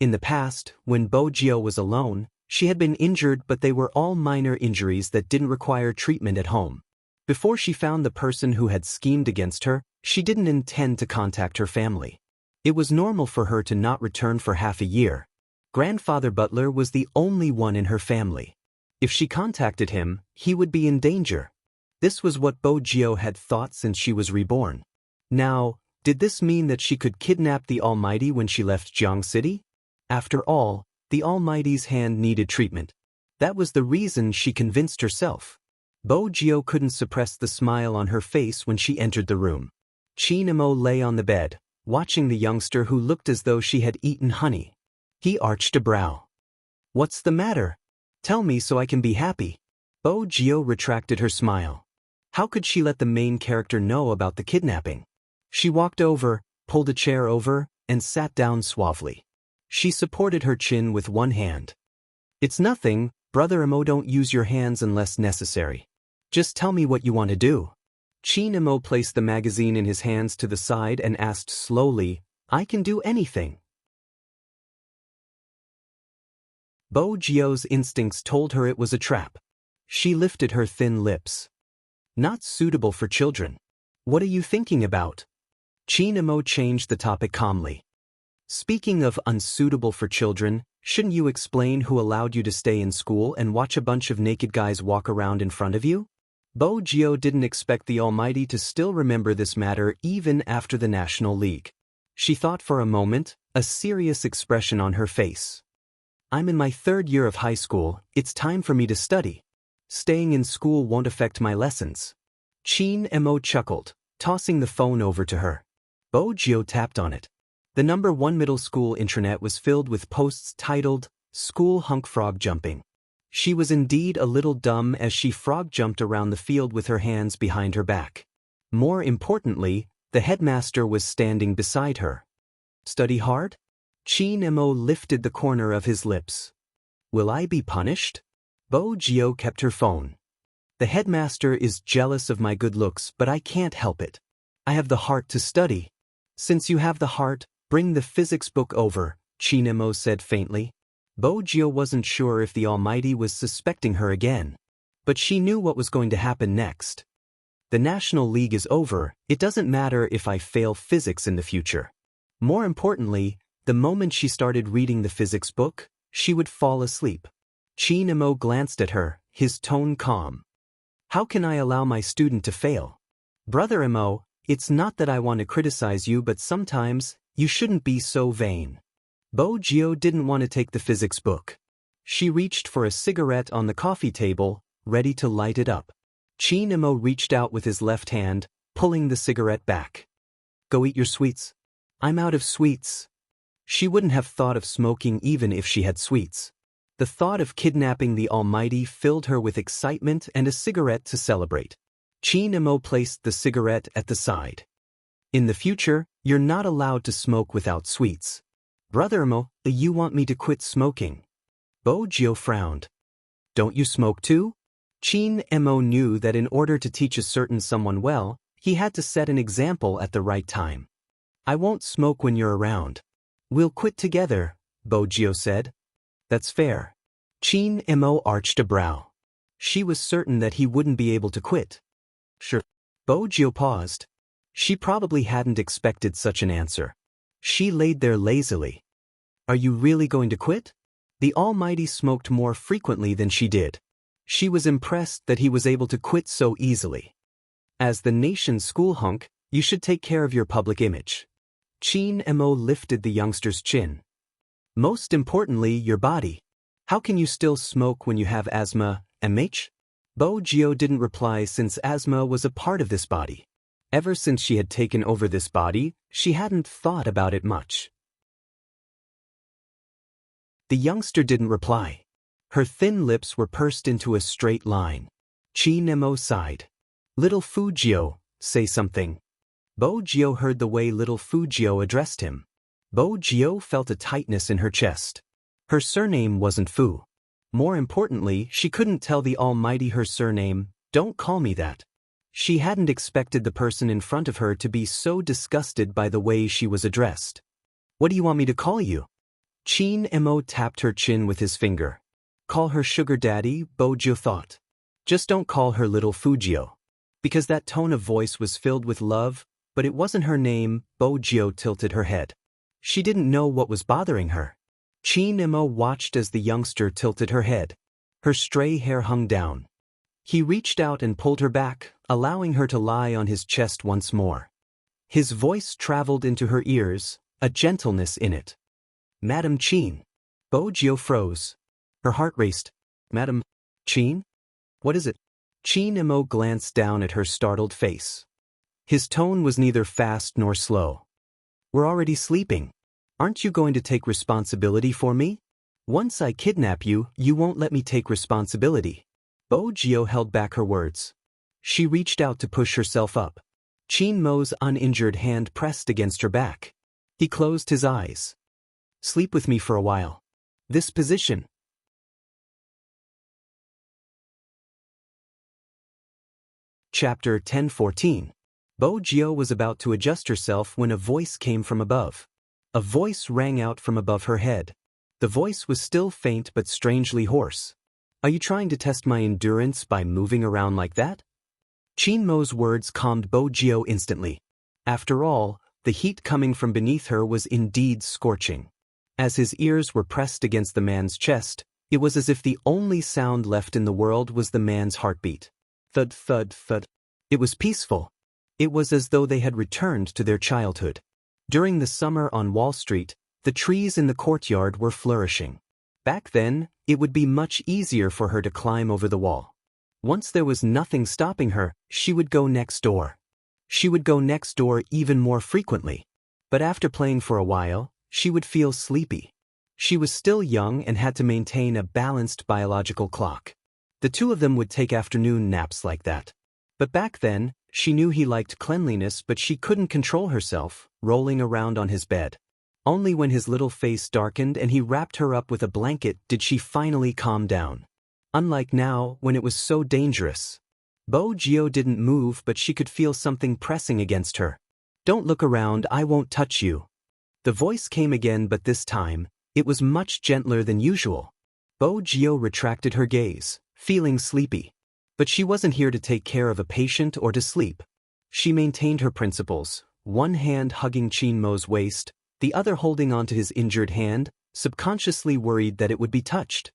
Speaker 1: In the past, when Bojo was alone, she had been injured, but they were all minor injuries that didn't require treatment at home. Before she found the person who had schemed against her, she didn't intend to contact her family. It was normal for her to not return for half a year. Grandfather Butler was the only one in her family. If she contacted him, he would be in danger. This was what Bojo had thought since she was reborn. Now, did this mean that she could kidnap the Almighty when she left Jiang City? After all, the Almighty's hand needed treatment. That was the reason she convinced herself. Bojo couldn't suppress the smile on her face when she entered the room. Chin Mo lay on the bed, watching the youngster who looked as though she had eaten honey. He arched a brow. What's the matter? Tell me so I can be happy. Bojo retracted her smile. How could she let the main character know about the kidnapping? She walked over, pulled a chair over, and sat down suavely. She supported her chin with one hand. It's nothing, Brother Mo, don't use your hands unless necessary. Just tell me what you want to do. Chin Mo placed the magazine in his hands to the side and asked slowly, I can do anything. Bojo's instincts told her it was a trap. She lifted her thin lips. Not suitable for children. What are you thinking about? Chin Mo changed the topic calmly. Speaking of unsuitable for children, shouldn't you explain who allowed you to stay in school and watch a bunch of naked guys walk around in front of you? Bojo didn't expect the Almighty to still remember this matter even after the National League. She thought for a moment, a serious expression on her face. I'm in my 3rd year of high school, it's time for me to study. Staying in school won't affect my lessons. Chin Mo chuckled, tossing the phone over to her. Bojo tapped on it. The number 1 middle school intranet was filled with posts titled, School Hunk Frog Jumping. She was indeed a little dumb as she frog jumped around the field with her hands behind her back. More importantly, the headmaster was standing beside her. Study hard? Chin Mo lifted the corner of his lips. Will I be punished? Bojo kept her phone. The headmaster is jealous of my good looks, but I can't help it. I have the heart to study. Since you have the heart, bring the physics book over, Chin Mo said faintly. Bojo wasn't sure if the Almighty was suspecting her again. But she knew what was going to happen next. The National League is over, it doesn't matter if I fail physics in the future. More importantly, the moment she started reading the physics book, she would fall asleep. Chin Mo glanced at her, his tone calm. How can I allow my student to fail? Brother Mo, it's not that I want to criticize you, but sometimes, you shouldn't be so vain. Bojo didn't want to take the physics book. She reached for a cigarette on the coffee table, ready to light it up. Chin Mo reached out with his left hand, pulling the cigarette back. Go eat your sweets. I'm out of sweets. She wouldn't have thought of smoking even if she had sweets. The thought of kidnapping the Almighty filled her with excitement and a cigarette to celebrate. Chin Emo placed the cigarette at the side. In the future, you're not allowed to smoke without sweets. Brother Emo, you want me to quit smoking? Bo-jio frowned. Don't you smoke too? Chin Emo knew that in order to teach a certain someone well, he had to set an example at the right time. I won't smoke when you're around. We'll quit together, Bo-jio said. That's fair. Chin Emo arched a brow. She was certain that he wouldn't be able to quit. Sure. Bo-jio paused. She probably hadn't expected such an answer. She laid there lazily. Are you really going to quit? The Almighty smoked more frequently than she did. She was impressed that he was able to quit so easily. As the nation's school hunk, you should take care of your public image. Chin Emo lifted the youngster's chin. Most importantly, your body. How can you still smoke when you have asthma, MH? Bo-jio didn't reply since asthma was a part of this body. Ever since she had taken over this body, she hadn't thought about it much. The youngster didn't reply. Her thin lips were pursed into a straight line. Chin Emo sighed. Little Fujio, say something. Bo-jio heard the way little Fujio addressed him. Bo-jio felt a tightness in her chest. Her surname wasn't Fu. More importantly, she couldn't tell the Almighty her surname. Don't call me that. She hadn't expected the person in front of her to be so disgusted by the way she was addressed. What do you want me to call you? Chin Emo tapped her chin with his finger. Call her sugar daddy, Bo-jio thought. Just don't call her little Fujio. Because that tone of voice was filled with love, but it wasn't her name. Bo-jio tilted her head. She didn't know what was bothering her. Chin Emo watched as the youngster tilted her head. Her stray hair hung down. He reached out and pulled her back, allowing her to lie on his chest once more. His voice traveled into her ears, a gentleness in it. Madam Chin. Bo-jio froze. Her heart raced. Madam Chin? What is it? Chin Emo glanced down at her startled face. His tone was neither fast nor slow. We're already sleeping. Aren't you going to take responsibility for me? Once I kidnap you, you won't let me take responsibility. Bo-jio held back her words. She reached out to push herself up. Chin Mo's uninjured hand pressed against her back. He closed his eyes. Sleep with me for a while. This position. Chapter 10:14. Bo-jio was about to adjust herself when a voice came from above. A voice rang out from above her head. The voice was still faint but strangely hoarse. Are you trying to test my endurance by moving around like that? Chin Mo's words calmed Bo-jio instantly. After all, the heat coming from beneath her was indeed scorching. As his ears were pressed against the man's chest, it was as if the only sound left in the world was the man's heartbeat. Thud, thud, thud. It was peaceful. It was as though they had returned to their childhood. During the summer on Wall Street, the trees in the courtyard were flourishing. Back then, it would be much easier for her to climb over the wall. Once there was nothing stopping her, she would go next door. She would go next door even more frequently. But after playing for a while, she would feel sleepy. She was still young and had to maintain a balanced biological clock. The two of them would take afternoon naps like that. But back then, she knew he liked cleanliness, but she couldn't control herself, rolling around on his bed. Only when his little face darkened and he wrapped her up with a blanket did she finally calm down. Unlike now, when it was so dangerous. Bo-jio didn't move, but she could feel something pressing against her. Don't look around, I won't touch you. The voice came again, but this time, it was much gentler than usual. Bo-jio retracted her gaze, feeling sleepy. But she wasn't here to take care of a patient or to sleep. She maintained her principles, one hand hugging Chin Mo's waist, the other holding onto his injured hand, subconsciously worried that it would be touched.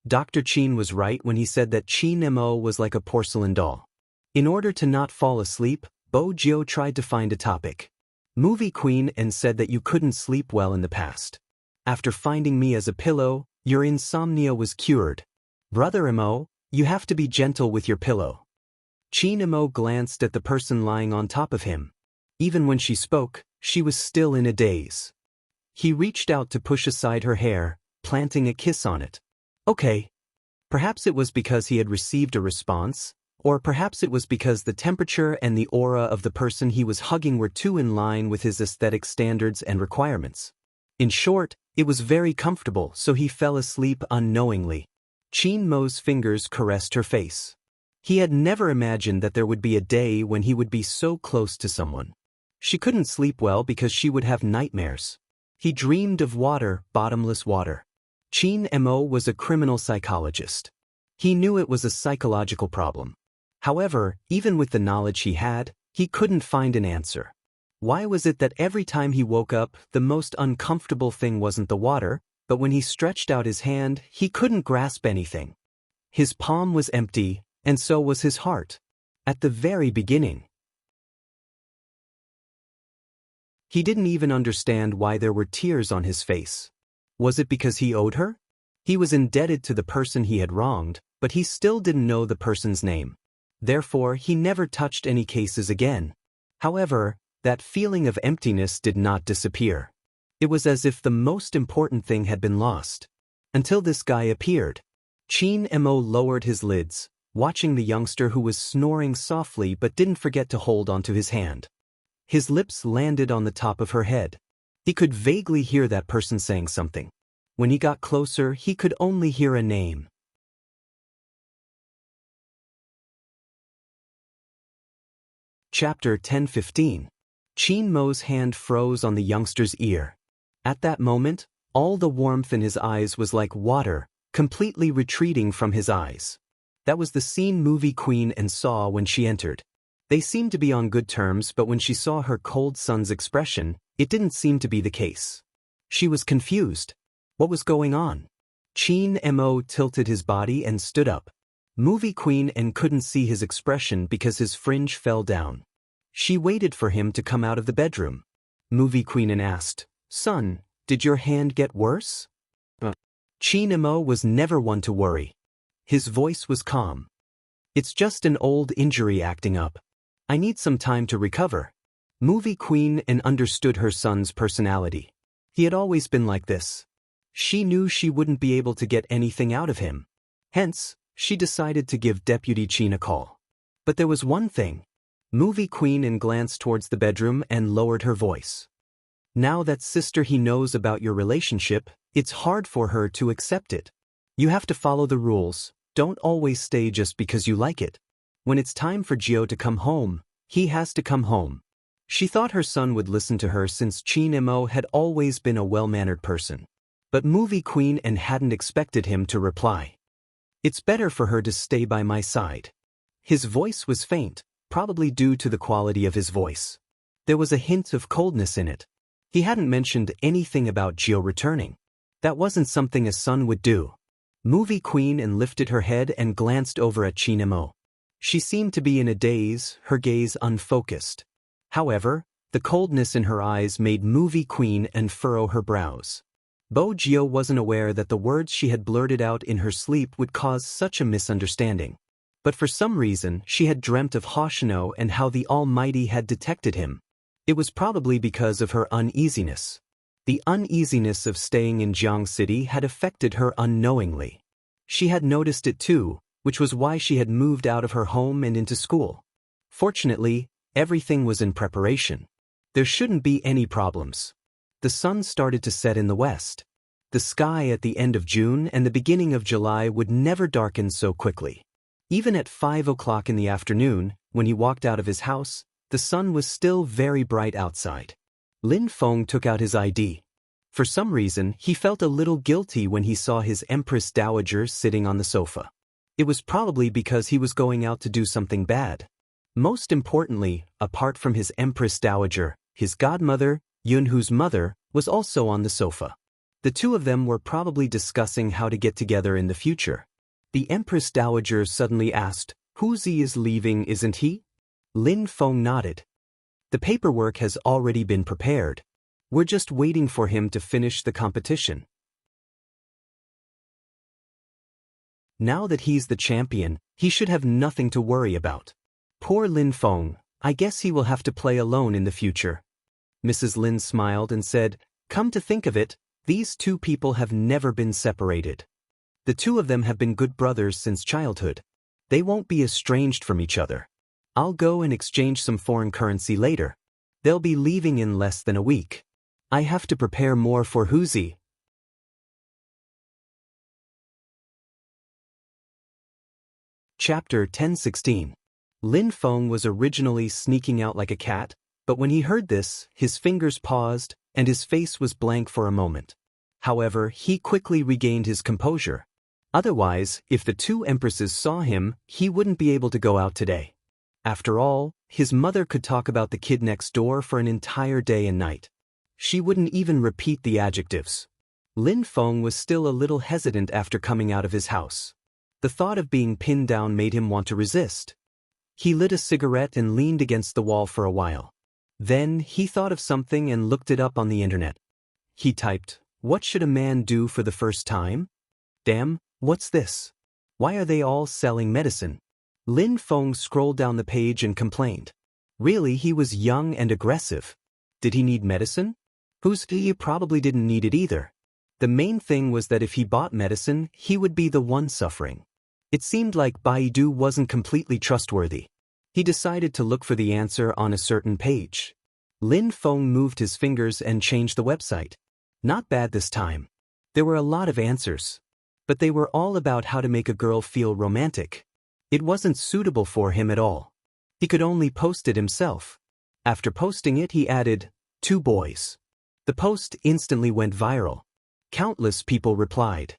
Speaker 1: Dr. Chin was right when he said that Chin Mo was like a porcelain doll. In order to not fall asleep, Bo-jio tried to find a topic. Movie queen and said that you couldn't sleep well in the past. After finding me as a pillow, your insomnia was cured. Brother Mo, you have to be gentle with your pillow. Chin Mo glanced at the person lying on top of him. Even when she spoke, she was still in a daze. He reached out to push aside her hair, planting a kiss on it. Okay. Perhaps it was because he had received a response, or perhaps it was because the temperature and the aura of the person he was hugging were too in line with his aesthetic standards and requirements. In short, it was very comfortable, so he fell asleep unknowingly. Chin Mo's fingers caressed her face. He had never imagined that there would be a day when he would be so close to someone. She couldn't sleep well because she would have nightmares. He dreamed of water, bottomless water. Chin Mo was a criminal psychologist. He knew it was a psychological problem. However, even with the knowledge he had, he couldn't find an answer. Why was it that every time he woke up, the most uncomfortable thing wasn't the water, but when he stretched out his hand, he couldn't grasp anything? His palm was empty, and so was his heart. At the very beginning. He didn't even understand why there were tears on his face. Was it because he owed her? He was indebted to the person he had wronged, but he still didn't know the person's name. Therefore, he never touched any cases again. However, that feeling of emptiness did not disappear. It was as if the most important thing had been lost. Until this guy appeared. Chin Mo lowered his lids, watching the youngster who was snoring softly but didn't forget to hold onto his hand. His lips landed on the top of her head. He could vaguely hear that person saying something. When he got closer, he could only hear a name. Chapter 10:15. Chin Mo's hand froze on the youngster's ear. At that moment, all the warmth in his eyes was like water, completely retreating from his eyes. That was the scene movie queen and saw when she entered. They seemed to be on good terms, but when she saw her cold son's expression, it didn't seem to be the case. She was confused. What was going on? Chin Mo tilted his body and stood up. Movie queen and couldn't see his expression because his fringe fell down. She waited for him to come out of the bedroom. Movie queen and asked, "Son, did your hand get worse?" Chin Mo was never one to worry. His voice was calm. "It's just an old injury acting up. I need some time to recover." Movie queen and understood her son's personality. He had always been like this. She knew she wouldn't be able to get anything out of him. Hence, she decided to give Deputy Chin a call. But there was one thing. Movie queen and glanced towards the bedroom and lowered her voice. "Now that sister he knows about your relationship, it's hard for her to accept it. You have to follow the rules, don't always stay just because you like it. When it's time for Gio to come home, he has to come home." She thought her son would listen to her since Chin Mo had always been a well-mannered person. But Movie queen and hadn't expected him to reply. "It's better for her to stay by my side." His voice was faint, probably due to the quality of his voice. There was a hint of coldness in it. He hadn't mentioned anything about Gio returning. That wasn't something a son would do. Movie queen and lifted her head and glanced over at Chin Mo. She seemed to be in a daze, her gaze unfocused. However, the coldness in her eyes made Movie queen and furrow her brows. Bo Gio wasn't aware that the words she had blurted out in her sleep would cause such a misunderstanding. But for some reason, she had dreamt of Hoshino and how the Almighty had detected him. It was probably because of her uneasiness. The uneasiness of staying in Jiang City had affected her unknowingly. She had noticed it too, which was why she had moved out of her home and into school. Fortunately, everything was in preparation. There shouldn't be any problems. The sun started to set in the west. The sky at the end of June and the beginning of July would never darken so quickly. Even at 5 o'clock in the afternoon, when he walked out of his house, the sun was still very bright outside. Lin Feng took out his ID. For some reason, he felt a little guilty when he saw his Empress Dowager sitting on the sofa. It was probably because he was going out to do something bad. Most importantly, apart from his Empress Dowager, his godmother, Yunhu's mother, was also on the sofa. The two of them were probably discussing how to get together in the future. The Empress Dowager suddenly asked, "Huzi is leaving, isn't he?" Lin Feng nodded. "The paperwork has already been prepared. We're just waiting for him to finish the competition. Now that he's the champion, he should have nothing to worry about." Poor Lin Feng, I guess he will have to play alone in the future. Mrs. Lin smiled and said, "Come to think of it, these two people have never been separated. The two of them have been good brothers since childhood. They won't be estranged from each other. I'll go and exchange some foreign currency later. They'll be leaving in less than a week. I have to prepare more for Huzi." Chapter 1016. Lin Feng was originally sneaking out like a cat, but when he heard this, his fingers paused and his face was blank for a moment. However, he quickly regained his composure. Otherwise, if the two empresses saw him, he wouldn't be able to go out today. After all, his mother could talk about the kid next door for an entire day and night. She wouldn't even repeat the adjectives. Lin Feng was still a little hesitant after coming out of his house. The thought of being pinned down made him want to resist. He lit a cigarette and leaned against the wall for a while. Then he thought of something and looked it up on the internet. He typed, "What should a man do for the first time? Damn, what's this? Why are they all selling medicine?" Lin Feng scrolled down the page and complained. Really, he was young and aggressive. Did he need medicine? He probably didn't need it either. The main thing was that if he bought medicine, he would be the one suffering. It seemed like Baidu wasn't completely trustworthy. He decided to look for the answer on a certain page. Lin Feng moved his fingers and changed the website. Not bad this time. There were a lot of answers. But they were all about how to make a girl feel romantic. It wasn't suitable for him at all. He could only post it himself. After posting it, he added, "2 boys." The post instantly went viral. Countless people replied.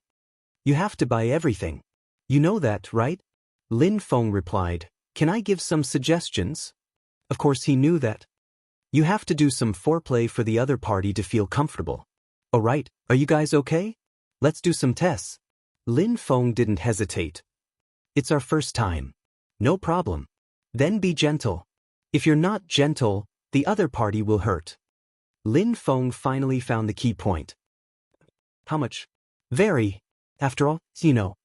Speaker 1: "You have to buy everything. You know that, right?" Lin Feng replied, "Can I give some suggestions?" Of course he knew that. You have to do some foreplay for the other party to feel comfortable. "Alright, are you guys okay? Let's do some tests." Lin Feng didn't hesitate. "It's our first time." "No problem. Then be gentle. If you're not gentle, the other party will hurt." Lin Feng finally found the key point. "How much?" "Very. After all, you know."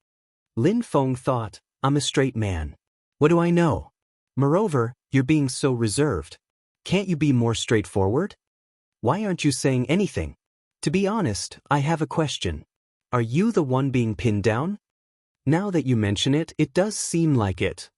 Speaker 1: Lin Feng thought, "I'm a straight man. What do I know? Moreover, you're being so reserved. Can't you be more straightforward? Why aren't you saying anything? To be honest, I have a question. Are you the one being pinned down? Now that you mention it, it does seem like it.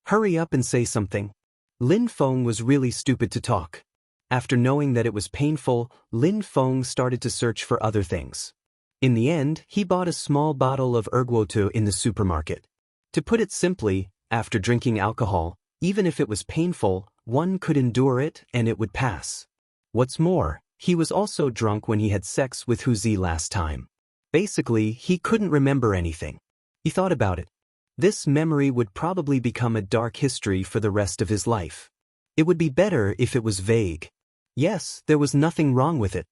Speaker 1: Hurry up and say something." Lin Feng was really stupid to talk. After knowing that it was painful, Lin Feng started to search for other things. In the end, he bought a small bottle of ergotu in the supermarket. To put it simply, after drinking alcohol, even if it was painful, one could endure it and it would pass. What's more, he was also drunk when he had sex with Huzi last time. Basically, he couldn't remember anything. He thought about it. This memory would probably become a dark history for the rest of his life. It would be better if it was vague. Yes, there was nothing wrong with it.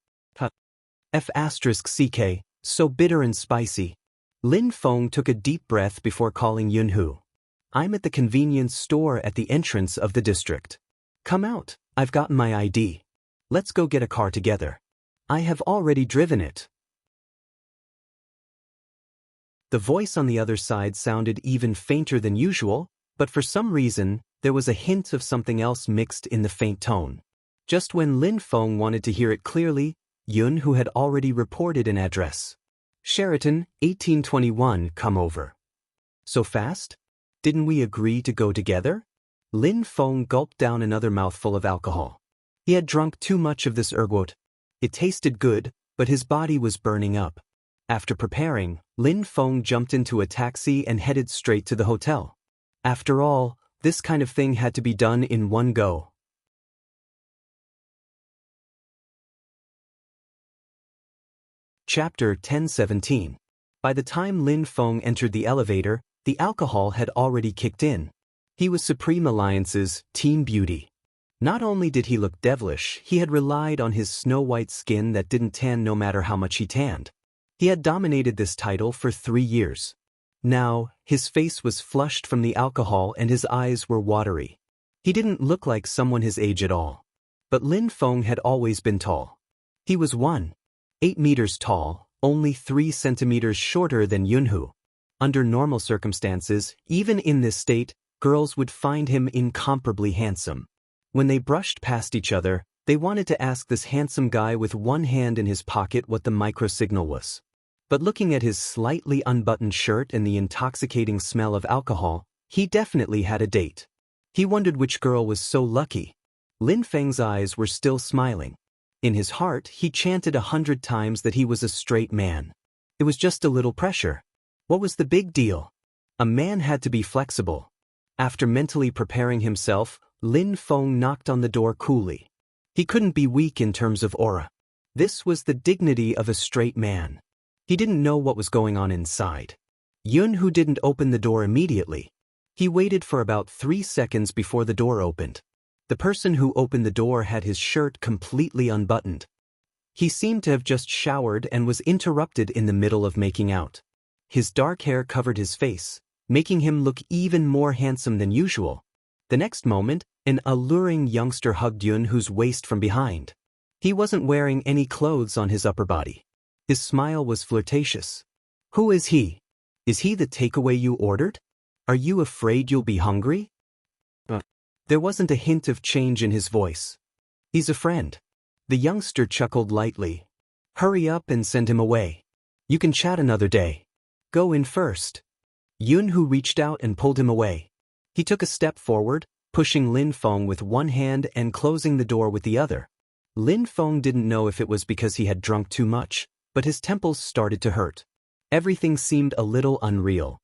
Speaker 1: F***ck, so bitter and spicy. Lin Feng took a deep breath before calling Yunhu. "I'm at the convenience store at the entrance of the district. Come out, I've gotten my ID. Let's go get a car together. I have already driven it." The voice on the other side sounded even fainter than usual, but for some reason, there was a hint of something else mixed in the faint tone. Just when Lin Feng wanted to hear it clearly, Yun, who had already reported an address. "Sheraton, 1821, come over." "So fast? Didn't we agree to go together?" Lin Feng gulped down another mouthful of alcohol. He had drunk too much of this ergot. It tasted good, but his body was burning up. After preparing, Lin Feng jumped into a taxi and headed straight to the hotel. After all, this kind of thing had to be done in one go. Chapter 1017. By the time Lin Feng entered the elevator, the alcohol had already kicked in. He was Supreme Alliance's Team Beauty. Not only did he look devilish, he had relied on his snow-white skin that didn't tan no matter how much he tanned. He had dominated this title for 3 years. Now, his face was flushed from the alcohol and his eyes were watery. He didn't look like someone his age at all. But Lin Feng had always been tall. He was 1.8 meters tall, only 3 centimeters shorter than Yunhu. Under normal circumstances, even in this state, girls would find him incomparably handsome. When they brushed past each other, they wanted to ask this handsome guy with one hand in his pocket what the microsignal was. But looking at his slightly unbuttoned shirt and the intoxicating smell of alcohol, he definitely had a date. He wondered which girl was so lucky. Lin Feng's eyes were still smiling. In his heart, he chanted 100 times that he was a straight man. It was just a little pressure. What was the big deal? A man had to be flexible. After mentally preparing himself, Lin Feng knocked on the door coolly. He couldn't be weak in terms of aura. This was the dignity of a straight man. He didn't know what was going on inside. Yun-Hu didn't open the door immediately. He waited for about 3 seconds before the door opened. The person who opened the door had his shirt completely unbuttoned. He seemed to have just showered and was interrupted in the middle of making out. His dark hair covered his face, making him look even more handsome than usual. The next moment, an alluring youngster hugged Yun-Hu's waist from behind. He wasn't wearing any clothes on his upper body. His smile was flirtatious. "Who is he? Is he the takeaway you ordered? Are you afraid you'll be hungry?" There wasn't a hint of change in his voice. "He's a friend." The youngster chuckled lightly. "Hurry up and send him away. You can chat another day. Go in first." Yun-Hu reached out and pulled him away. He took a step forward, pushing Lin Feng with one hand and closing the door with the other. Lin Feng didn't know if it was because he had drunk too much, but his temples started to hurt. Everything seemed a little unreal.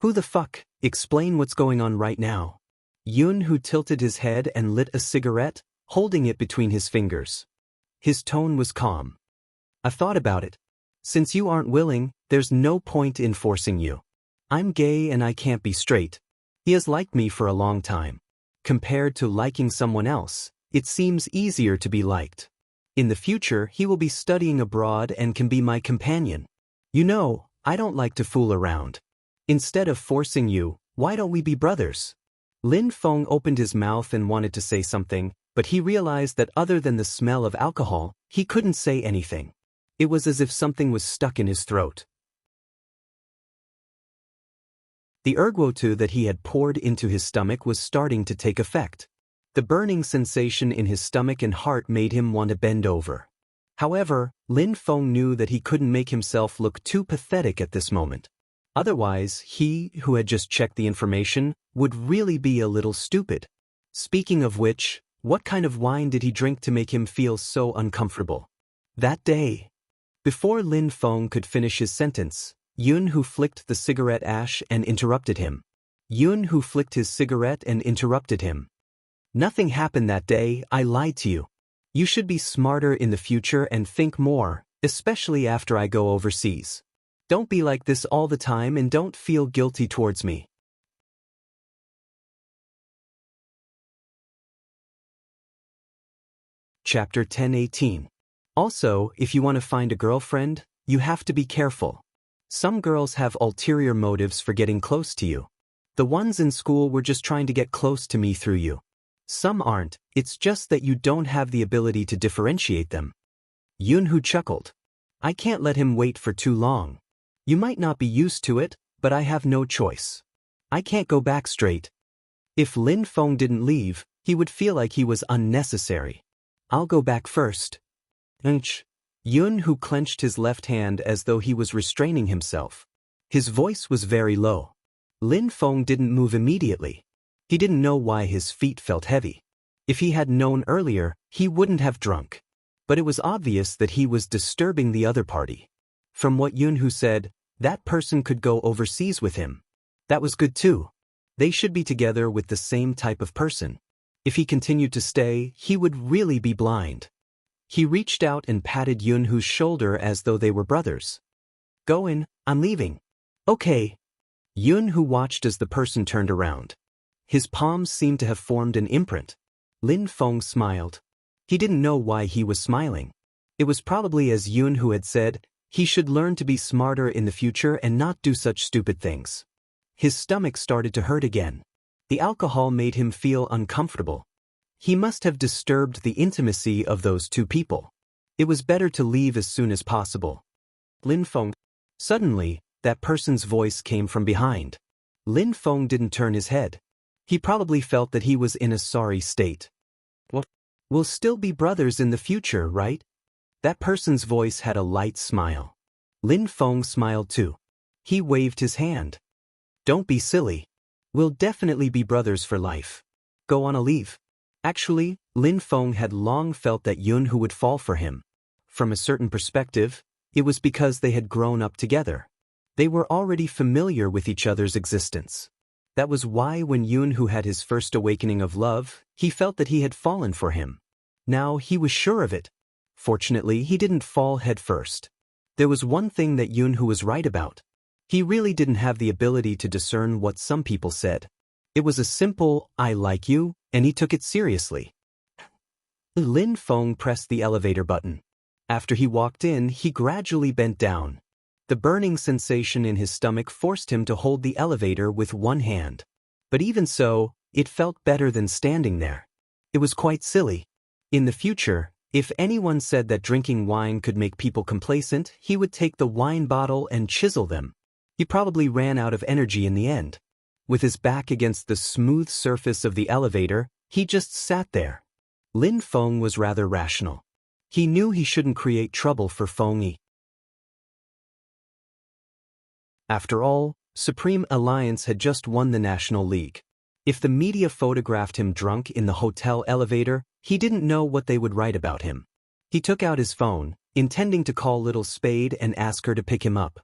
Speaker 1: "Who the fuck? Explain what's going on right now." Yun-Hu tilted his head and lit a cigarette, holding it between his fingers. His tone was calm. "I've thought about it. Since you aren't willing, there's no point in forcing you. I'm gay and I can't be straight. He has liked me for a long time. Compared to liking someone else, it seems easier to be liked. In the future, he will be studying abroad and can be my companion. You know, I don't like to fool around. Instead of forcing you, why don't we be brothers?" Lin Feng opened his mouth and wanted to say something, but he realized that other than the smell of alcohol, he couldn't say anything. It was as if something was stuck in his throat. The ergotu that he had poured into his stomach was starting to take effect. The burning sensation in his stomach and heart made him want to bend over. However, Lin Feng knew that he couldn't make himself look too pathetic at this moment. Otherwise, he, who had just checked the information, would really be a little stupid. Speaking of which, what kind of wine did he drink to make him feel so uncomfortable? That day. Before Lin Feng could finish his sentence, Yun-Hu flicked the cigarette ash and interrupted him. Yun-Hu flicked his cigarette and interrupted him. "Nothing happened that day, I lied to you. You should be smarter in the future and think more, especially after I go overseas. Don't be like this all the time and don't feel guilty towards me." Chapter 10:18. Also, if you want to find a girlfriend, you have to be careful. Some girls have ulterior motives for getting close to you. The ones in school were just trying to get close to me through you. Some aren't, it's just that you don't have the ability to differentiate them. Yun-Hu chuckled. "I can't let him wait for too long. You might not be used to it, but I have no choice. I can't go back straight." If Lin Feng didn't leave, he would feel like he was unnecessary. "I'll go back first." Yun-Hu clenched his left hand as though he was restraining himself. His voice was very low. Lin Feng didn't move immediately. He didn't know why his feet felt heavy. If he had known earlier, he wouldn't have drunk. But it was obvious that he was disturbing the other party. From what Yun-Hu said, that person could go overseas with him. That was good too. They should be together with the same type of person. If he continued to stay, he would really be blind. He reached out and patted Yun-Hu's shoulder as though they were brothers. "Go in, I'm leaving." "Okay." Yun-Hu watched as the person turned around. His palms seemed to have formed an imprint. Lin Feng smiled. He didn't know why he was smiling. It was probably as Yun-Hu had said, he should learn to be smarter in the future and not do such stupid things. His stomach started to hurt again. The alcohol made him feel uncomfortable. He must have disturbed the intimacy of those two people. It was better to leave as soon as possible. "Lin Feng." Suddenly, that person's voice came from behind. Lin Feng didn't turn his head. He probably felt that he was in a sorry state. We'll still be brothers in the future, right? That person's voice had a light smile. Lin Feng smiled too. He waved his hand. Don't be silly. We'll definitely be brothers for life. Go on a leave. Actually, Lin Feng had long felt that Yunhu would fall for him. From a certain perspective, it was because they had grown up together. They were already familiar with each other's existence. That was why when Yunhu had his first awakening of love, he felt that he had fallen for him. Now he was sure of it. Fortunately, he didn't fall head first. There was one thing that Yunhu was right about. He really didn't have the ability to discern what some people said. It was a simple, "I like you," and he took it seriously. Lin Feng pressed the elevator button. After he walked in, he gradually bent down. The burning sensation in his stomach forced him to hold the elevator with one hand. But even so, it felt better than standing there. It was quite silly. In the future, if anyone said that drinking wine could make people complacent, he would take the wine bottle and chisel them. He probably ran out of energy in the end. With his back against the smooth surface of the elevator, he just sat there. Lin Feng was rather rational. He knew he shouldn't create trouble for Feng Yi. After all, Supreme Alliance had just won the National League. If the media photographed him drunk in the hotel elevator, he didn't know what they would write about him. He took out his phone, intending to call Little Spade and ask her to pick him up.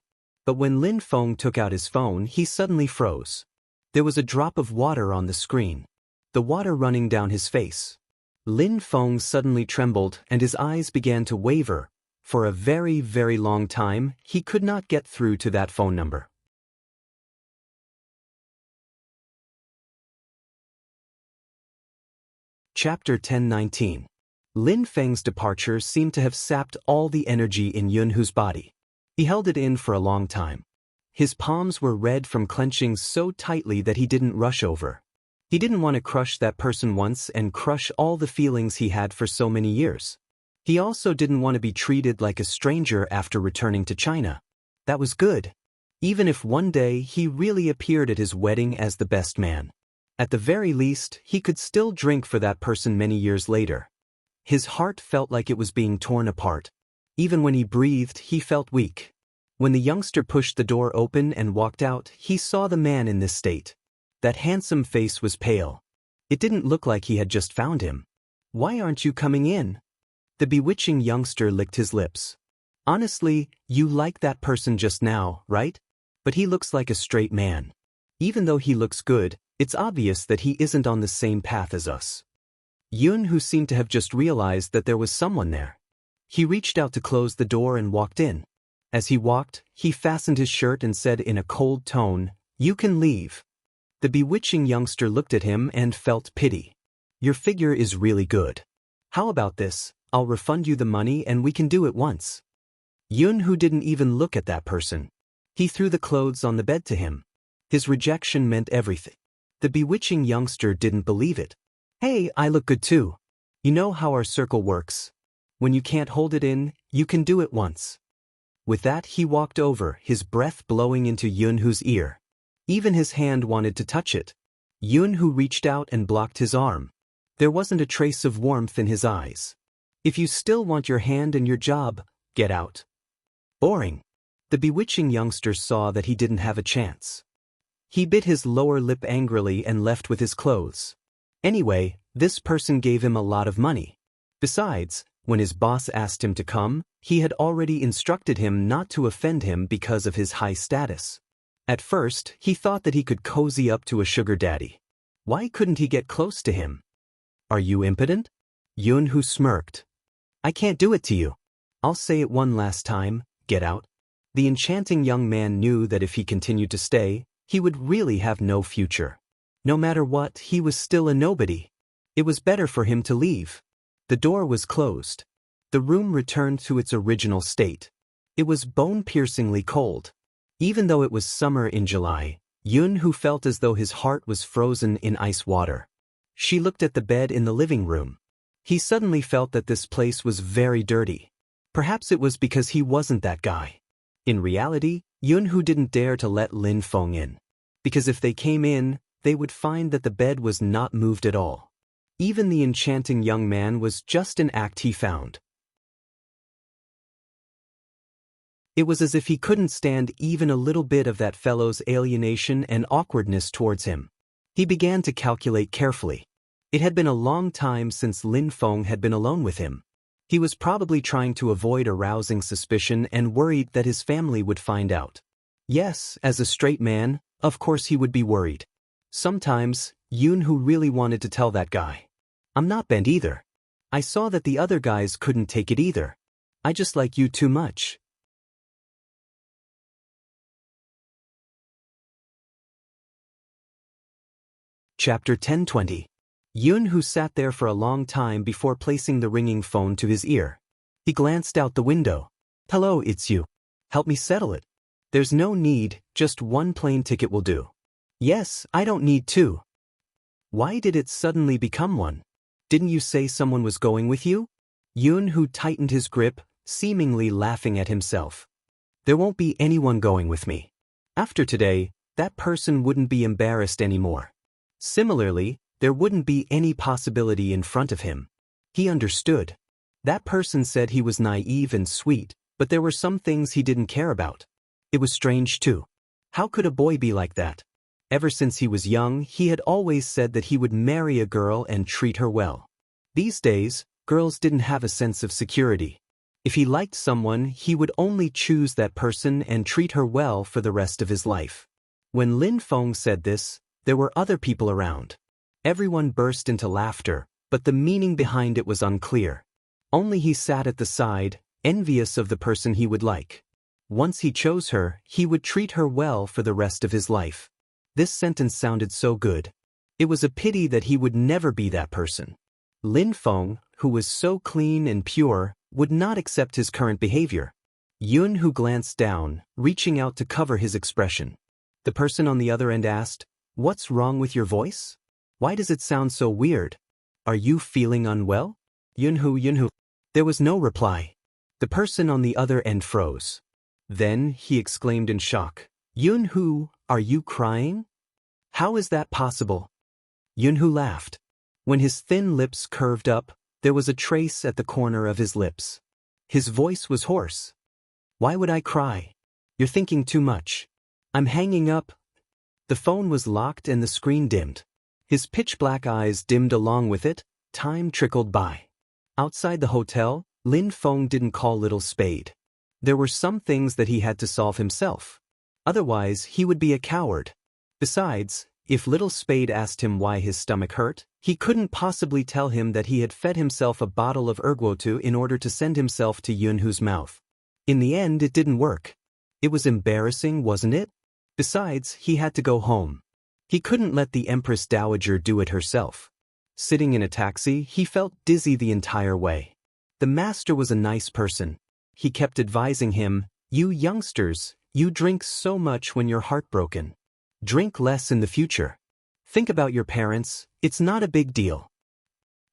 Speaker 1: But when Lin Feng took out his phone, he suddenly froze. There was a drop of water on the screen. The water running down his face. Lin Feng suddenly trembled and his eyes began to waver. For a very, very long time, he could not get through to that phone number. Chapter 1019. Lin Feng's departure seemed to have sapped all the energy in Yunhu's body. He held it in for a long time. His palms were red from clenching so tightly that he didn't rush over. He didn't want to crush that person once and crush all the feelings he had for so many years. He also didn't want to be treated like a stranger after returning to China. That was good. Even if one day he really appeared at his wedding as the best man. At the very least, he could still drink for that person many years later. His heart felt like it was being torn apart. Even when he breathed, he felt weak. When the youngster pushed the door open and walked out, he saw the man in this state. That handsome face was pale. It didn't look like he had just found him. "Why aren't you coming in?" The bewitching youngster licked his lips. "Honestly, you like that person just now, right? But he looks like a straight man. Even though he looks good, it's obvious that he isn't on the same path as us." Yunhu seemed to have just realized that there was someone there. He reached out to close the door and walked in. As he walked, he fastened his shirt and said in a cold tone, "You can leave." The bewitching youngster looked at him and felt pity. "Your figure is really good. How about this? I'll refund you the money and we can do it once." Yunhu didn't even look at that person. He threw the clothes on the bed to him. His rejection meant everything. The bewitching youngster didn't believe it. "Hey, I look good too. You know how our circle works. When you can't hold it in, you can do it once." With that, he walked over, his breath blowing into Yunhu's ear. Even his hand wanted to touch it. Yunhu reached out and blocked his arm. There wasn't a trace of warmth in his eyes. "If you still want your hand and your job, get out." Boring. The bewitching youngster saw that he didn't have a chance. He bit his lower lip angrily and left with his clothes. Anyway, this person gave him a lot of money. Besides, when his boss asked him to come, he had already instructed him not to offend him because of his high status. At first, he thought that he could cozy up to a sugar daddy. Why couldn't he get close to him? "Are you impotent?" Yunhu smirked. "I can't do it to you. I'll say it one last time, get out." The enchanting young man knew that if he continued to stay, he would really have no future. No matter what, he was still a nobody. It was better for him to leave. The door was closed. The room returned to its original state. It was bone-piercingly cold. Even though it was summer in July, Yunhu felt as though his heart was frozen in ice water. She looked at the bed in the living room. He suddenly felt that this place was very dirty. Perhaps it was because he wasn't that guy. In reality, Yunhu didn't dare to let Lin Feng in. Because if they came in, they would find that the bed was not moved at all. Even the enchanting young man was just an act he found. It was as if he couldn't stand even a little bit of that fellow's alienation and awkwardness towards him. He began to calculate carefully. It had been a long time since Lin Feng had been alone with him. He was probably trying to avoid arousing suspicion and worried that his family would find out. Yes, as a straight man, of course he would be worried. Sometimes, Yunhu really wanted to tell that guy, "I'm not bent either. I saw that the other guys couldn't take it either. I just like you too much." Chapter 10:20. Yunhu sat there for a long time before placing the ringing phone to his ear. He glanced out the window. "Hello, it's you. Help me settle it." "There's no need, just one plane ticket will do." "Yes, I don't need two." "Why did it suddenly become one? Didn't you say someone was going with you?" Yunhu tightened his grip, seemingly laughing at himself. "There won't be anyone going with me. After today, that person wouldn't be embarrassed anymore. Similarly, there wouldn't be any possibility in front of him." He understood. That person said he was naive and sweet, but there were some things he didn't care about. It was strange too. How could a boy be like that? Ever since he was young, he had always said that he would marry a girl and treat her well. These days, girls didn't have a sense of security. If he liked someone, he would only choose that person and treat her well for the rest of his life. When Lin Feng said this, there were other people around. Everyone burst into laughter, but the meaning behind it was unclear. Only he sat at the side, envious of the person he would like. Once he chose her, he would treat her well for the rest of his life. This sentence sounded so good. It was a pity that he would never be that person. Lin Feng, who was so clean and pure, would not accept his current behavior. Yunhu glanced down, reaching out to cover his expression. The person on the other end asked, "What's wrong with your voice? Why does it sound so weird? Are you feeling unwell?" Yunhu. There was no reply. The person on the other end froze. Then he exclaimed in shock, "Yunhu, are you crying? How is that possible?" Yunhu laughed. When his thin lips curved up, there was a trace at the corner of his lips. His voice was hoarse. "Why would I cry? You're thinking too much. I'm hanging up." The phone was locked and the screen dimmed. His pitch-black eyes dimmed along with it. Time trickled by. Outside the hotel, Lin Feng didn't call Little Spade. There were some things that he had to solve himself. Otherwise, he would be a coward. Besides, if Little Spade asked him why his stomach hurt, he couldn't possibly tell him that he had fed himself a bottle of ergotu in order to send himself to Yunhu's mouth. In the end, it didn't work. It was embarrassing, wasn't it? Besides, he had to go home. He couldn't let the Empress Dowager do it herself. Sitting in a taxi, he felt dizzy the entire way. The master was a nice person. He kept advising him, "You youngsters, you drink so much when you're heartbroken. Drink less in the future. Think about your parents, it's not a big deal."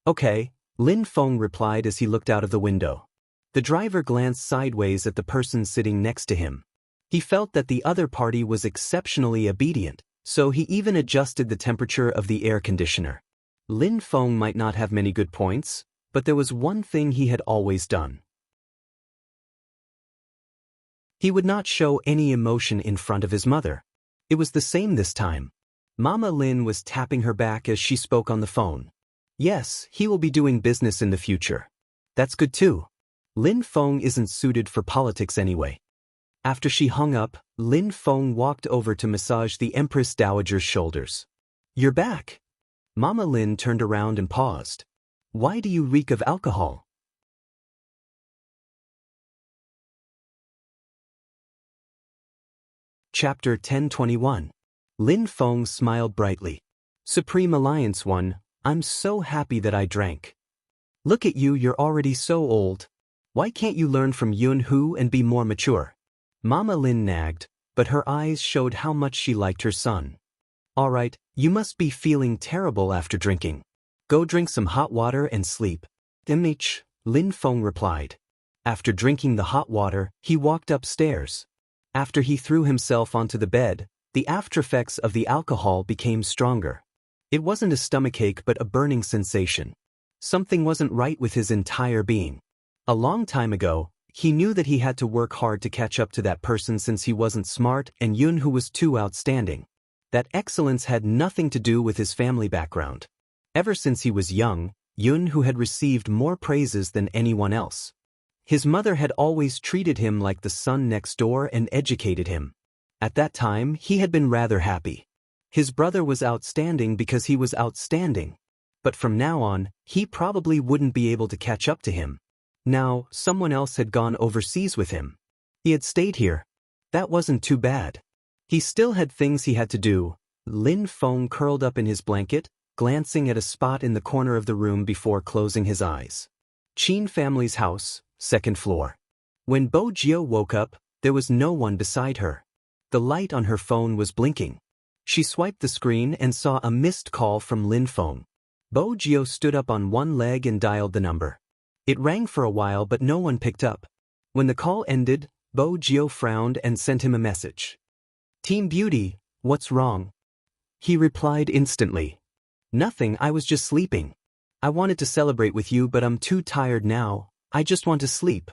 Speaker 1: "Okay," Lin Feng replied as he looked out of the window. The driver glanced sideways at the person sitting next to him. He felt that the other party was exceptionally obedient, so he even adjusted the temperature of the air conditioner. Lin Feng might not have many good points, but there was one thing he had always done. He would not show any emotion in front of his mother. It was the same this time. Mama Lin was tapping her back as she spoke on the phone. "Yes, he will be doing business in the future. That's good too. Lin Feng isn't suited for politics anyway." After she hung up, Lin Feng walked over to massage the Empress Dowager's shoulders. "You're back." Mama Lin turned around and paused. "Why do you reek of alcohol?" Chapter 10:21. Lin Feng smiled brightly. "Supreme Alliance 1, I'm so happy that I drank. Look at you, you're already so old. Why can't you learn from Yunhu and be more mature?" Mama Lin nagged, but her eyes showed how much she liked her son. "All right, you must be feeling terrible after drinking. Go drink some hot water and sleep." "MH," Lin Feng replied. After drinking the hot water, he walked upstairs. After he threw himself onto the bed, the aftereffects of the alcohol became stronger. It wasn't a stomachache but a burning sensation. Something wasn't right with his entire being. A long time ago, he knew that he had to work hard to catch up to that person since he wasn't smart and Yun who was too outstanding. That excellence had nothing to do with his family background. Ever since he was young, Yun who had received more praises than anyone else. His mother had always treated him like the son next door and educated him. At that time, he had been rather happy. His brother was outstanding because he was outstanding. But from now on, he probably wouldn't be able to catch up to him. Now, someone else had gone overseas with him. He had stayed here. That wasn't too bad. He still had things he had to do. Lin Feng curled up in his blanket, glancing at a spot in the corner of the room before closing his eyes. Qin family's house, second floor. When Bo Jio woke up, there was no one beside her. The light on her phone was blinking. She swiped the screen and saw a missed call from Lin Feng. Bo Jio stood up on one leg and dialed the number. It rang for a while but no one picked up. When the call ended, Bo Jio frowned and sent him a message. "Team Beauty, what's wrong?" He replied instantly. "Nothing, I was just sleeping. I wanted to celebrate with you but I'm too tired now, I just want to sleep."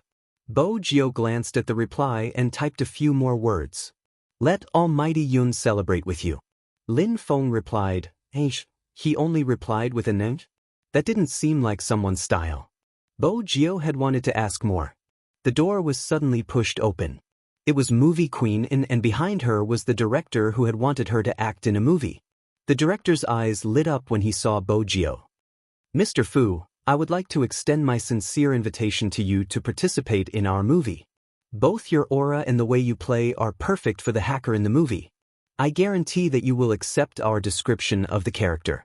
Speaker 1: Bo Jio glanced at the reply and typed a few more words. "Let Almighty Yun celebrate with you." Lin Feng replied, "Eish." He only replied with an "Eish." That didn't seem like someone's style. Bo Jio had wanted to ask more. The door was suddenly pushed open. It was Movie Queen and behind her was the director who had wanted her to act in a movie. The director's eyes lit up when he saw Bo Jio. "Mr. Fu, I would like to extend my sincere invitation to you to participate in our movie. Both your aura and the way you play are perfect for the hacker in the movie. I guarantee that you will accept our description of the character."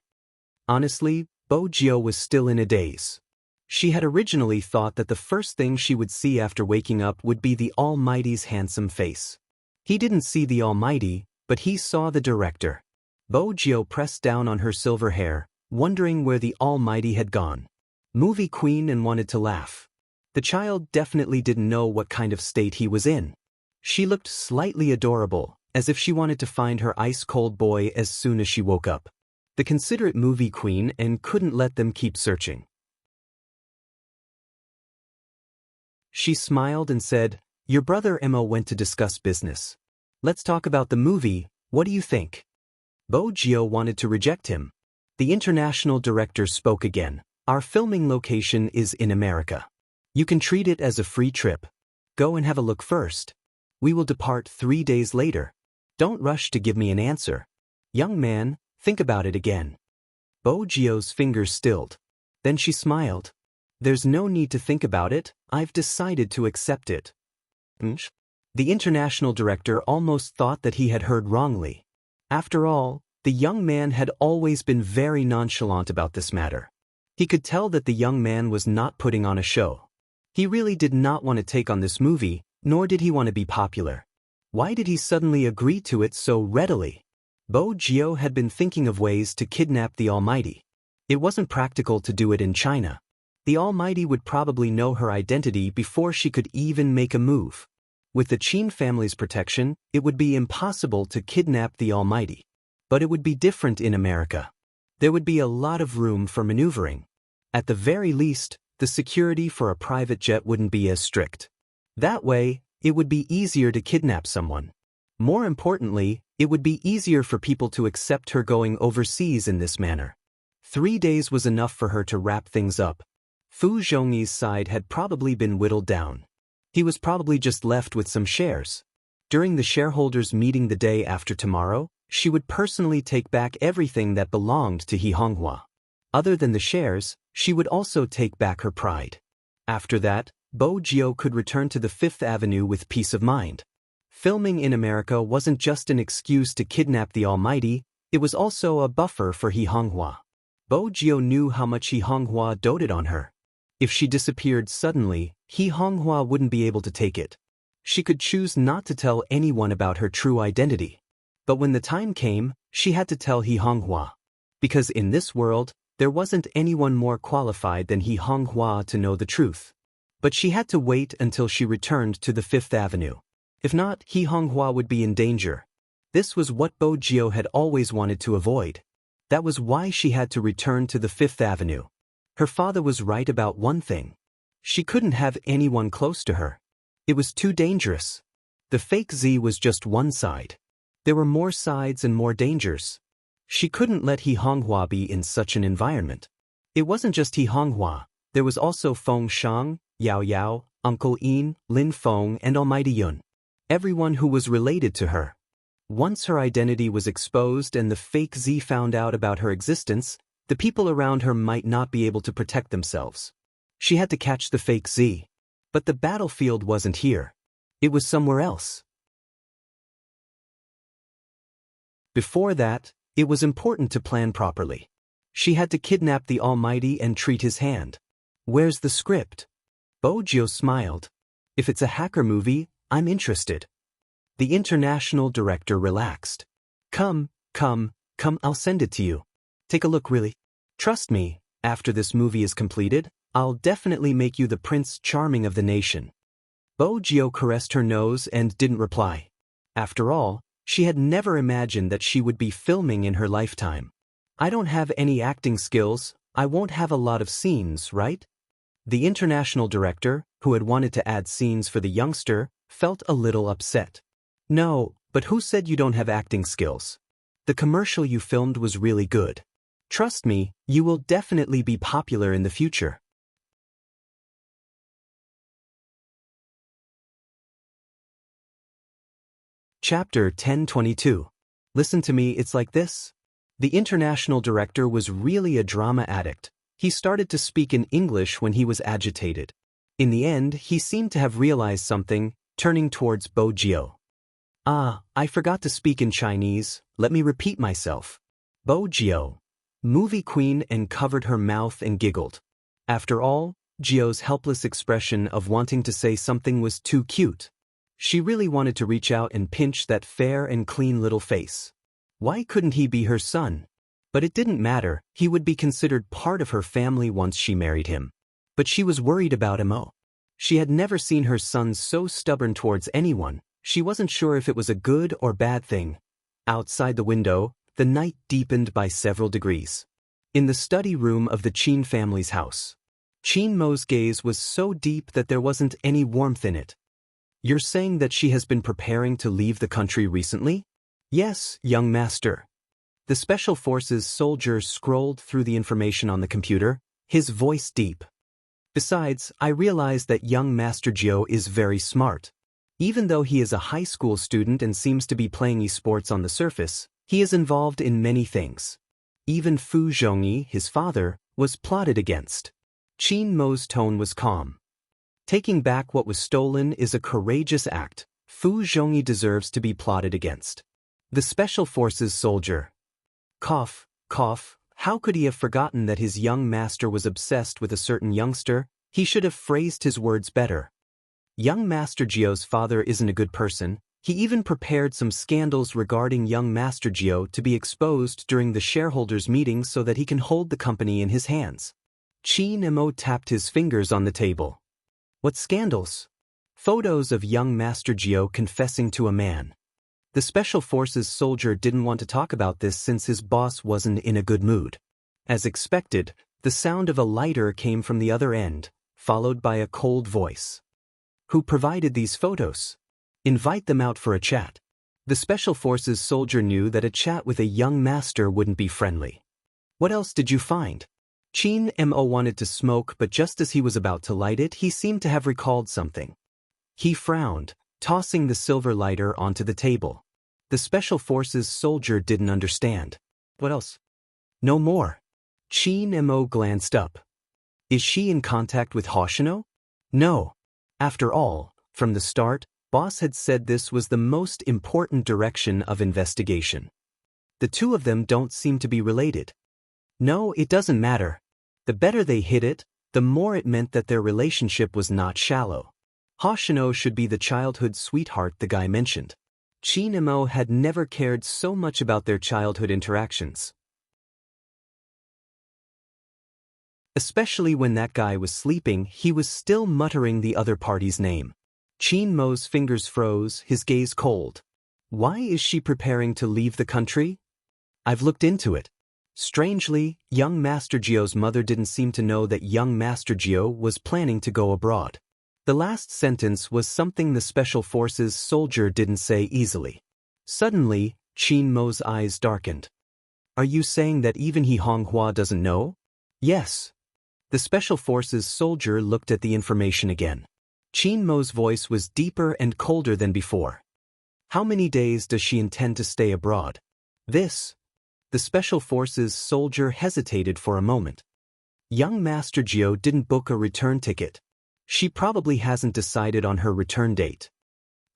Speaker 1: Honestly, Bo Jio was still in a daze. She had originally thought that the first thing she would see after waking up would be the Almighty's handsome face. He didn't see the Almighty, but he saw the director. Bo Jio pressed down on her silver hair, wondering where the Almighty had gone. Movie Queen and wanted to laugh. The child definitely didn't know what kind of state he was in. She looked slightly adorable, as if she wanted to find her ice-cold boy as soon as she woke up. The considerate Movie Queen and couldn't let them keep searching. She smiled and said, "Your brother Mo went to discuss business. Let's talk about the movie, what do you think?" Bo Jio wanted to reject him. The international director spoke again. "Our filming location is in America. You can treat it as a free trip. Go and have a look first. We will depart 3 days later. Don't rush to give me an answer. Young man, think about it again." Bo Jio's fingers stilled. Then she smiled. "There's no need to think about it, I've decided to accept it." The international director almost thought that he had heard wrongly. After all, the young man had always been very nonchalant about this matter. He could tell that the young man was not putting on a show. He really did not want to take on this movie, nor did he want to be popular. Why did he suddenly agree to it so readily? Bo Jio had been thinking of ways to kidnap the Almighty. It wasn't practical to do it in China. The Almighty would probably know her identity before she could even make a move. With the Qin family's protection, it would be impossible to kidnap the Almighty. But it would be different in America. There would be a lot of room for maneuvering. At the very least, the security for a private jet wouldn't be as strict. That way, it would be easier to kidnap someone. More importantly, it would be easier for people to accept her going overseas in this manner. 3 days was enough for her to wrap things up. Fu Zhongyi's side had probably been whittled down. He was probably just left with some shares. During the shareholders' meeting the day after tomorrow, she would personally take back everything that belonged to He Honghua. Other than the shares, she would also take back her pride. After that, Bo Jio could return to the Fifth Avenue with peace of mind. Filming in America wasn't just an excuse to kidnap the Almighty, it was also a buffer for He Honghua. Bo Jio knew how much He Honghua doted on her. If she disappeared suddenly, He Honghua wouldn't be able to take it. She could choose not to tell anyone about her true identity. But when the time came, she had to tell He Honghua. Because in this world, there wasn't anyone more qualified than He Honghua to know the truth. But she had to wait until she returned to the Fifth Avenue. If not, He Honghua would be in danger. This was what Bo Jio had always wanted to avoid. That was why she had to return to the Fifth Avenue. Her father was right about one thing. She couldn't have anyone close to her. It was too dangerous. The fake Z was just one side. There were more sides and more dangers. She couldn't let He Honghua be in such an environment. It wasn't just He Honghua. There was also Feng Shang, Yao Yao, Uncle Yin, Lin Feng, and Almighty Yun. Everyone who was related to her. Once her identity was exposed and the fake Z found out about her existence, the people around her might not be able to protect themselves. She had to catch the fake Z. But the battlefield wasn't here. It was somewhere else. Before that, it was important to plan properly. She had to kidnap the Almighty and treat his hand. Where's the script? Bojio smiled. If it's a hacker movie, I'm interested. The international director relaxed. Come, I'll send it to you. Take a look really. Trust me, after this movie is completed, I'll definitely make you the Prince Charming of the nation. Bojio caressed her nose and didn't reply. After all, she had never imagined that she would be filming in her lifetime. I don't have any acting skills, I won't have a lot of scenes, right? The international director, who had wanted to add scenes for the youngster, felt a little upset. No, but who said you don't have acting skills? The commercial you filmed was really good. Trust me, you will definitely be popular in the future. Chapter 1022. Listen to me, it's like this. The international director was really a drama addict. He started to speak in English when he was agitated. In the end, he seemed to have realized something, turning towards Bojio. I forgot to speak in Chinese, let me repeat myself. Bojio. Movie queen and covered her mouth and giggled. After all, Jio's helpless expression of wanting to say something was too cute. She really wanted to reach out and pinch that fair and clean little face. Why couldn't he be her son? But it didn't matter, he would be considered part of her family once she married him. But she was worried about him. She had never seen her son so stubborn towards anyone. She wasn't sure if it was a good or bad thing. Outside the window, the night deepened by several degrees. In the study room of the Qin family's house, Qin Mo's gaze was so deep that there wasn't any warmth in it. You're saying that she has been preparing to leave the country recently? Yes, young master. The Special Forces soldier scrolled through the information on the computer, his voice deep. Besides, I realize that young Master Jio is very smart. Even though he is a high school student and seems to be playing esports on the surface, he is involved in many things. Even Fu Zhongyi, his father, was plotted against. Qin Mo's tone was calm. Taking back what was stolen is a courageous act. Fu Zhongyi deserves to be plotted against. The Special Forces soldier. Cough. How could he have forgotten that his young master was obsessed with a certain youngster? He should have phrased his words better. Young Master Jio's father isn't a good person. He even prepared some scandals regarding young Master Jio to be exposed during the shareholders' meeting so that he can hold the company in his hands. Qin Mo tapped his fingers on the table. What scandals? Photos of young Master Jio confessing to a man. The Special Forces soldier didn't want to talk about this since his boss wasn't in a good mood. As expected, the sound of a lighter came from the other end, followed by a cold voice. Who provided these photos? Invite them out for a chat. The Special Forces soldier knew that a chat with a young master wouldn't be friendly. What else did you find? Qin Mo wanted to smoke, but just as he was about to light it, he seemed to have recalled something. He frowned, tossing the silver lighter onto the table. The Special Forces soldier didn't understand. What else? No more. Qin Mo glanced up. Is she in contact with Hoshino? No. After all, from the start, boss had said this was the most important direction of investigation. The two of them don't seem to be related. No, it doesn't matter. The better they hid it, the more it meant that their relationship was not shallow. Hoshino should be the childhood sweetheart the guy mentioned. Qin Mo had never cared so much about their childhood interactions. Especially when that guy was sleeping, he was still muttering the other party's name. Qin Mo's fingers froze, his gaze cold. Why is she preparing to leave the country? I've looked into it. Strangely, young Master Gio's mother didn't seem to know that young Master Gio was planning to go abroad. The last sentence was something the Special Forces soldier didn't say easily. Suddenly, Qin Mo's eyes darkened. Are you saying that even He Honghua doesn't know? Yes. The Special Forces soldier looked at the information again. Qin Mo's voice was deeper and colder than before. How many days does she intend to stay abroad? The Special Forces soldier hesitated for a moment. Young Master Gio didn't book a return ticket. She probably hasn't decided on her return date.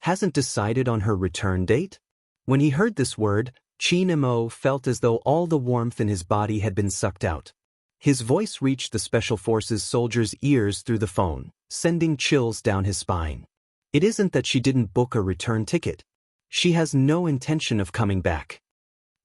Speaker 1: Hasn't decided on her return date? When he heard this word, Qin Mo felt as though all the warmth in his body had been sucked out. His voice reached the Special Forces soldier's ears through the phone, sending chills down his spine. It isn't that she didn't book a return ticket. She has no intention of coming back.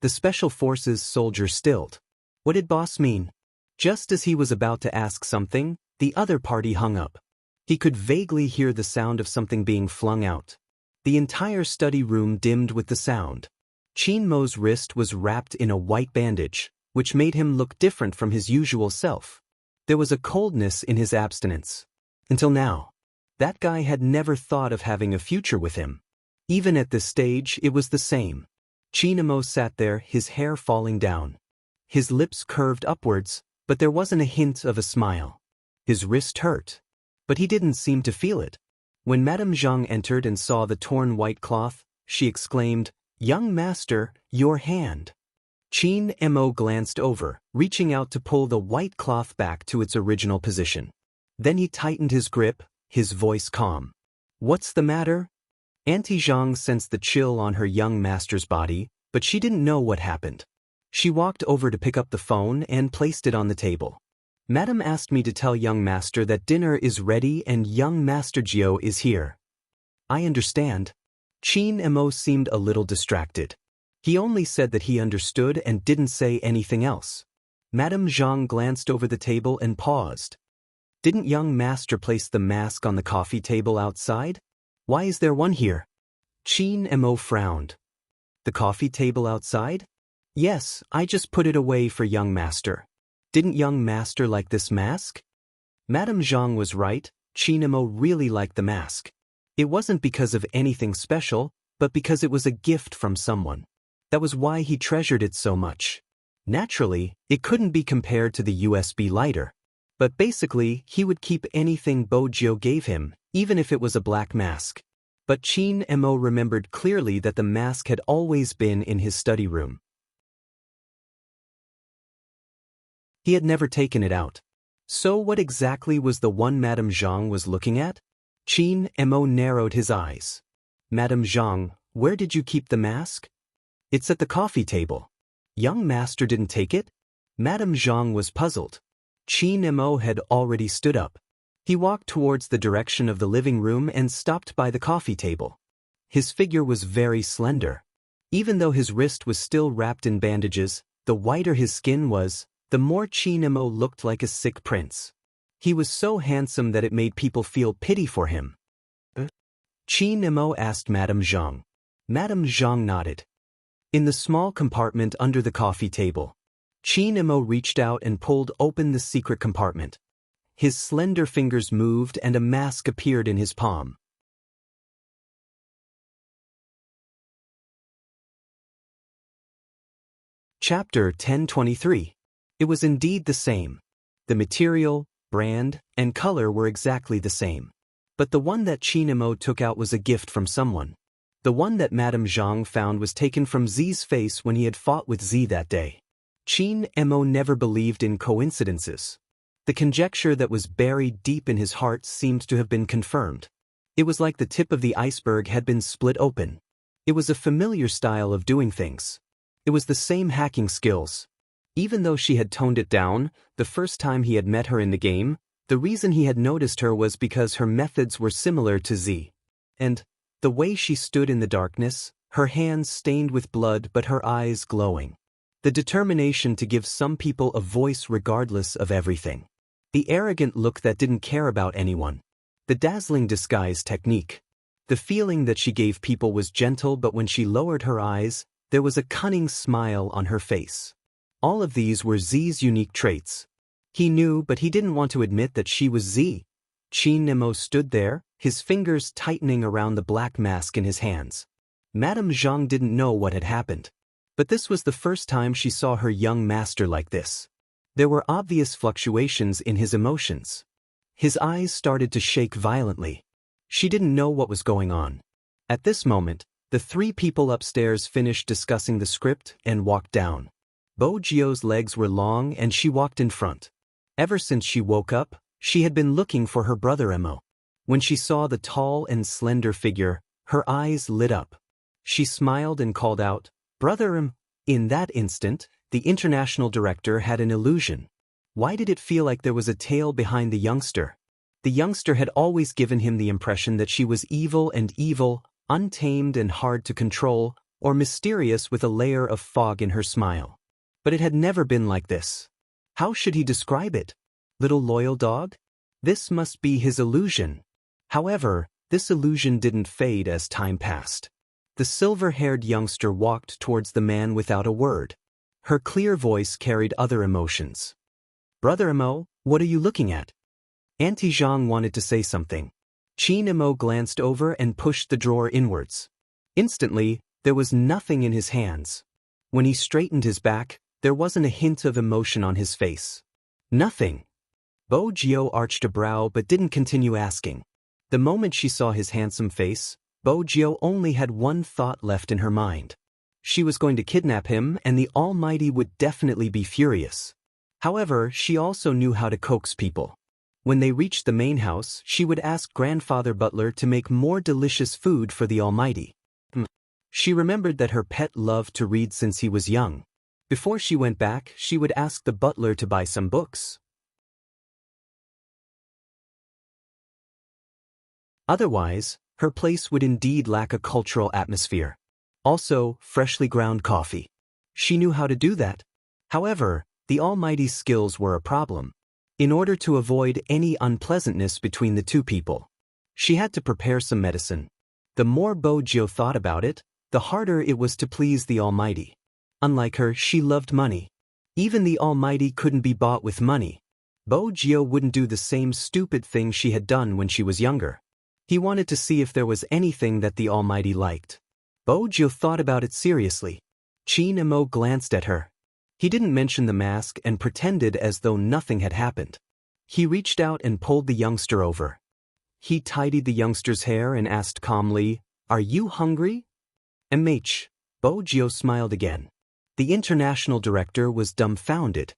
Speaker 1: The Special Forces soldier stilled. What did boss mean? Just as he was about to ask something, the other party hung up. He could vaguely hear the sound of something being flung out. The entire study room dimmed with the sound. Qin Mo's wrist was wrapped in a white bandage, which made him look different from his usual self. There was a coldness in his abstinence. Until now, that guy had never thought of having a future with him. Even at this stage, it was the same. Qin Mo sat there, his hair falling down. His lips curved upwards, but there wasn't a hint of a smile. His wrist hurt, but he didn't seem to feel it. When Madame Zhang entered and saw the torn white cloth, she exclaimed, "Young master, your hand." Qin Mo glanced over, reaching out to pull the white cloth back to its original position. Then he tightened his grip, his voice calm. "What's the matter?" Auntie Zhang sensed the chill on her young master's body, but she didn't know what happened. She walked over to pick up the phone and placed it on the table. "Madam asked me to tell young master that dinner is ready and young Master Gio is here." "I understand." Qin Mo seemed a little distracted. He only said that he understood and didn't say anything else. Madame Zhang glanced over the table and paused. "Didn't young master place the mask on the coffee table outside? Why is there one here?" Qin Mo frowned. "The coffee table outside?" "Yes, I just put it away for young master." "Didn't young master like this mask?" Madame Zhang was right, Qin Mo really liked the mask. It wasn't because of anything special, but because it was a gift from someone. That was why he treasured it so much. Naturally, it couldn't be compared to the USB lighter. But basically, he would keep anything Bo Gio gave him, even if it was a black mask. But Qin Mo remembered clearly that the mask had always been in his study room. He had never taken it out. So what exactly was the one Madame Zhang was looking at? Qin Mo narrowed his eyes. "Madame Zhang, where did you keep the mask?" "It's at the coffee table." "Young master didn't take it?" Madame Zhang was puzzled. Qin Mo had already stood up. He walked towards the direction of the living room and stopped by the coffee table. His figure was very slender. Even though his wrist was still wrapped in bandages, the whiter his skin was, the more Qin Mo looked like a sick prince. He was so handsome that it made people feel pity for him. Qin Mo asked Madame Zhang. Madame Zhang nodded. In the small compartment under the coffee table, Qin Mo reached out and pulled open the secret compartment. His slender fingers moved and a mask appeared in his palm. Chapter 1023. It was indeed the same. The material, brand, and color were exactly the same. But the one that Qin Mo took out was a gift from someone. The one that Madame Zhang found was taken from Zi's face when he had fought with Zi that day. Qin Mo never believed in coincidences. The conjecture that was buried deep in his heart seemed to have been confirmed. It was like the tip of the iceberg had been split open. It was a familiar style of doing things. It was the same hacking skills. Even though she had toned it down, the first time he had met her in the game, the reason he had noticed her was because her methods were similar to Z. And the way she stood in the darkness, her hands stained with blood but her eyes glowing. The determination to give some people a voice regardless of everything. The arrogant look that didn't care about anyone. The dazzling disguise technique. The feeling that she gave people was gentle, but when she lowered her eyes, there was a cunning smile on her face. All of these were Z's unique traits. He knew, but he didn't want to admit that she was Z. Qin Nemo stood there, his fingers tightening around the black mask in his hands. Madame Zhang didn't know what had happened. But this was the first time she saw her young master like this. There were obvious fluctuations in his emotions. His eyes started to shake violently. She didn't know what was going on. At this moment, the three people upstairs finished discussing the script and walked down. Bo Jio's legs were long and she walked in front. Ever since she woke up, she had been looking for her brother Emo. When she saw the tall and slender figure, her eyes lit up. She smiled and called out, "Brother Em." In that instant, the international director had an illusion. Why did it feel like there was a tale behind the youngster? The youngster had always given him the impression that she was evil, untamed and hard to control, or mysterious with a layer of fog in her smile. But it had never been like this. How should he describe it? Little loyal dog? This must be his illusion. However, this illusion didn't fade as time passed. The silver-haired youngster walked towards the man without a word. Her clear voice carried other emotions. "Brother Emo, what are you looking at?" Auntie Zhang wanted to say something. Qin Emo glanced over and pushed the drawer inwards. Instantly, there was nothing in his hands. When he straightened his back, there wasn't a hint of emotion on his face. Nothing. Bo Jio arched a brow but didn't continue asking. The moment she saw his handsome face, Bo Jio only had one thought left in her mind. She was going to kidnap him and the Almighty would definitely be furious. However, she also knew how to coax people. When they reached the main house, she would ask Grandfather Butler to make more delicious food for the Almighty. She remembered that her pet loved to read since he was young. Before she went back, she would ask the butler to buy some books. Otherwise, her place would indeed lack a cultural atmosphere. Also, freshly ground coffee. She knew how to do that. However, the Almighty's skills were a problem. In order to avoid any unpleasantness between the two people, she had to prepare some medicine. The more Bo Jio thought about it, the harder it was to please the Almighty. Unlike her, she loved money. Even the Almighty couldn't be bought with money. Bo Jio wouldn't do the same stupid thing she had done when she was younger. He wanted to see if there was anything that the Almighty liked. Bo Jio thought about it seriously. Qin Emo glanced at her. He didn't mention the mask and pretended as though nothing had happened. He reached out and pulled the youngster over. He tidied the youngster's hair and asked calmly, "Are you hungry?" "MH." Bo Jio smiled again. The international director was dumbfounded.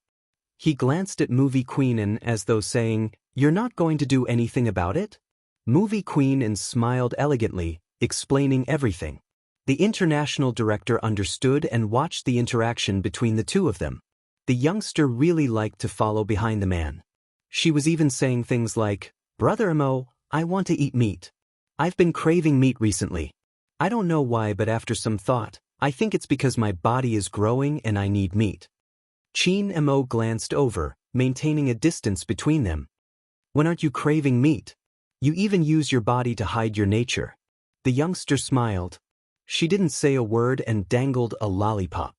Speaker 1: He glanced at Movie Queen and as though saying, "You're not going to do anything about it?" Movie Queen and smiled elegantly, explaining everything. The international director understood and watched the interaction between the two of them. The youngster really liked to follow behind the man. She was even saying things like, "Brother Emo, I want to eat meat. I've been craving meat recently. I don't know why, but after some thought, I think it's because my body is growing and I need meat." Qin Emo glanced over, maintaining a distance between them. "When aren't you craving meat? You even use your body to hide your nature." The youngster smiled. She didn't say a word and dangled a lollipop.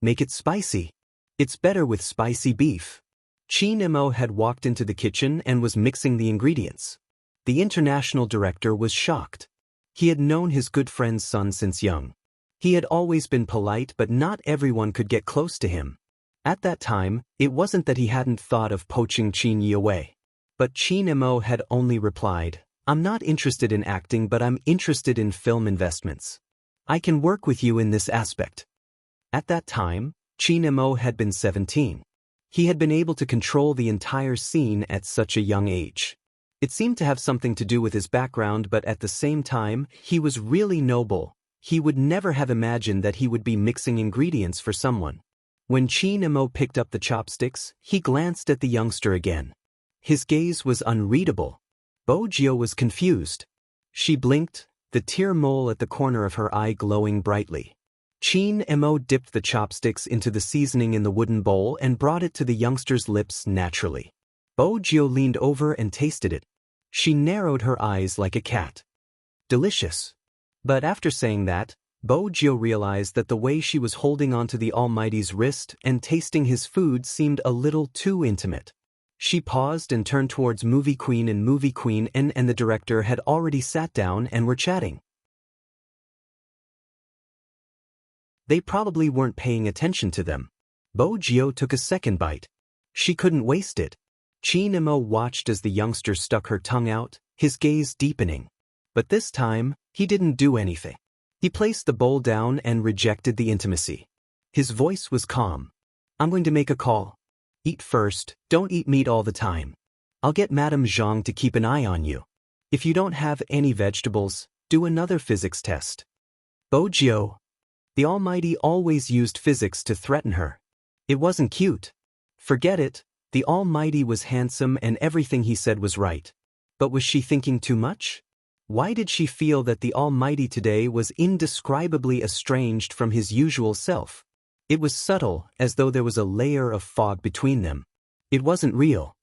Speaker 1: "Make it spicy. It's better with spicy beef." Qin Emo had walked into the kitchen and was mixing the ingredients. The international director was shocked. He had known his good friend's son since young. He had always been polite, but not everyone could get close to him. At that time, it wasn't that he hadn't thought of poaching Qin Yi away. But Qin Emo had only replied, "I'm not interested in acting, but I'm interested in film investments. I can work with you in this aspect." At that time, Qin Emo had been 17. He had been able to control the entire scene at such a young age. It seemed to have something to do with his background, but at the same time, he was really noble. He would never have imagined that he would be mixing ingredients for someone. When Qin Emo picked up the chopsticks, he glanced at the youngster again. His gaze was unreadable. Bo Jio was confused. She blinked, the tear mole at the corner of her eye glowing brightly. Qin Emo dipped the chopsticks into the seasoning in the wooden bowl and brought it to the youngster's lips naturally. Bo Jio leaned over and tasted it. She narrowed her eyes like a cat. Delicious. But after saying that, Bo Jio realized that the way she was holding onto the Almighty's wrist and tasting his food seemed a little too intimate. She paused and turned towards Movie Queen and the director had already sat down and were chatting. They probably weren't paying attention to them. Bo Jio took a second bite. She couldn't waste it. Chin Mo watched as the youngster stuck her tongue out, his gaze deepening. But this time, he didn't do anything. He placed the bowl down and rejected the intimacy. His voice was calm. I'm going to make a call. Eat first, don't eat meat all the time. I'll get Madame Zhang to keep an eye on you. If you don't have any vegetables, do another physics test. Bo Jio. The Almighty always used physics to threaten her. It wasn't cute. Forget it, the Almighty was handsome and everything he said was right. But was she thinking too much? Why did she feel that the Almighty today was indescribably estranged from his usual self? It was subtle, as though there was a layer of fog between them. It wasn't real.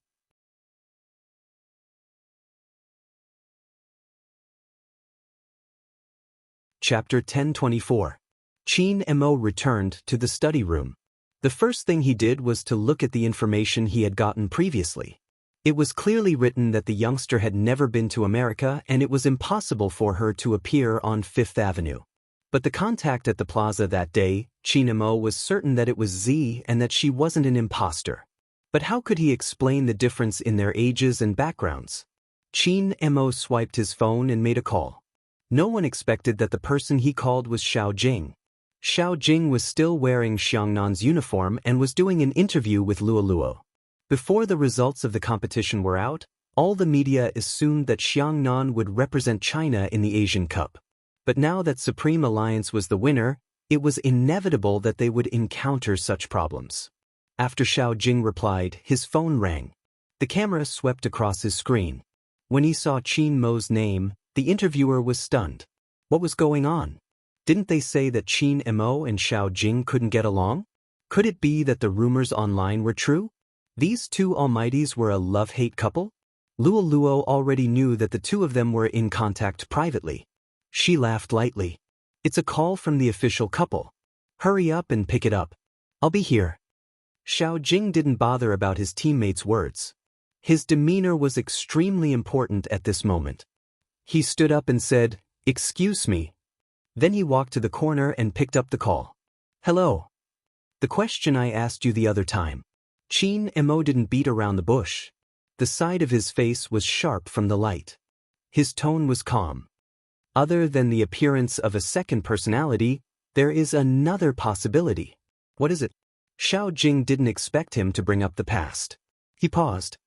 Speaker 1: Chapter 10:24. Chin Mo returned to the study room. The first thing he did was to look at the information he had gotten previously. It was clearly written that the youngster had never been to America and it was impossible for her to appear on Fifth Avenue. But the contact at the plaza that day, Chin Mo was certain that it was Z and that she wasn't an imposter. But how could he explain the difference in their ages and backgrounds? Chin Mo swiped his phone and made a call. No one expected that the person he called was Xiao Jing. Xiao Jing was still wearing Xiangnan's uniform and was doing an interview with Luo Luo. Before the results of the competition were out, all the media assumed that Xiangnan would represent China in the Asian Cup. But now that Supreme Alliance was the winner, it was inevitable that they would encounter such problems. After Xiao Jing replied, his phone rang. The camera swept across his screen. When he saw Chin Mo's name, the interviewer was stunned. What was going on? Didn't they say that Chin Mo and Xiao Jing couldn't get along? Could it be that the rumors online were true? These two Almighties were a love-hate couple? Luo Luo already knew that the two of them were in contact privately. She laughed lightly. It's a call from the official couple. Hurry up and pick it up. I'll be here. Xiao Jing didn't bother about his teammates' words. His demeanor was extremely important at this moment. He stood up and said, "Excuse me." Then he walked to the corner and picked up the call. "Hello. The question I asked you the other time." Chin Mo didn't beat around the bush. The side of his face was sharp from the light. His tone was calm. Other than the appearance of a second personality, there is another possibility. What is it? Xiao Jing didn't expect him to bring up the past. He paused.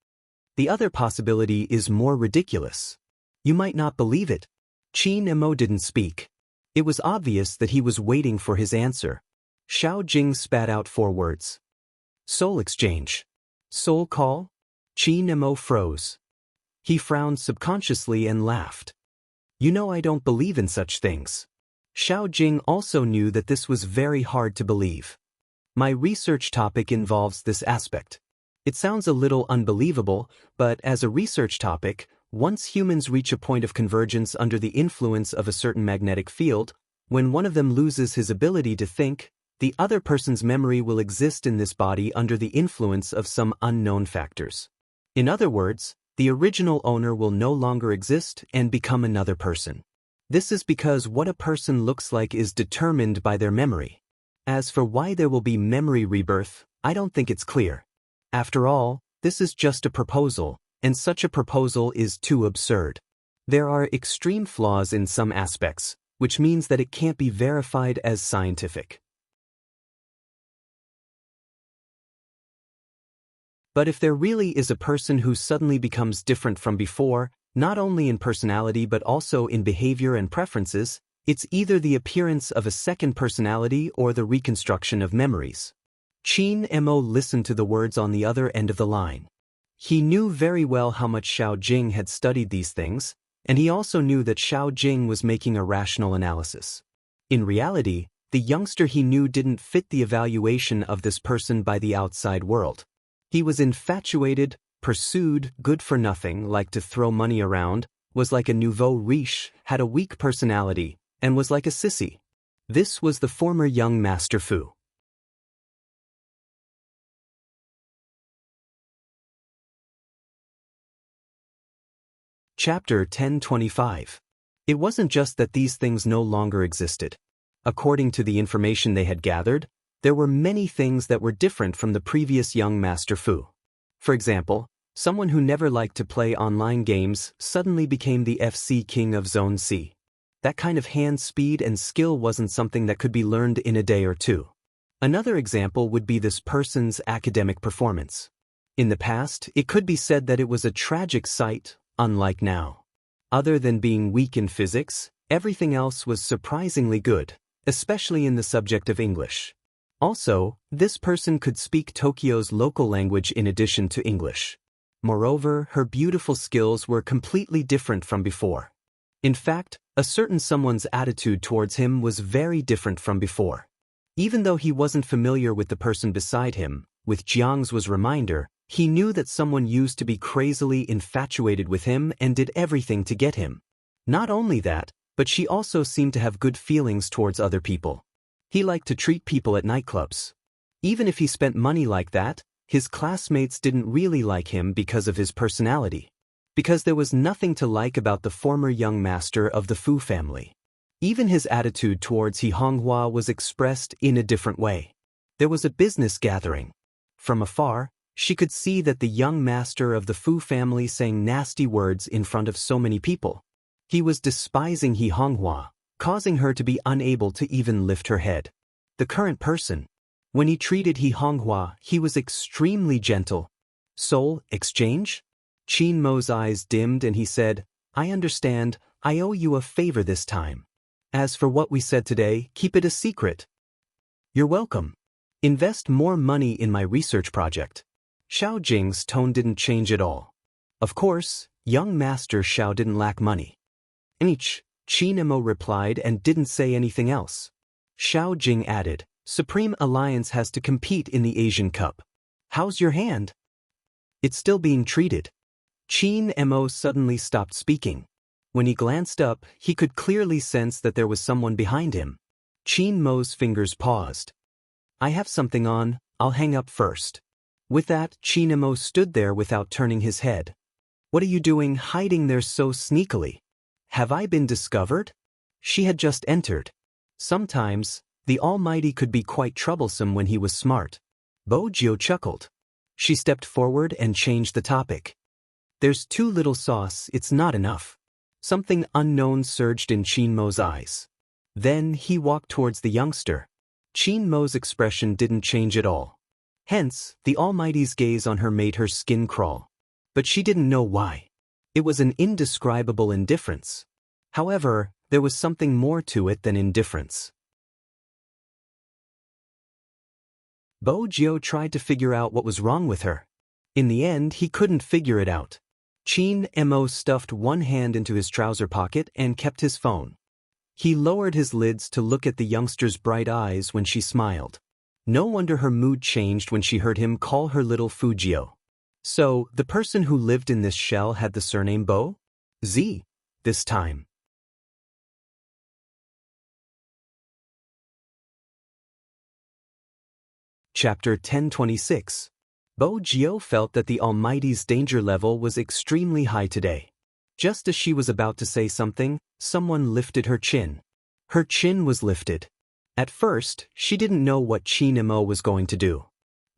Speaker 1: The other possibility is more ridiculous. You might not believe it. Chin Mo didn't speak. It was obvious that he was waiting for his answer. Xiao Jing spat out 4 words. Soul exchange. Soul call? Chin Mo froze. He frowned subconsciously and laughed. You know I don't believe in such things. Xiao Jing also knew that this was very hard to believe. My research topic involves this aspect. It sounds a little unbelievable, but as a research topic, once humans reach a point of convergence under the influence of a certain magnetic field, when one of them loses his ability to think, the other person's memory will exist in this body under the influence of some unknown factors. In other words, the original owner will no longer exist and become another person. This is because what a person looks like is determined by their memory. As for why there will be memory rebirth, I don't think it's clear. After all, this is just a proposal, and such a proposal is too absurd. There are extreme flaws in some aspects, which means that it can't be verified as scientific. But if there really is a person who suddenly becomes different from before, not only in personality but also in behavior and preferences, it's either the appearance of a second personality or the reconstruction of memories. Chin Mo listened to the words on the other end of the line. He knew very well how much Xiao Jing had studied these things, and he also knew that Xiao Jing was making a rational analysis. In reality, the youngster he knew didn't fit the evaluation of this person by the outside world. He was infatuated, pursued, good for nothing, liked to throw money around, was like a nouveau riche, had a weak personality, and was like a sissy. This was the former young Master Fu. Chapter 1025. It wasn't just that these things no longer existed. According to the information they had gathered, there were many things that were different from the previous young Master Fu. For example, someone who never liked to play online games suddenly became the FC King of Zone C. That kind of hand speed and skill wasn't something that could be learned in a day or two. Another example would be this person's academic performance. In the past, it could be said that it was a tragic sight, unlike now. Other than being weak in physics, everything else was surprisingly good, especially in the subject of English. Also, this person could speak Tokyo's local language in addition to English. Moreover, her beautiful skills were completely different from before. In fact, a certain someone's attitude towards him was very different from before. Even though he wasn't familiar with the person beside him, with Jiang's reminder, he knew that someone used to be crazily infatuated with him and did everything to get him. Not only that, but she also seemed to have good feelings towards other people. He liked to treat people at nightclubs. Even if he spent money like that, his classmates didn't really like him because of his personality. Because there was nothing to like about the former young master of the Fu family. Even his attitude towards He Honghua was expressed in a different way. There was a business gathering. From afar, she could see that the young master of the Fu family saying nasty words in front of so many people. He was despising He Honghua, causing her to be unable to even lift her head. The current person. When he treated He Honghua, he was extremely gentle. Soul exchange? Qin Mo's eyes dimmed and he said, "I understand, I owe you a favor this time. As for what we said today, keep it a secret." "You're welcome. Invest more money in my research project." Xiao Jing's tone didn't change at all. Of course, young Master Xiao didn't lack money. Qin Mo replied and didn't say anything else. Xiao Jing added, "Supreme Alliance has to compete in the Asian Cup. How's your hand?" "It's still being treated." Qin Mo suddenly stopped speaking. When he glanced up, he could clearly sense that there was someone behind him. Qin Mo's fingers paused. "I have something on, I'll hang up first." With that, Qin Mo stood there without turning his head. "What are you doing hiding there so sneakily? Have I been discovered?" She had just entered. Sometimes, the Almighty could be quite troublesome when he was smart. Bo Jio chuckled. She stepped forward and changed the topic. "There's too little sauce, it's not enough." Something unknown surged in Qin Mo's eyes. Then he walked towards the youngster. Qin Mo's expression didn't change at all. Hence, the Almighty's gaze on her made her skin crawl. But she didn't know why. It was an indescribable indifference. However, there was something more to it than indifference. Bo Jio tried to figure out what was wrong with her. In the end, he couldn't figure it out. Qin Mo stuffed one hand into his trouser pocket and kept his phone. He lowered his lids to look at the youngster's bright eyes when she smiled. No wonder her mood changed when she heard him call her little Fujio. So, the person who lived in this shell had the surname Bo? Z, this time. Chapter 1026. Bo Jio felt that the Almighty's danger level was extremely high today. Just as she was about to say something, someone lifted her chin. Her chin was lifted. At first, she didn't know what Qin Mo was going to do.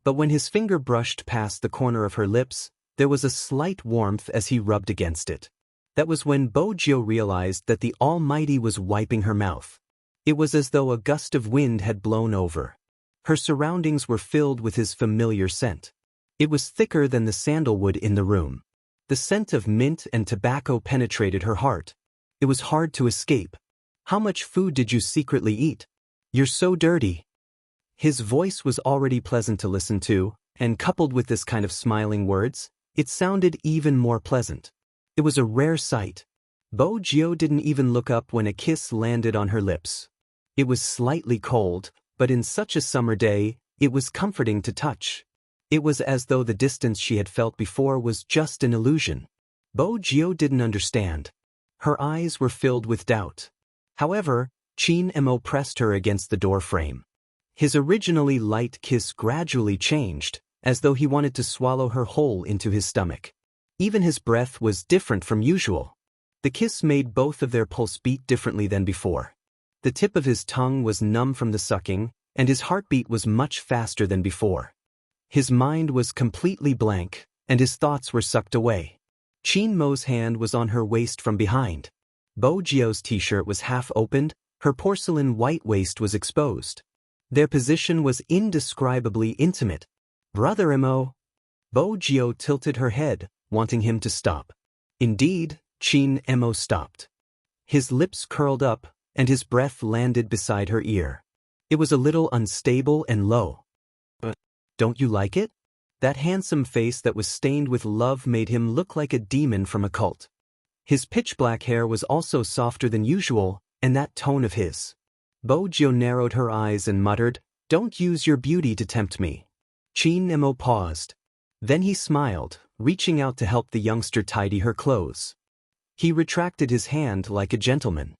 Speaker 1: But when his finger brushed past the corner of her lips, there was a slight warmth as he rubbed against it. That was when Bo Jio realized that the Almighty was wiping her mouth. It was as though a gust of wind had blown over. Her surroundings were filled with his familiar scent. It was thicker than the sandalwood in the room. The scent of mint and tobacco penetrated her heart. It was hard to escape. "How much food did you secretly eat? You're so dirty." His voice was already pleasant to listen to, and coupled with this kind of smiling words, it sounded even more pleasant. It was a rare sight. Bo Jio didn't even look up when a kiss landed on her lips. It was slightly cold, but in such a summer day, it was comforting to touch. It was as though the distance she had felt before was just an illusion. Bo Jio didn't understand. Her eyes were filled with doubt. However, Chin Mo pressed her against the door frame. His originally light kiss gradually changed, as though he wanted to swallow her whole into his stomach. Even his breath was different from usual. The kiss made both of their pulse beat differently than before. The tip of his tongue was numb from the sucking, and his heartbeat was much faster than before. His mind was completely blank, and his thoughts were sucked away. Chin Mo's hand was on her waist from behind. Bo Jio's t-shirt was half opened, her porcelain white waist was exposed. Their position was indescribably intimate. Brother Mo. Bo Jio tilted her head, wanting him to stop. Indeed, Chin Mo stopped. His lips curled up, and his breath landed beside her ear. It was a little unstable and low. But don't you like it? That handsome face that was stained with love made him look like a demon from a cult. His pitch-black hair was also softer than usual, and that tone of his. Bo Jio narrowed her eyes and muttered, "Don't use your beauty to tempt me." Chin Mo paused. Then he smiled, reaching out to help the youngster tidy her clothes. He retracted his hand like a gentleman.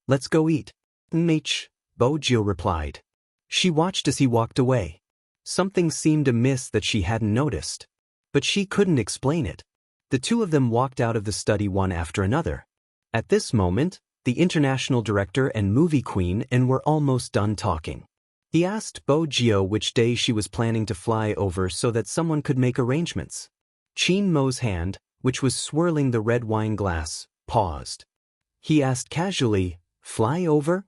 Speaker 1: "Let's go eat." "Mach," Bo Jio replied. She watched as he walked away. Something seemed amiss that she hadn't noticed. But she couldn't explain it. The two of them walked out of the study one after another. At this moment, the international director and movie queen were almost done talking. He asked Bo Jio which day she was planning to fly over so that someone could make arrangements. Chin Mo's hand, which was swirling the red wine glass, paused. He asked casually, "Fly over?"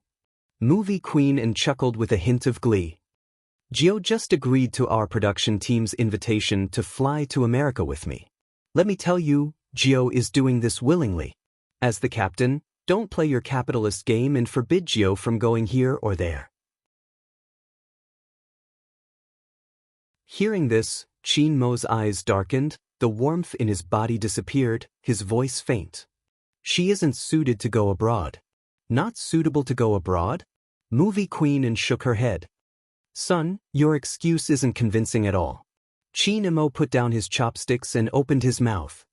Speaker 1: Movie queen chuckled with a hint of glee. "Jio just agreed to our production team's invitation to fly to America with me. Let me tell you, Jio is doing this willingly. As the captain, don't play your capitalist game and forbid Jio from going here or there." Hearing this, Chin Mo's eyes darkened, the warmth in his body disappeared, his voice faint. "She isn't suited to go abroad." "Not suitable to go abroad?" Movie queen shook her head. "Son, your excuse isn't convincing at all." Chin Mo put down his chopsticks and opened his mouth.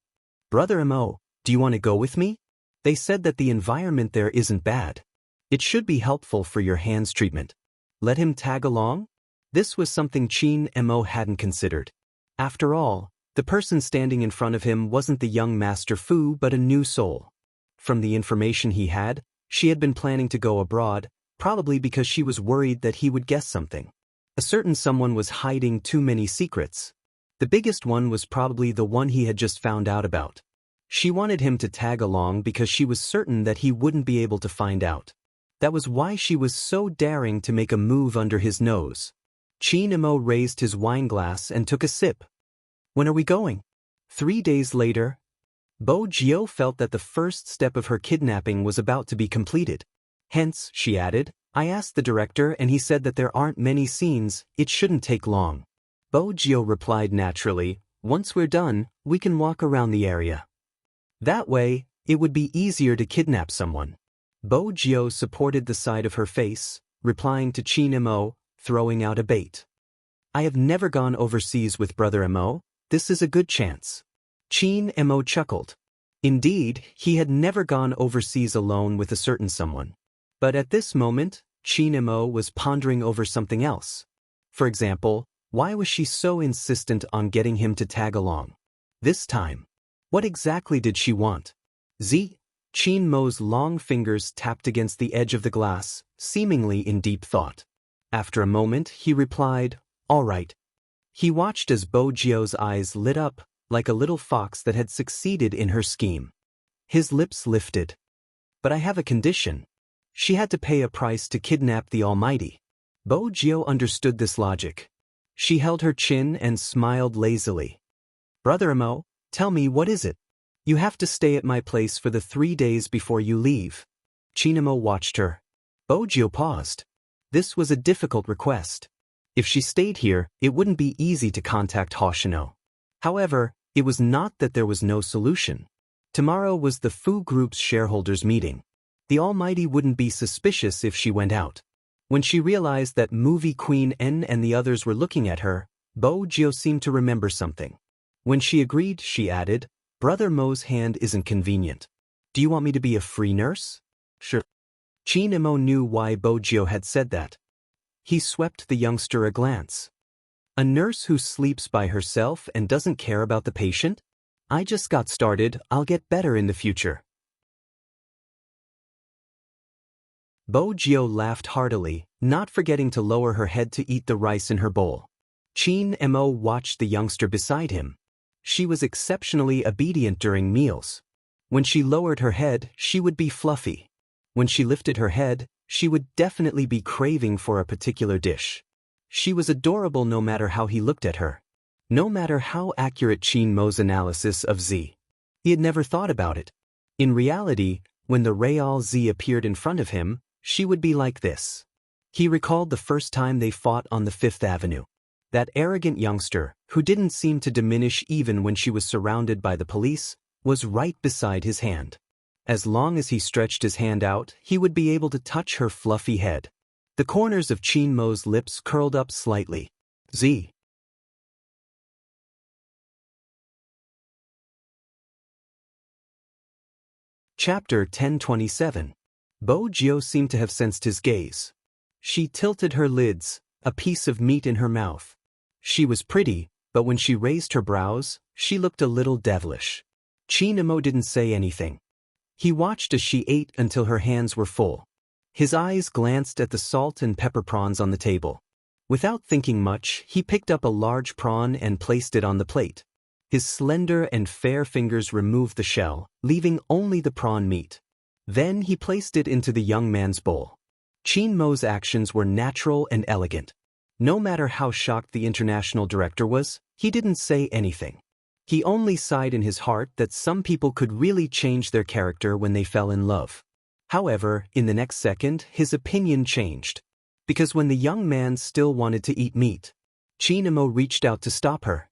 Speaker 1: "Brother Mo, do you want to go with me? They said that the environment there isn't bad. It should be helpful for your hands treatment. Let him tag along?" This was something Chin Mo hadn't considered. After all, the person standing in front of him wasn't the young Master Fu but a new soul. From the information he had, she had been planning to go abroad, probably because she was worried that he would guess something. A certain someone was hiding too many secrets. The biggest one was probably the one he had just found out about. She wanted him to tag along because she was certain that he wouldn't be able to find out. That was why she was so daring to make a move under his nose. Chin Mo raised his wine glass and took a sip. "When are we going?" 3 days later. Bo Jio felt that the first step of her kidnapping was about to be completed. "Hence," she added, "I asked the director and he said that there aren't many scenes, it shouldn't take long." Bo Jio replied naturally, "Once we're done, we can walk around the area. That way, it would be easier to kidnap someone." Bo Jio supported the side of her face, replying to Chin Mo, throwing out a bait. "I have never gone overseas with Brother Mo. This is a good chance." Chin Mo chuckled. Indeed, he had never gone overseas alone with a certain someone. But at this moment, Chin Mo was pondering over something else. For example, why was she so insistent on getting him to tag along? This time, what exactly did she want? Chin Mo's long fingers tapped against the edge of the glass, seemingly in deep thought. After a moment, he replied, "All right." He watched as Bo Jio's eyes lit up, like a little fox that had succeeded in her scheme. His lips lifted. "But I have a condition." She had to pay a price to kidnap the Almighty. Bo Jio understood this logic. She held her chin and smiled lazily. "Brother Mo, tell me, what is it?" "You have to stay at my place for the 3 days before you leave." Chin Mo watched her. Bo Jio paused. This was a difficult request. If she stayed here, it wouldn't be easy to contact Hoshino. However, it was not that there was no solution. Tomorrow was the Fu Group's shareholders' meeting. The Almighty wouldn't be suspicious if she went out. When she realized that Movie Queen N and the others were looking at her, Bo Jio seemed to remember something. When she agreed, she added, "Brother Mo's hand isn't convenient. Do you want me to be a free nurse?" "Sure." Chin Mo knew why Bojio had said that. He swept the youngster a glance. A nurse who sleeps by herself and doesn't care about the patient? I just got started, I'll get better in the future. Bojio laughed heartily, not forgetting to lower her head to eat the rice in her bowl. Chin Mo watched the youngster beside him. She was exceptionally obedient during meals. When she lowered her head, she would be fluffy. When she lifted her head, she would definitely be craving for a particular dish. She was adorable no matter how he looked at her. No matter how accurate Chin Mo's analysis of Z. He had never thought about it. In reality, when the Real Z appeared in front of him, she would be like this. He recalled the first time they fought on the Fifth Avenue. That arrogant youngster, who didn't seem to diminish even when she was surrounded by the police, was right beside his hand. As long as he stretched his hand out, he would be able to touch her fluffy head. The corners of Chin Mo's lips curled up slightly. Z. Chapter 1027. Bojio seemed to have sensed his gaze. She tilted her lids, a piece of meat in her mouth. She was pretty, but when she raised her brows, she looked a little devilish. Chin Mo didn't say anything. He watched as she ate until her hands were full. His eyes glanced at the salt and pepper prawns on the table. Without thinking much, he picked up a large prawn and placed it on the plate. His slender and fair fingers removed the shell, leaving only the prawn meat. Then he placed it into the young man's bowl. Chin Mo's actions were natural and elegant. No matter how shocked the international director was, he didn't say anything. He only sighed in his heart that some people could really change their character when they fell in love. However, in the next second, his opinion changed. Because when the young man still wanted to eat meat, Chin Mo reached out to stop her.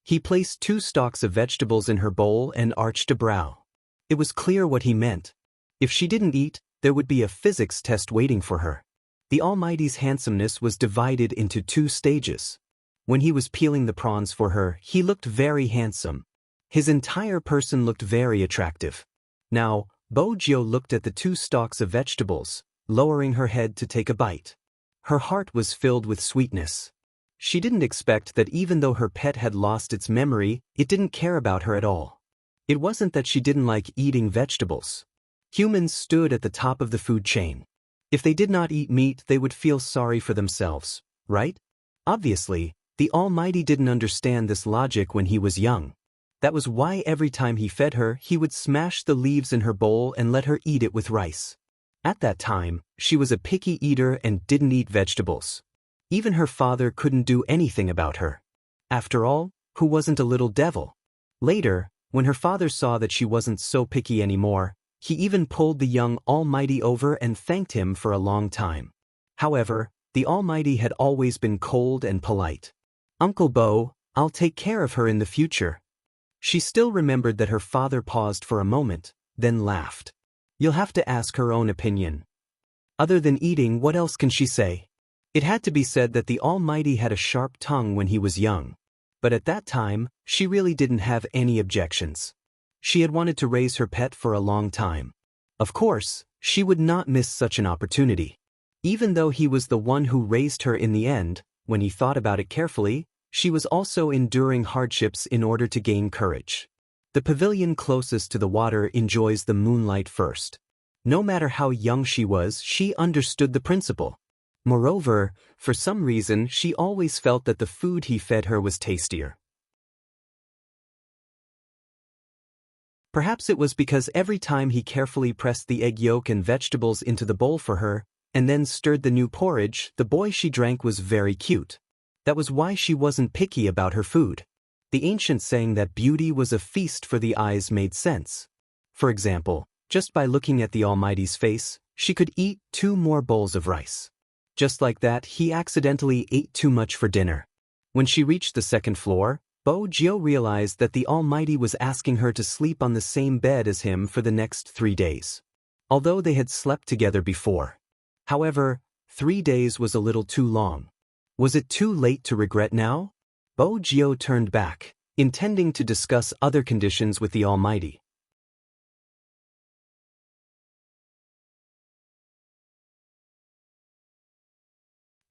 Speaker 1: He placed 2 stalks of vegetables in her bowl and arched a brow. It was clear what he meant. If she didn't eat, there would be a physics test waiting for her. The Almighty's handsomeness was divided into 2 stages. When he was peeling the prawns for her, he looked very handsome. His entire person looked very attractive. Now, Bojio looked at the 2 stalks of vegetables, lowering her head to take a bite. Her heart was filled with sweetness. She didn't expect that even though her pet had lost its memory, it didn't care about her at all. It wasn't that she didn't like eating vegetables. Humans stood at the top of the food chain. If they did not eat meat, they would feel sorry for themselves, right? Obviously, the Almighty didn't understand this logic when he was young. That was why every time he fed her, he would smash the leaves in her bowl and let her eat it with rice. At that time, she was a picky eater and didn't eat vegetables. Even her father couldn't do anything about her. After all, who wasn't a little devil? Later, when her father saw that she wasn't so picky anymore, he even pulled the young Almighty over and thanked him for a long time. However, the Almighty had always been cold and polite. "Uncle Bo, I'll take care of her in the future." She still remembered that her father paused for a moment, then laughed. You'll have to ask her own opinion. Other than eating, what else can she say? It had to be said that the Almighty had a sharp tongue when he was young. But at that time, she really didn't have any objections. She had wanted to raise her pet for a long time. Of course, she would not miss such an opportunity. Even though he was the one who raised her in the end, when he thought about it carefully, she was also enduring hardships in order to gain courage. The pavilion closest to the water enjoys the moonlight first. No matter how young she was, she understood the principle. Moreover, for some reason, she always felt that the food he fed her was tastier. Perhaps it was because every time he carefully pressed the egg yolk and vegetables into the bowl for her, and then stirred the new porridge, the boy she drank was very cute. That was why she wasn't picky about her food. The ancient saying that beauty was a feast for the eyes made sense. For example, just by looking at the Almighty's face, she could eat 2 more bowls of rice. Just like that, he accidentally ate too much for dinner. When she reached the 2nd floor, Bojio realized that the Almighty was asking her to sleep on the same bed as him for the next 3 days. Although they had slept together before. However, 3 days was a little too long. Was it too late to regret now? Bojio turned back, intending to discuss other conditions with the Almighty.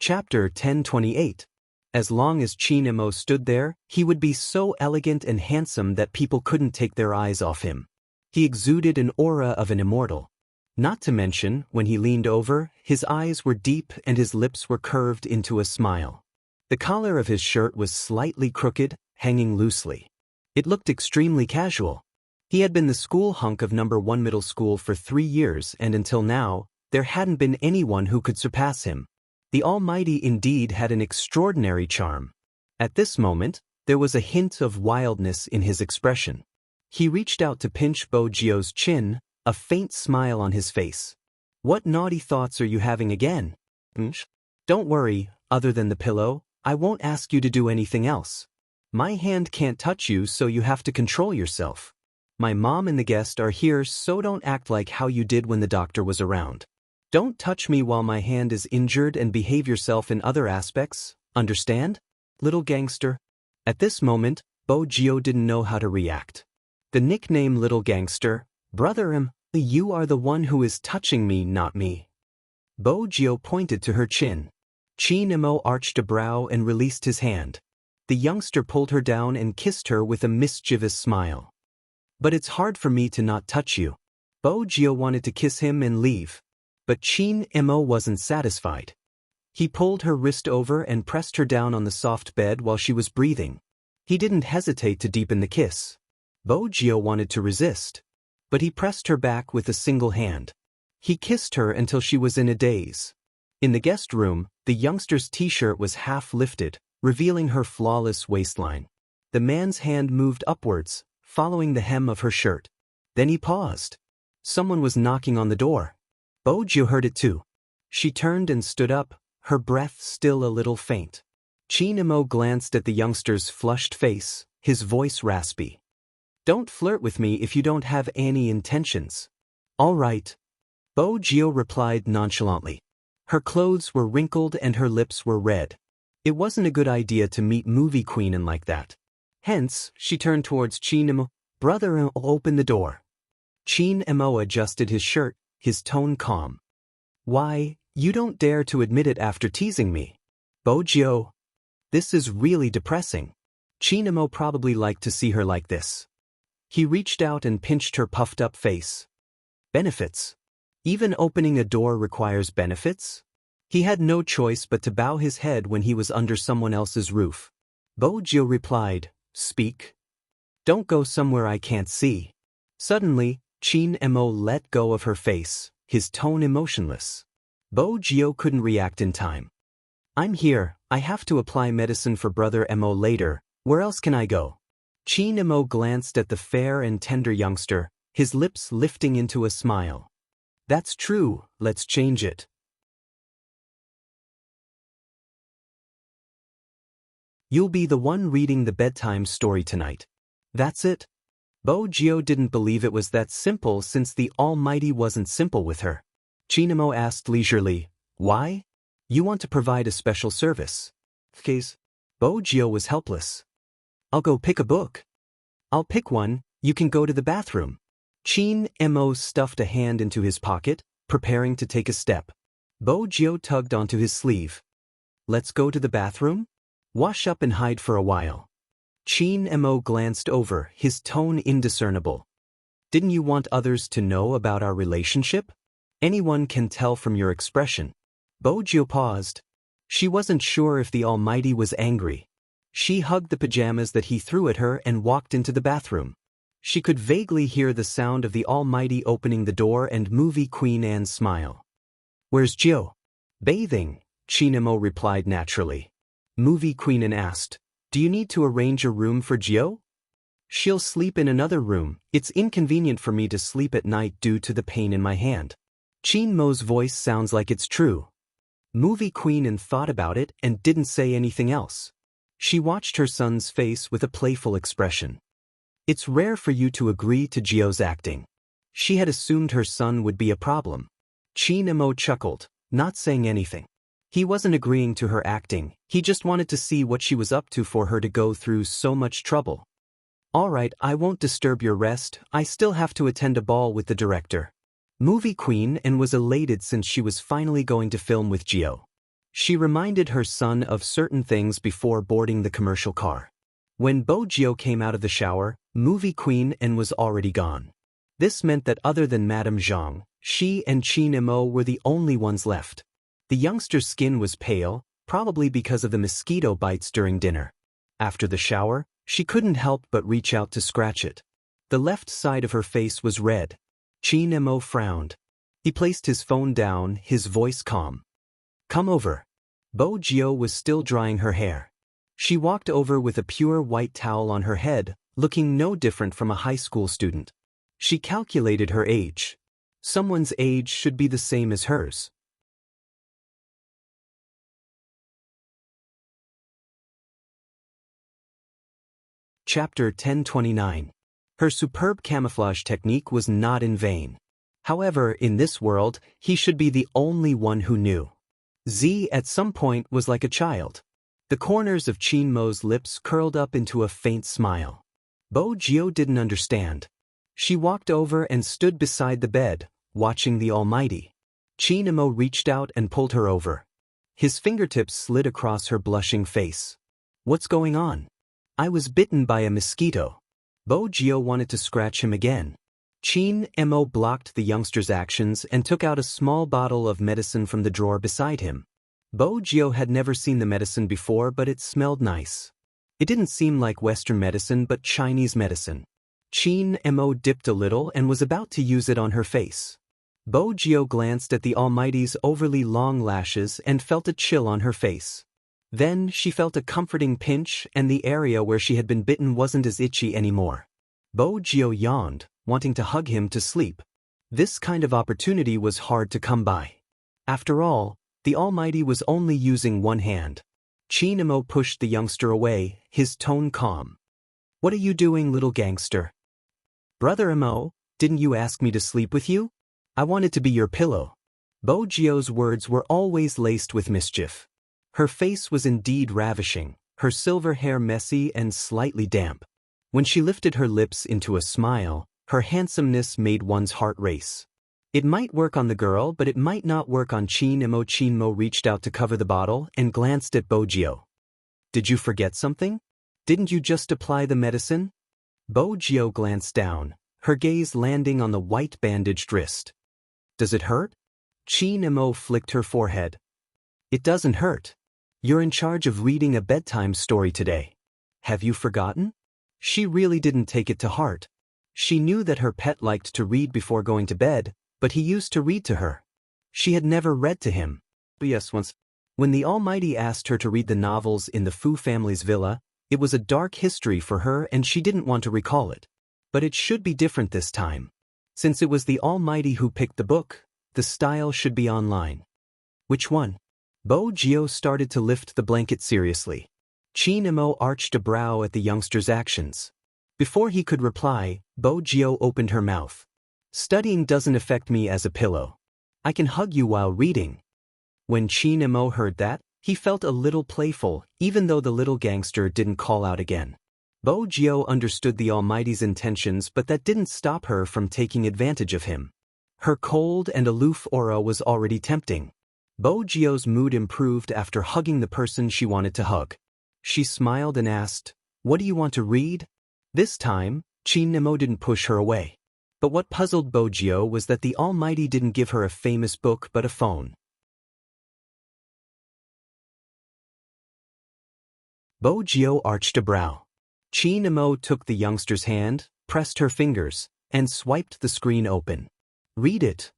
Speaker 1: Chapter 1028. As long as Chin Mo stood there, he would be so elegant and handsome that people couldn't take their eyes off him. He exuded an aura of an immortal. Not to mention, when he leaned over, his eyes were deep and his lips were curved into a smile. The collar of his shirt was slightly crooked, hanging loosely. It looked extremely casual. He had been the school hunk of number 1 middle school for 3 years, and until now, there hadn't been anyone who could surpass him. The Almighty indeed had an extraordinary charm. At this moment, there was a hint of wildness in his expression. He reached out to pinch Bo Jio's chin, a faint smile on his face. "What naughty thoughts are you having again?" "Don't worry, other than the pillow, I won't ask you to do anything else. My hand can't touch you, so you have to control yourself. My mom and the guest are here, so don't act like how you did when the doctor was around. Don't touch me while my hand is injured and behave yourself in other aspects, understand? Little gangster." At this moment, Bo Jio didn't know how to react. The nickname Little Gangster, "Brother you are the one who is touching me, not me." Bo Jio pointed to her chin. Chin Mo arched a brow and released his hand. The youngster pulled her down and kissed her with a mischievous smile. "But it's hard for me to not touch you." Bo Jio wanted to kiss him and leave. But Chin Mo wasn't satisfied. He pulled her wrist over and pressed her down on the soft bed while she was breathing. He didn't hesitate to deepen the kiss. Bo Jio wanted to resist, but he pressed her back with a single hand. He kissed her until she was in a daze. In the guest room, the youngster's t-shirt was half lifted, revealing her flawless waistline. The man's hand moved upwards, following the hem of her shirt. Then he paused. Someone was knocking on the door. Bo Jio heard it too. She turned and stood up, her breath still a little faint. Chin Mo glanced at the youngster's flushed face, his voice raspy. "Don't flirt with me if you don't have any intentions." "All right." Bo Jio replied nonchalantly. Her clothes were wrinkled and her lips were red. It wasn't a good idea to meet movie queenin like that. Hence, she turned towards Chin Mo. "Brother, open the door." Chin Mo adjusted his shirt, his tone calm. "Why, you don't dare to admit it after teasing me." "Bo Jio, this is really depressing." Chin Mo probably liked to see her like this. He reached out and pinched her puffed-up face. "Benefits? Even opening a door requires benefits?" He had no choice but to bow his head when he was under someone else's roof. Bo Jio replied, "Speak. Don't go somewhere I can't see." Suddenly, Chin Mo let go of her face, his tone emotionless. Bo Jio couldn't react in time. "I'm here, I have to apply medicine for Brother Mo later, where else can I go?" Chin Mo glanced at the fair and tender youngster, his lips lifting into a smile. "That's true, let's change it." "You'll be the one reading the bedtime story tonight. That's it?" Bo Jio didn't believe it was that simple since the Almighty wasn't simple with her. Chin Mo asked leisurely, "Why? You want to provide a special service?" "Case?" Bo Jio was helpless. "I'll go pick a book." "I'll pick one, you can go to the bathroom." Chin Mo stuffed a hand into his pocket, preparing to take a step. Bo Jio tugged onto his sleeve. "Let's go to the bathroom? Wash up and hide for a while." Chin Mo glanced over, his tone indiscernible. "Didn't you want others to know about our relationship? Anyone can tell from your expression." Bo Jio paused. She wasn't sure if the Almighty was angry. She hugged the pajamas that he threw at her and walked into the bathroom. She could vaguely hear the sound of the Almighty opening the door and movie Queen Anne's smile. "Where's Jio?" "Bathing," Chin Mo replied naturally. Movie Queen Anne asked, "Do you need to arrange a room for Jio?" "She'll sleep in another room. It's inconvenient for me to sleep at night due to the pain in my hand." Chin Mo's voice sounds like it's true. Movie Queen Anne thought about it and didn't say anything else. She watched her son's face with a playful expression. "It's rare for you to agree to Jio's acting." She had assumed her son would be a problem. Chin Mo chuckled, not saying anything. He wasn't agreeing to her acting, he just wanted to see what she was up to for her to go through so much trouble. "All right, I won't disturb your rest, I still have to attend a ball with the director." Movie Queen Anne was elated since she was finally going to film with Jio. She reminded her son of certain things before boarding the commercial car. When Bo-gyo came out of the shower, movie queen and was already gone. This meant that other than Madame Zhang, she and Chin Mo were the only ones left. The youngster's skin was pale, probably because of the mosquito bites during dinner. After the shower, she couldn't help but reach out to scratch it. The left side of her face was red. Chin Mo frowned. He placed his phone down, his voice calm. "Come over." Bo-gyo was still drying her hair. She walked over with a pure white towel on her head, looking no different from a high school student. She calculated her age. Someone's age should be the same as hers. Chapter 1029. Her superb camouflage technique was not in vain. However, in this world, he should be the only one who knew. Z at some point was like a child. The corners of Chin Mo's lips curled up into a faint smile. Bo-gyo didn't understand. She walked over and stood beside the bed, watching the Almighty. Chin Mo reached out and pulled her over. His fingertips slid across her blushing face. "What's going on?" "I was bitten by a mosquito." Bo-gyo wanted to scratch him again. Chin Mo blocked the youngster's actions and took out a small bottle of medicine from the drawer beside him. Bo-gyo had never seen the medicine before, but it smelled nice. It didn't seem like Western medicine but Chinese medicine. Chin Mo dipped a little and was about to use it on her face. Bo-gyo glanced at the Almighty's overly long lashes and felt a chill on her face. Then she felt a comforting pinch and the area where she had been bitten wasn't as itchy anymore. Bo-gyo yawned, wanting to hug him to sleep. This kind of opportunity was hard to come by. After all, the Almighty was only using one hand. Chin Mo pushed the youngster away, his tone calm. "What are you doing, little gangster?" "Brother Mo, didn't you ask me to sleep with you? I wanted to be your pillow." Bo-gyo's words were always laced with mischief. Her face was indeed ravishing, her silver hair messy and slightly damp. When she lifted her lips into a smile, her handsomeness made one's heart race. It might work on the girl, but it might not work on Chin Mo. Chin Mo reached out to cover the bottle and glanced at Bo-gyo. "Did you forget something? Didn't you just apply the medicine?" Bo-gyo glanced down, her gaze landing on the white bandaged wrist. "Does it hurt?" Chin Mo flicked her forehead. "It doesn't hurt. You're in charge of reading a bedtime story today. Have you forgotten?" She really didn't take it to heart. She knew that her pet liked to read before going to bed, but he used to read to her. She had never read to him. Yes, once. When the Almighty asked her to read the novels in the Fu family's villa, it was a dark history for her and she didn't want to recall it. But it should be different this time. Since it was the Almighty who picked the book, the style should be online. "Which one?" Bo-gyo started to lift the blanket seriously. Chin Mo arched a brow at the youngster's actions. Before he could reply, Bo-gyo opened her mouth. "Studying doesn't affect me as a pillow. I can hug you while reading." When Chin Mo heard that, he felt a little playful, even though the little gangster didn't call out again. Bo-gyo understood the Almighty's intentions, but that didn't stop her from taking advantage of him. Her cold and aloof aura was already tempting. Bo-gyo's mood improved after hugging the person she wanted to hug. She smiled and asked, "What do you want to read?" This time, Chin Mo didn't push her away. But what puzzled Bo-gyo was that the Almighty didn't give her a famous book but a phone. Bo-gyo arched a brow. Chin Mo took the youngster's hand, pressed her fingers, and swiped the screen open. "Read it."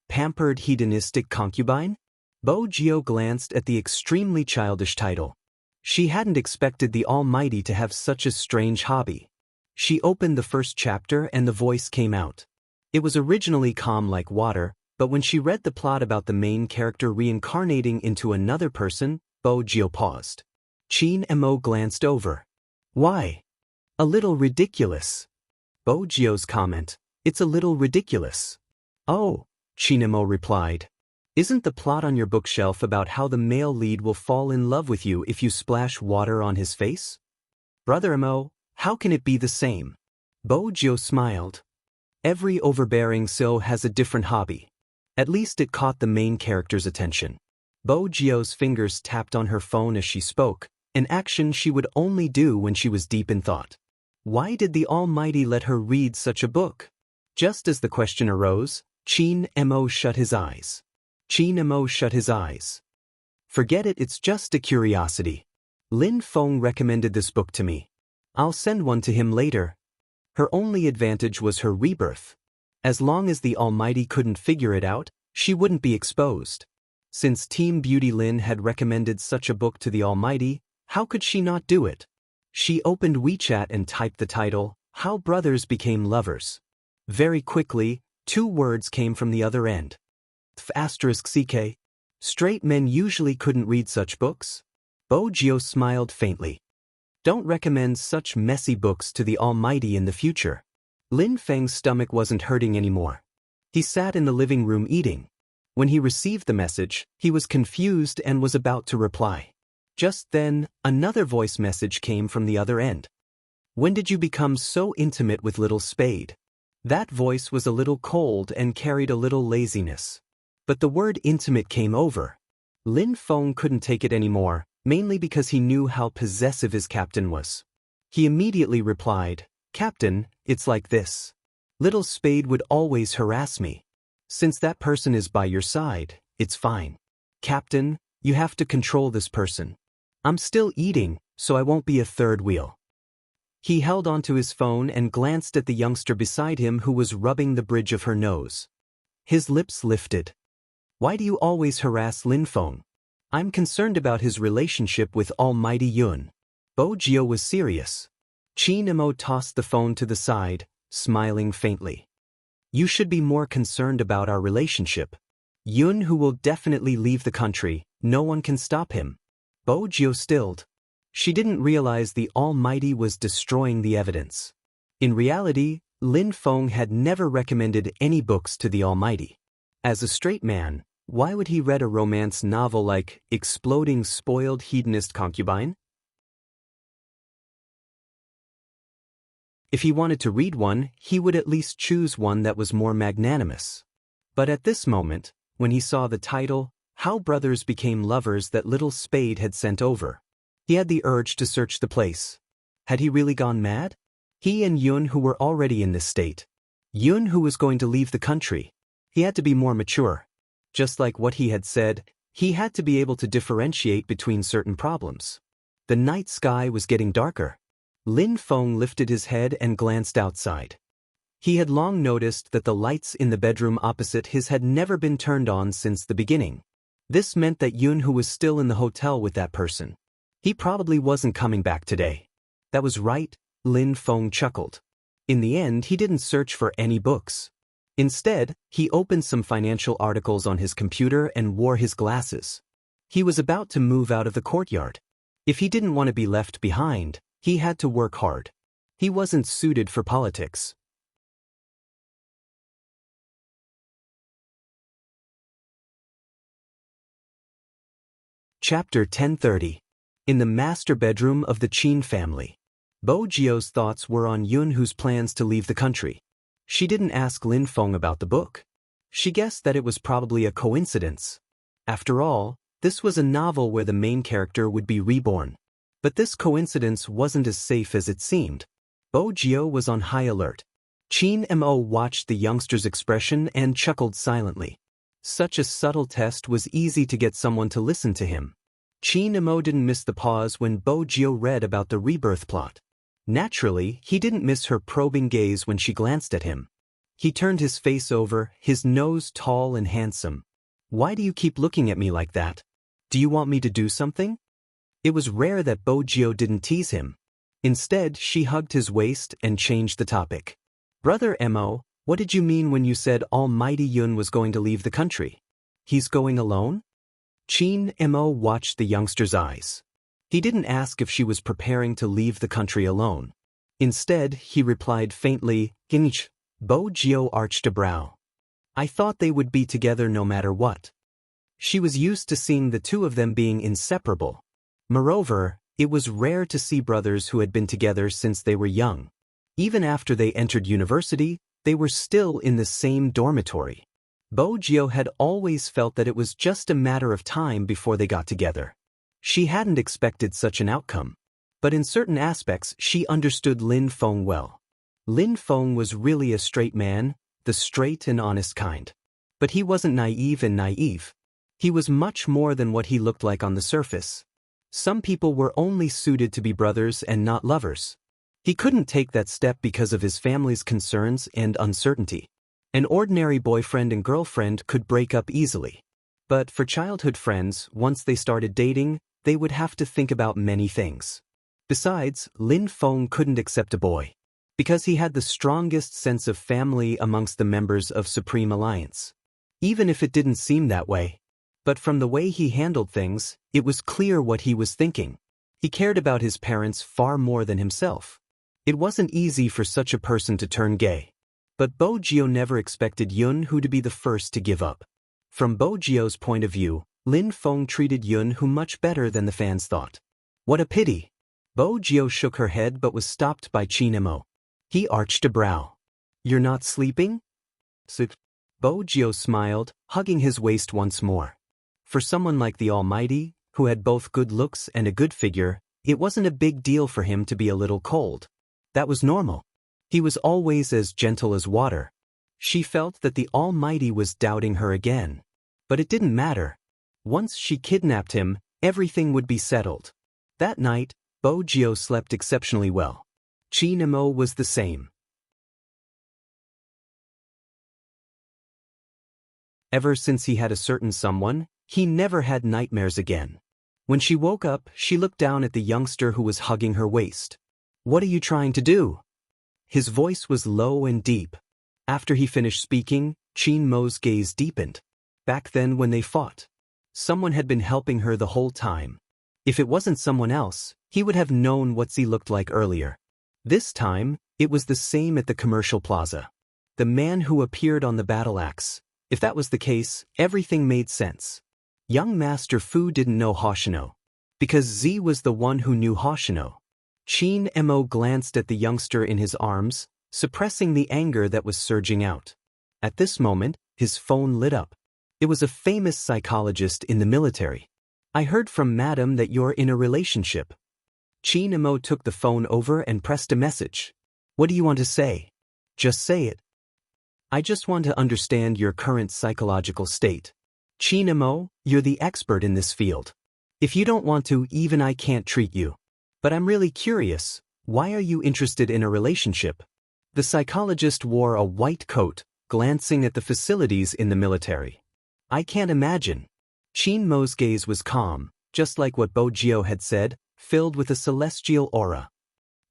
Speaker 1: "Pampered hedonistic concubine?" Bo-gyo glanced at the extremely childish title. She hadn't expected the Almighty to have such a strange hobby. She opened the first chapter and the voice came out. It was originally calm like water, but when she read the plot about the main character reincarnating into another person, Bo-gyo paused. Chin Mo glanced over. "Why?" "A little ridiculous." Bo-gyo's comment. "It's a little ridiculous." "Oh," Chin Mo replied. "Isn't the plot on your bookshelf about how the male lead will fall in love with you if you splash water on his face?" "Brother Mo, how can it be the same?" Bo-gyo smiled. "Every overbearing so has a different hobby. At least it caught the main character's attention." Bo Jio's fingers tapped on her phone as she spoke, an action she would only do when she was deep in thought. Why did the Almighty let her read such a book? Just as the question arose, Chin Mo shut his eyes. Chin Mo shut his eyes. Forget it, it's just a curiosity. Lin Feng recommended this book to me. I'll send one to him later. Her only advantage was her rebirth. As long as the Almighty couldn't figure it out, she wouldn't be exposed. Since Team Beauty Lin had recommended such a book to the Almighty, how could she not do it? She opened WeChat and typed the title, How Brothers Became Lovers. Very quickly, 2 words came from the other end. *CK. Straight men usually couldn't read such books? Bo Jio smiled faintly. Don't recommend such messy books to the Almighty in the future. Lin Feng's stomach wasn't hurting anymore. He sat in the living room eating. When he received the message, he was confused and was about to reply. Just then, another voice message came from the other end. When did you become so intimate with Little Spade? That voice was a little cold and carried a little laziness. But the word intimate came over. Lin Feng couldn't take it anymore, mainly because he knew how possessive his captain was. He immediately replied, Captain, it's like this. Little Spade would always harass me. Since that person is by your side, it's fine. Captain, you have to control this person. I'm still eating, so I won't be a third wheel. He held onto his phone and glanced at the youngster beside him who was rubbing the bridge of her nose. His lips lifted. Why do you always harass Lin Feng? I'm concerned about his relationship with Almighty Yun. Bo Jio was serious. Chin Mo tossed the phone to the side, smiling faintly. You should be more concerned about our relationship. Yun, who will definitely leave the country, no one can stop him. Bo Jio stilled. She didn't realize the Almighty was destroying the evidence. In reality, Lin Feng had never recommended any books to the Almighty. As a straight man, why would he read a romance novel like Exploding Spoiled Hedonist Concubine? If he wanted to read one, he would at least choose one that was more magnanimous. But at this moment, when he saw the title, How Brothers Became Lovers that Little Spade had sent over, he had the urge to search the place. Had he really gone mad? He and Yun, who were already in this state. Yun, who was going to leave the country. He had to be more mature. Just like what he had said, he had to be able to differentiate between certain problems. The night sky was getting darker. Lin Feng lifted his head and glanced outside. He had long noticed that the lights in the bedroom opposite his had never been turned on since the beginning. This meant that Yun, who was still in the hotel with that person. He probably wasn't coming back today. That was right, Lin Feng chuckled. In the end, he didn't search for any books. Instead, he opened some financial articles on his computer and wore his glasses. He was about to move out of the courtyard. If he didn't want to be left behind, he had to work hard. He wasn't suited for politics. Chapter 1030. In the master bedroom of the Qin family. Bo Jio's thoughts were on Yun, whose plans to leave the country. She didn't ask Lin Feng about the book. She guessed that it was probably a coincidence. After all, this was a novel where the main character would be reborn. But this coincidence wasn't as safe as it seemed. Bo Jio was on high alert. Chin Mo watched the youngster's expression and chuckled silently. Such a subtle test was easy to get someone to listen to him. Chin Mo didn't miss the pause when Bo Jio read about the rebirth plot. Naturally, he didn't miss her probing gaze when she glanced at him. He turned his face over, his nose tall and handsome. Why do you keep looking at me like that? Do you want me to do something? It was rare that Bo Jio didn't tease him. Instead, she hugged his waist and changed the topic. Brother Mo, what did you mean when you said Almighty Yun was going to leave the country? He's going alone? Chin Mo watched the youngster's eyes. He didn't ask if she was preparing to leave the country alone. Instead, he replied faintly, Ginch. Bo Jio arched a brow. I thought they would be together no matter what. She was used to seeing the two of them being inseparable. Moreover, it was rare to see brothers who had been together since they were young. Even after they entered university, they were still in the same dormitory. Bo Jio had always felt that it was just a matter of time before they got together. She hadn't expected such an outcome. But in certain aspects she understood Lin Feng well. Lin Feng was really a straight man, the straight and honest kind. But he wasn't naive. He was much more than what he looked like on the surface. Some people were only suited to be brothers and not lovers. He couldn't take that step because of his family's concerns and uncertainty. An ordinary boyfriend and girlfriend could break up easily. But for childhood friends, once they started dating, they would have to think about many things. Besides, Lin Feng couldn't accept a boy, because he had the strongest sense of family amongst the members of Supreme Alliance. Even if it didn't seem that way. But from the way he handled things, it was clear what he was thinking. He cared about his parents far more than himself. It wasn't easy for such a person to turn gay. But Bo Jio never expected Yun-Hu to be the first to give up. From Bo Jio's point of view, Lin Feng treated Yun-Hu much better than the fans thought. What a pity. Bo Jio shook her head but was stopped by Qin Mo. He arched a brow. You're not sleeping? Bo Jio smiled, hugging his waist once more. For someone like the Almighty, who had both good looks and a good figure, it wasn't a big deal for him to be a little cold. That was normal. He was always as gentle as water. She felt that the Almighty was doubting her again. But it didn't matter. Once she kidnapped him, everything would be settled. That night, Bo Jio slept exceptionally well. Qin Mo was the same. Ever since he had a certain someone, he never had nightmares again. When she woke up, she looked down at the youngster who was hugging her waist. What are you trying to do? His voice was low and deep. After he finished speaking, Qin Mo's gaze deepened. Back then when they fought, someone had been helping her the whole time. If it wasn't someone else, he would have known what Z looked like earlier. This time, it was the same at the commercial plaza. The man who appeared on the battle axe. If that was the case, everything made sense. Young Master Fu didn't know Hoshino, because Z was the one who knew Hoshino. Qin Mo glanced at the youngster in his arms, suppressing the anger that was surging out. At this moment, his phone lit up. It was a famous psychologist in the military. I heard from Madam that you're in a relationship. Qin Mo took the phone over and pressed a message. What do you want to say? Just say it. I just want to understand your current psychological state. Qin Mo, you're the expert in this field. If you don't want to, even I can't treat you. But I'm really curious, why are you interested in a relationship? The psychologist wore a white coat, glancing at the facilities in the military. I can't imagine. Qin Mo's gaze was calm, just like what Bo Jio had said, filled with a celestial aura.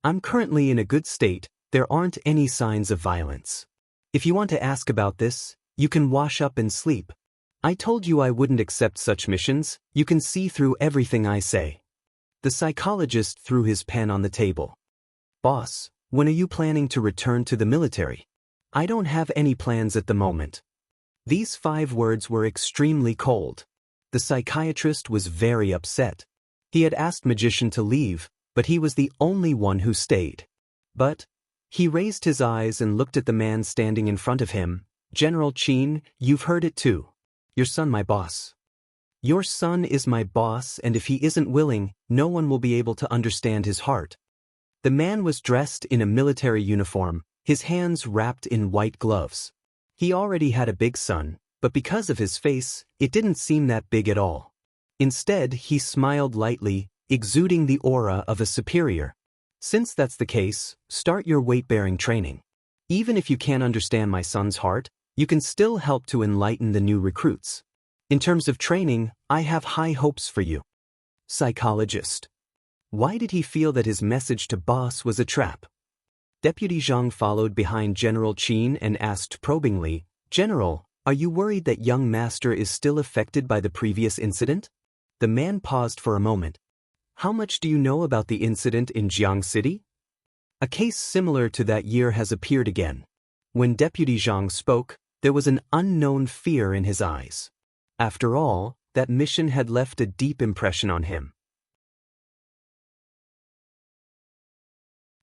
Speaker 1: I'm currently in a good state, there aren't any signs of violence. If you want to ask about this, you can wash up and sleep. I told you I wouldn't accept such missions, you can see through everything I say. The psychologist threw his pen on the table. Boss, when are you planning to return to the military? I don't have any plans at the moment. These 5 words were extremely cold. The psychiatrist was very upset. He had asked Magician to leave, but he was the only one who stayed. But he raised his eyes and looked at the man standing in front of him. General Qin, you've heard it too. Your son my boss. Your son is my boss, and if he isn't willing, no one will be able to understand his heart. The man was dressed in a military uniform, his hands wrapped in white gloves. He already had a big son, but because of his face, it didn't seem that big at all. Instead, he smiled lightly, exuding the aura of a superior. Since that's the case, start your weight-bearing training. Even if you can't understand my son's heart, you can still help to enlighten the new recruits. In terms of training, I have high hopes for you. Psychologist. Why did he feel that his message to boss was a trap? Deputy Zhang followed behind General Qin and asked probingly, General, are you worried that young master is still affected by the previous incident? The man paused for a moment. How much do you know about the incident in Jiang City? A case similar to that year has appeared again. When Deputy Zhang spoke, there was an unknown fear in his eyes. After all, that mission had left a deep impression on him.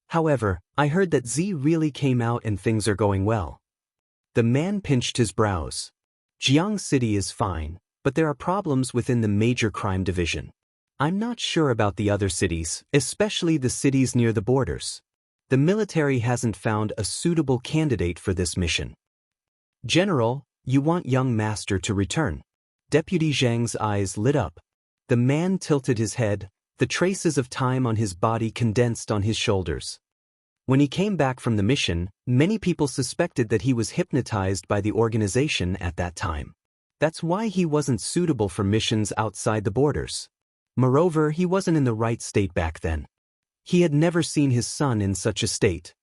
Speaker 1: However, I heard that Z really came out and things are going well. The man pinched his brows. Jiang City is fine, but there are problems within the major crime division. I'm not sure about the other cities, especially the cities near the borders. The military hasn't found a suitable candidate for this mission. General, you want young master to return. Deputy Zhang's eyes lit up. The man tilted his head, the traces of time on his body condensed on his shoulders. When he came back from the mission, many people suspected that he was hypnotized by the organization at that time. That's why he wasn't suitable for missions outside the borders. Moreover, he wasn't in the right state back then. He had never seen his son in such a state.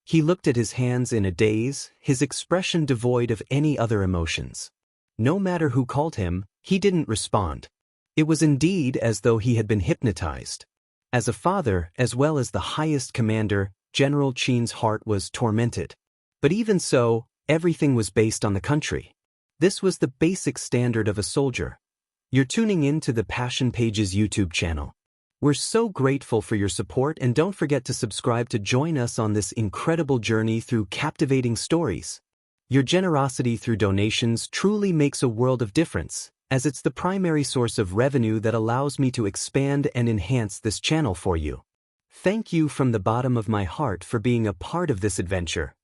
Speaker 1: He looked at his hands in a daze, his expression devoid of any other emotions. No matter who called him, he didn't respond. It was indeed as though he had been hypnotized. As a father, as well as the highest commander, General Qin's heart was tormented. But even so, everything was based on the country. This was the basic standard of a soldier. You're tuning in to the Passion Pages YouTube channel. We're so grateful for your support, and don't forget to subscribe to join us on this incredible journey through captivating stories. Your generosity through donations truly makes a world of difference, as it's the primary source of revenue that allows me to expand and enhance this channel for you. Thank you from the bottom of my heart for being a part of this adventure.